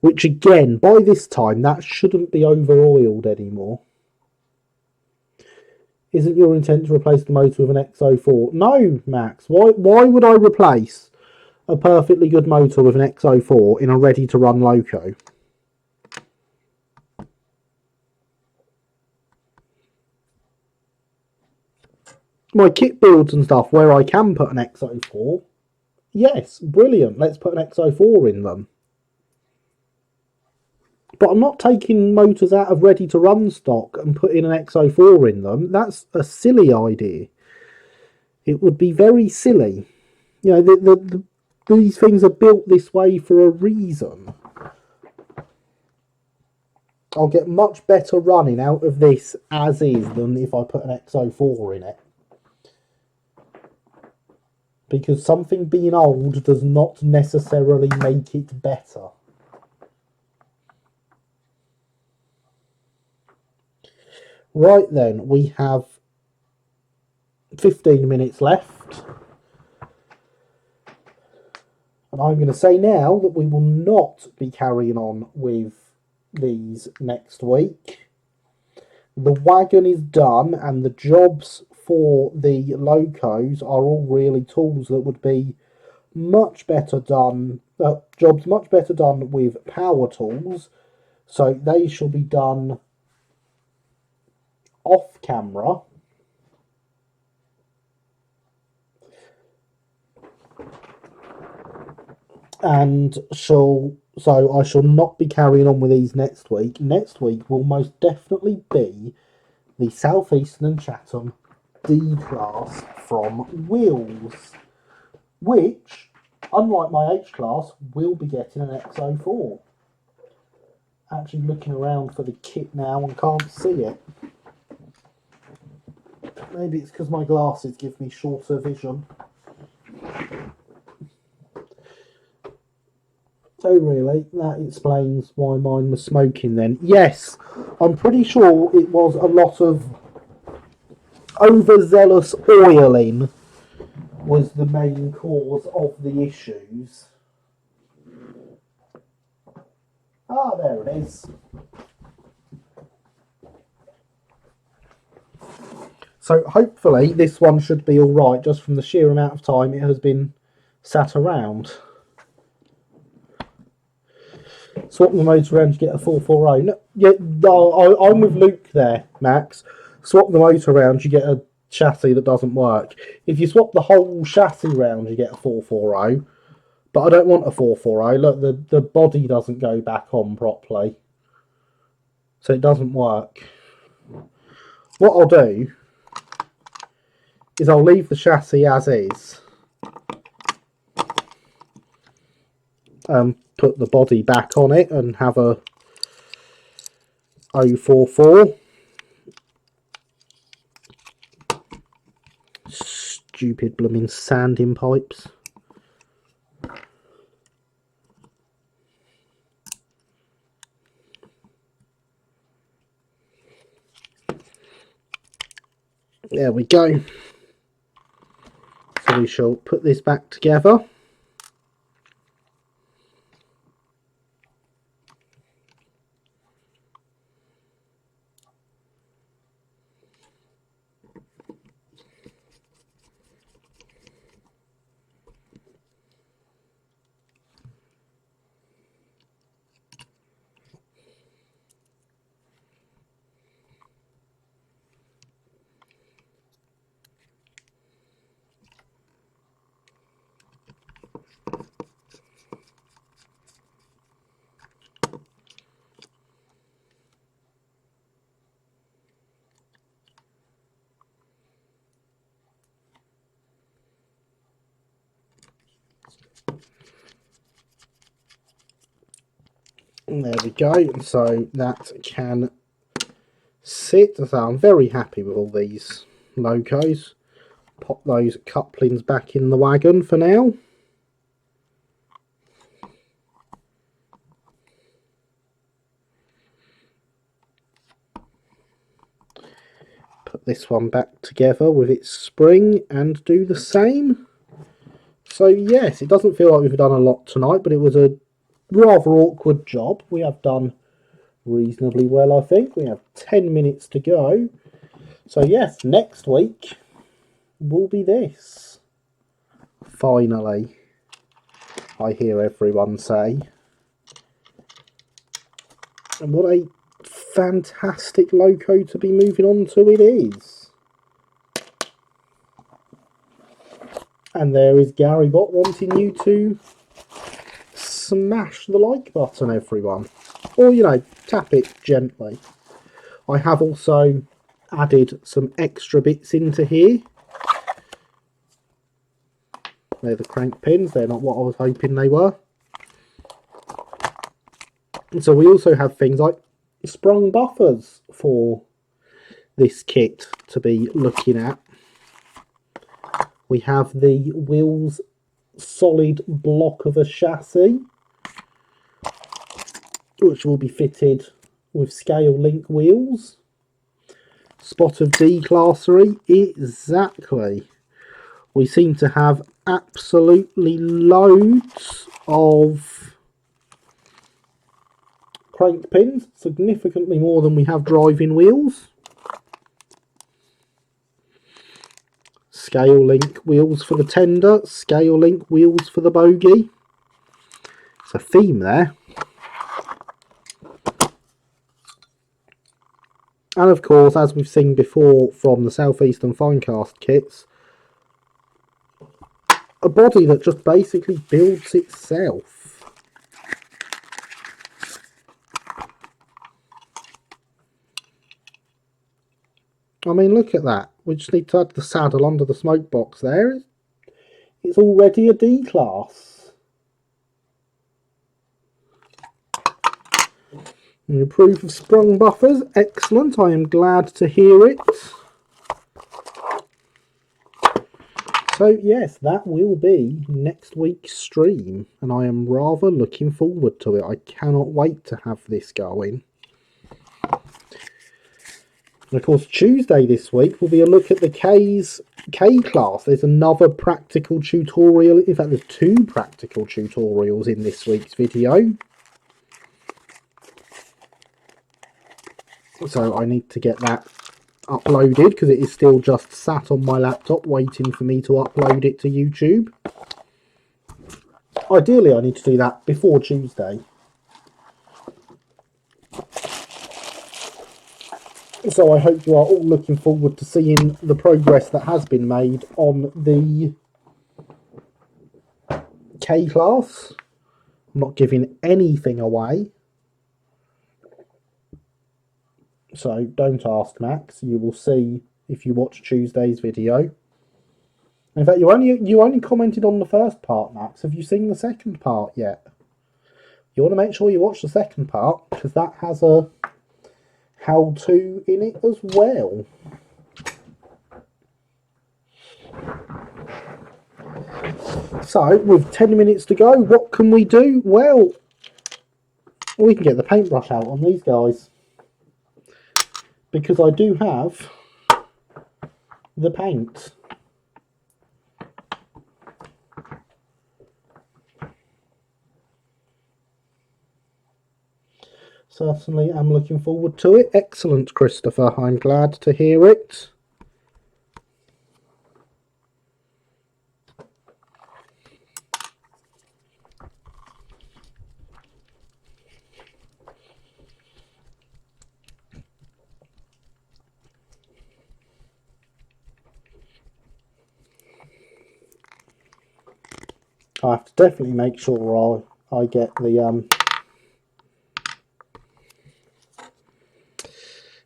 Which again, by this time, that shouldn't be over-oiled anymore. Isn't your intent to replace the motor with an XO4? No, Max. Why would I replace a perfectly good motor with an XO4 in a ready-to-run loco? My kit builds and stuff where I can put an XO4, yes, brilliant, let's put an XO4 in them. But I'm not taking motors out of ready-to-run stock and putting an XO4 in them. That's a silly idea. It would be very silly. You know, these things are built this way for a reason. I'll get much better running out of this as is than if I put an XO4 in it. Because something being old does not necessarily make it better. Right then, we have 15 minutes left. And I'm going to say now that we will not be carrying on with these next week. The wagon is done, and the jobs for the locos are all really tools that would be much better done, jobs much better done with power tools. So they shall be done off camera. And so I shall not be carrying on with these next week. Next week will most definitely be the Southeastern and Chatham D class from Wheels, which, unlike my H class, will be getting an XO4. Actually looking around for the kit now and can't see it. Maybe it's because my glasses give me shorter vision. Oh really? That explains why mine was smoking then. Yes, I'm pretty sure it was a lot of overzealous oiling was the main cause of the issues. Ah, there it is. So hopefully this one should be alright, just from the sheer amount of time it has been sat around. Swap the motor around to get a 440. No, yeah, no, I'm with Luke there, Max. Swap the motor around, you get a chassis that doesn't work. If you swap the whole chassis round, you get a 440. But I don't want a 440. Look, the body doesn't go back on properly. So it doesn't work. What I'll do is I'll leave the chassis as is. Put the body back on it and have a 044. Stupid blooming sanding pipes. There we go. So we shall put this back together. And there we go. So that can sit. So I'm very happy with all these locos. Pop those couplings back in the wagon for now. put this one back together with its spring and do the same. So yes, it doesn't feel like we've done a lot tonight, but it was a rather awkward job. We have done reasonably well, I think. We have 10 minutes to go. So yes, next week will be this. Finally, I hear everyone say. And what a fantastic loco to be moving on to it is. And there is Garybot wanting you to smash the like button, everyone. Or, you know, tap it gently. I have also added some extra bits into here. They're the crank pins. They're not what I was hoping they were. And so we also have things like sprung buffers for this kit to be looking at. We have the wheels solid block of a chassis, which will be fitted with scale link wheels. Spot of declassery, exactly. We seem to have absolutely loads of crank pins, significantly more than we have driving wheels. Scale link wheels for the tender, scale link wheels for the bogie. It's a theme there. And of course, as we've seen before from the Southeastern Finecast kits, a body that just basically builds itself. I mean, look at that. We just need to add the saddle under the smoke box there. It's already a D-class. You approve of sprung buffers. Excellent. I am glad to hear it. So yes, that will be next week's stream, and I am rather looking forward to it. I cannot wait to have this going. And of course, Tuesday this week will be a look at the K-class. There's another practical tutorial. In fact, there's two practical tutorials in this week's video. So I need to get that uploaded because it is still just sat on my laptop waiting for me to upload it to YouTube. Ideally, I need to do that before Tuesday. So I hope you are all looking forward to seeing the progress that has been made on the K-class. I'm not giving anything away. So don't ask, Max. You will see if you watch Tuesday's video. In fact, you only commented on the first part, Max. Have you seen the second part yet? You want to make sure you watch the second part, because that has a how-to in it as well. So, with 10 minutes to go, what can we do? Well, we can get the paintbrush out on these guys. Because I do have the paint. Certainly am looking forward to it. Excellent, Christopher. I'm glad to hear it. I have to definitely make sure I get the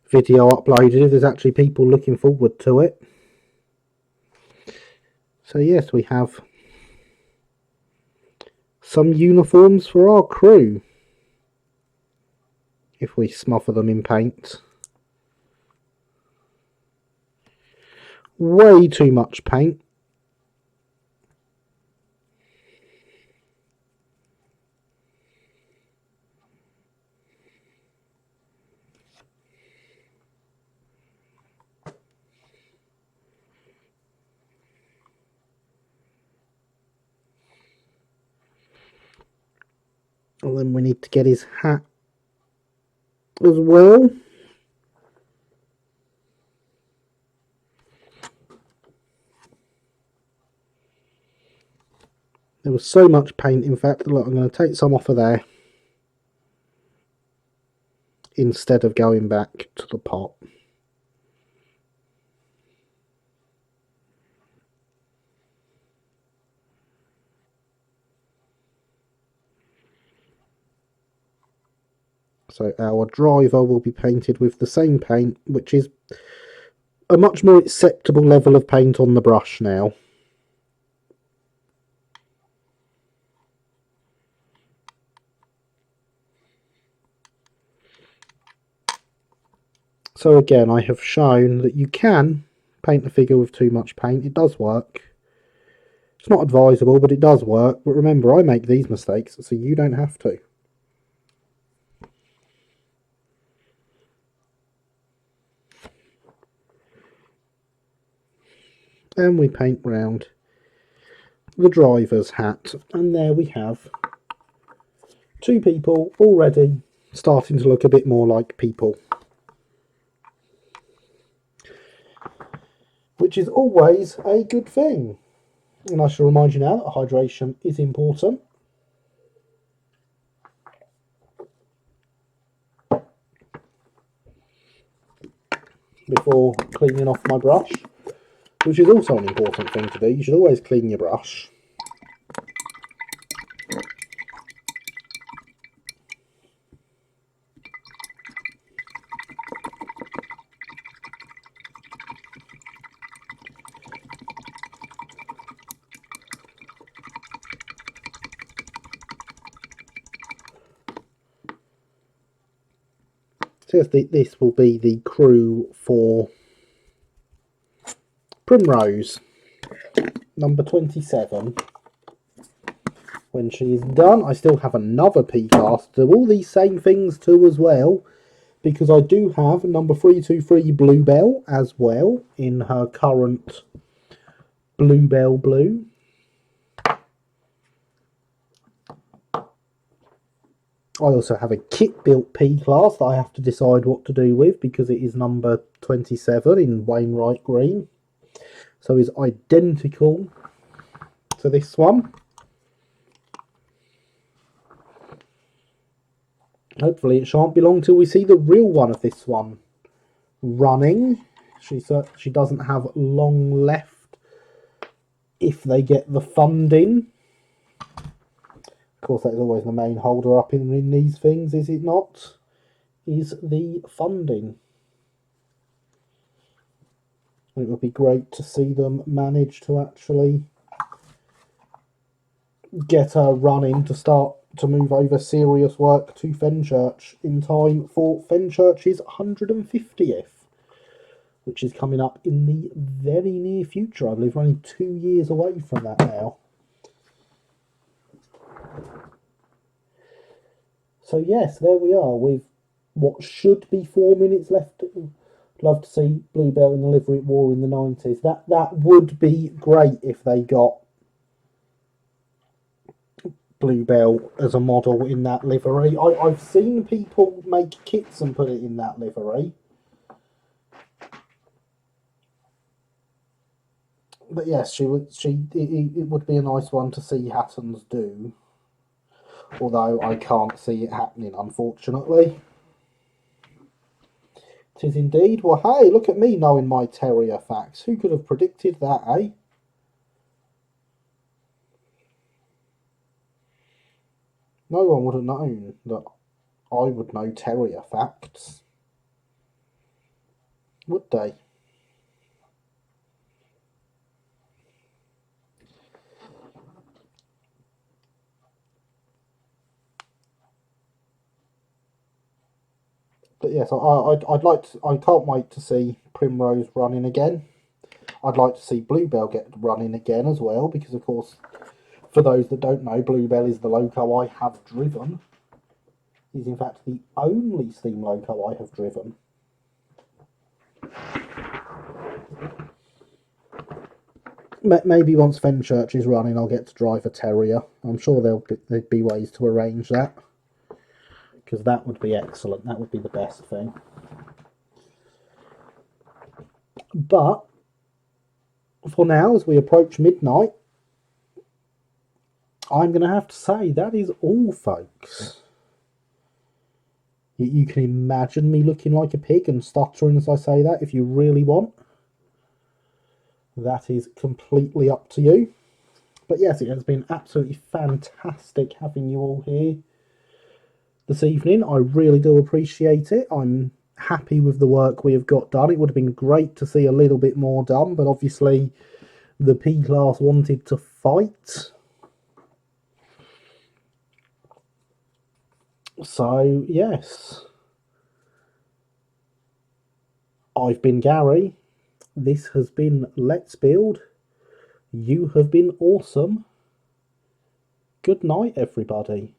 video uploaded if there's actually people looking forward to it. So yes, we have some uniforms for our crew. If we smother them in paint. Way too much paint. And then we need to get his hat as well. There was so much paint, in fact, look, I'm going to take some off of there instead of going back to the pot. So our driver will be painted with the same paint, which is a much more acceptable level of paint on the brush now. So again, I have shown that you can paint a figure with too much paint. It does work. It's not advisable, but it does work. But remember, I make these mistakes, so you don't have to. And we paint round the driver's hat. And there we have two people already starting to look a bit more like people. Which is always a good thing. And I shall remind you now that hydration is important. Before cleaning off my brush, which is also an important thing to do. You should always clean your brush. So this will be the crew for Primrose, number 27. When she is done, I still have another P-class to do all these same things to as well, because I do have number 323 Bluebell as well in her current Bluebell Blue. I also have a kit-built P-class that I have to decide what to do with because it is number 27 in Wainwright Green. So it's identical to this one. Hopefully it shan't be long till we see the real one of this one running. She doesn't have long left if they get the funding. Of course, that is always the main holder up in these things, is it not? Is the funding. It would be great to see them manage to actually get her running to start to move over serious work to Fenchurch in time for Fenchurch's 150th, which is coming up in the very near future. I believe we're only 2 years away from that now. So yes, there we are with what should be 4 minutes left. Love to see Bluebell in the livery at War in the 90s. That would be great if they got Bluebell as a model in that livery. I've seen people make kits and put it in that livery. But yes, it would be a nice one to see Hattons do. Although I can't see it happening, unfortunately. It is indeed. Well, hey, look at me knowing my terrier facts. Who could have predicted that, eh? No one would have known that I would know terrier facts. Would they? But yes, I'd like to. I can't wait to see Primrose running again. I'd like to see Bluebell get running again as well, because of course, for those that don't know, Bluebell is the loco I have driven. He's in fact the only steam loco I have driven. Maybe once Fenchurch is running, I'll get to drive a terrier. I'm sure there'd be ways to arrange that. because that would be excellent. That would be the best thing. But for now, as we approach midnight, I'm going to have to say that is all, folks. You can imagine me looking like a pig and stuttering as I say that if you really want. That is completely up to you. But yes, it has been absolutely fantastic having you all here this evening. I really do appreciate it. I'm happy with the work we have got done. It would have been great to see a little bit more done, but obviously the P-Class wanted to fight. So, yes. I've been Gary. This has been Let's Build. You have been awesome. Good night, everybody.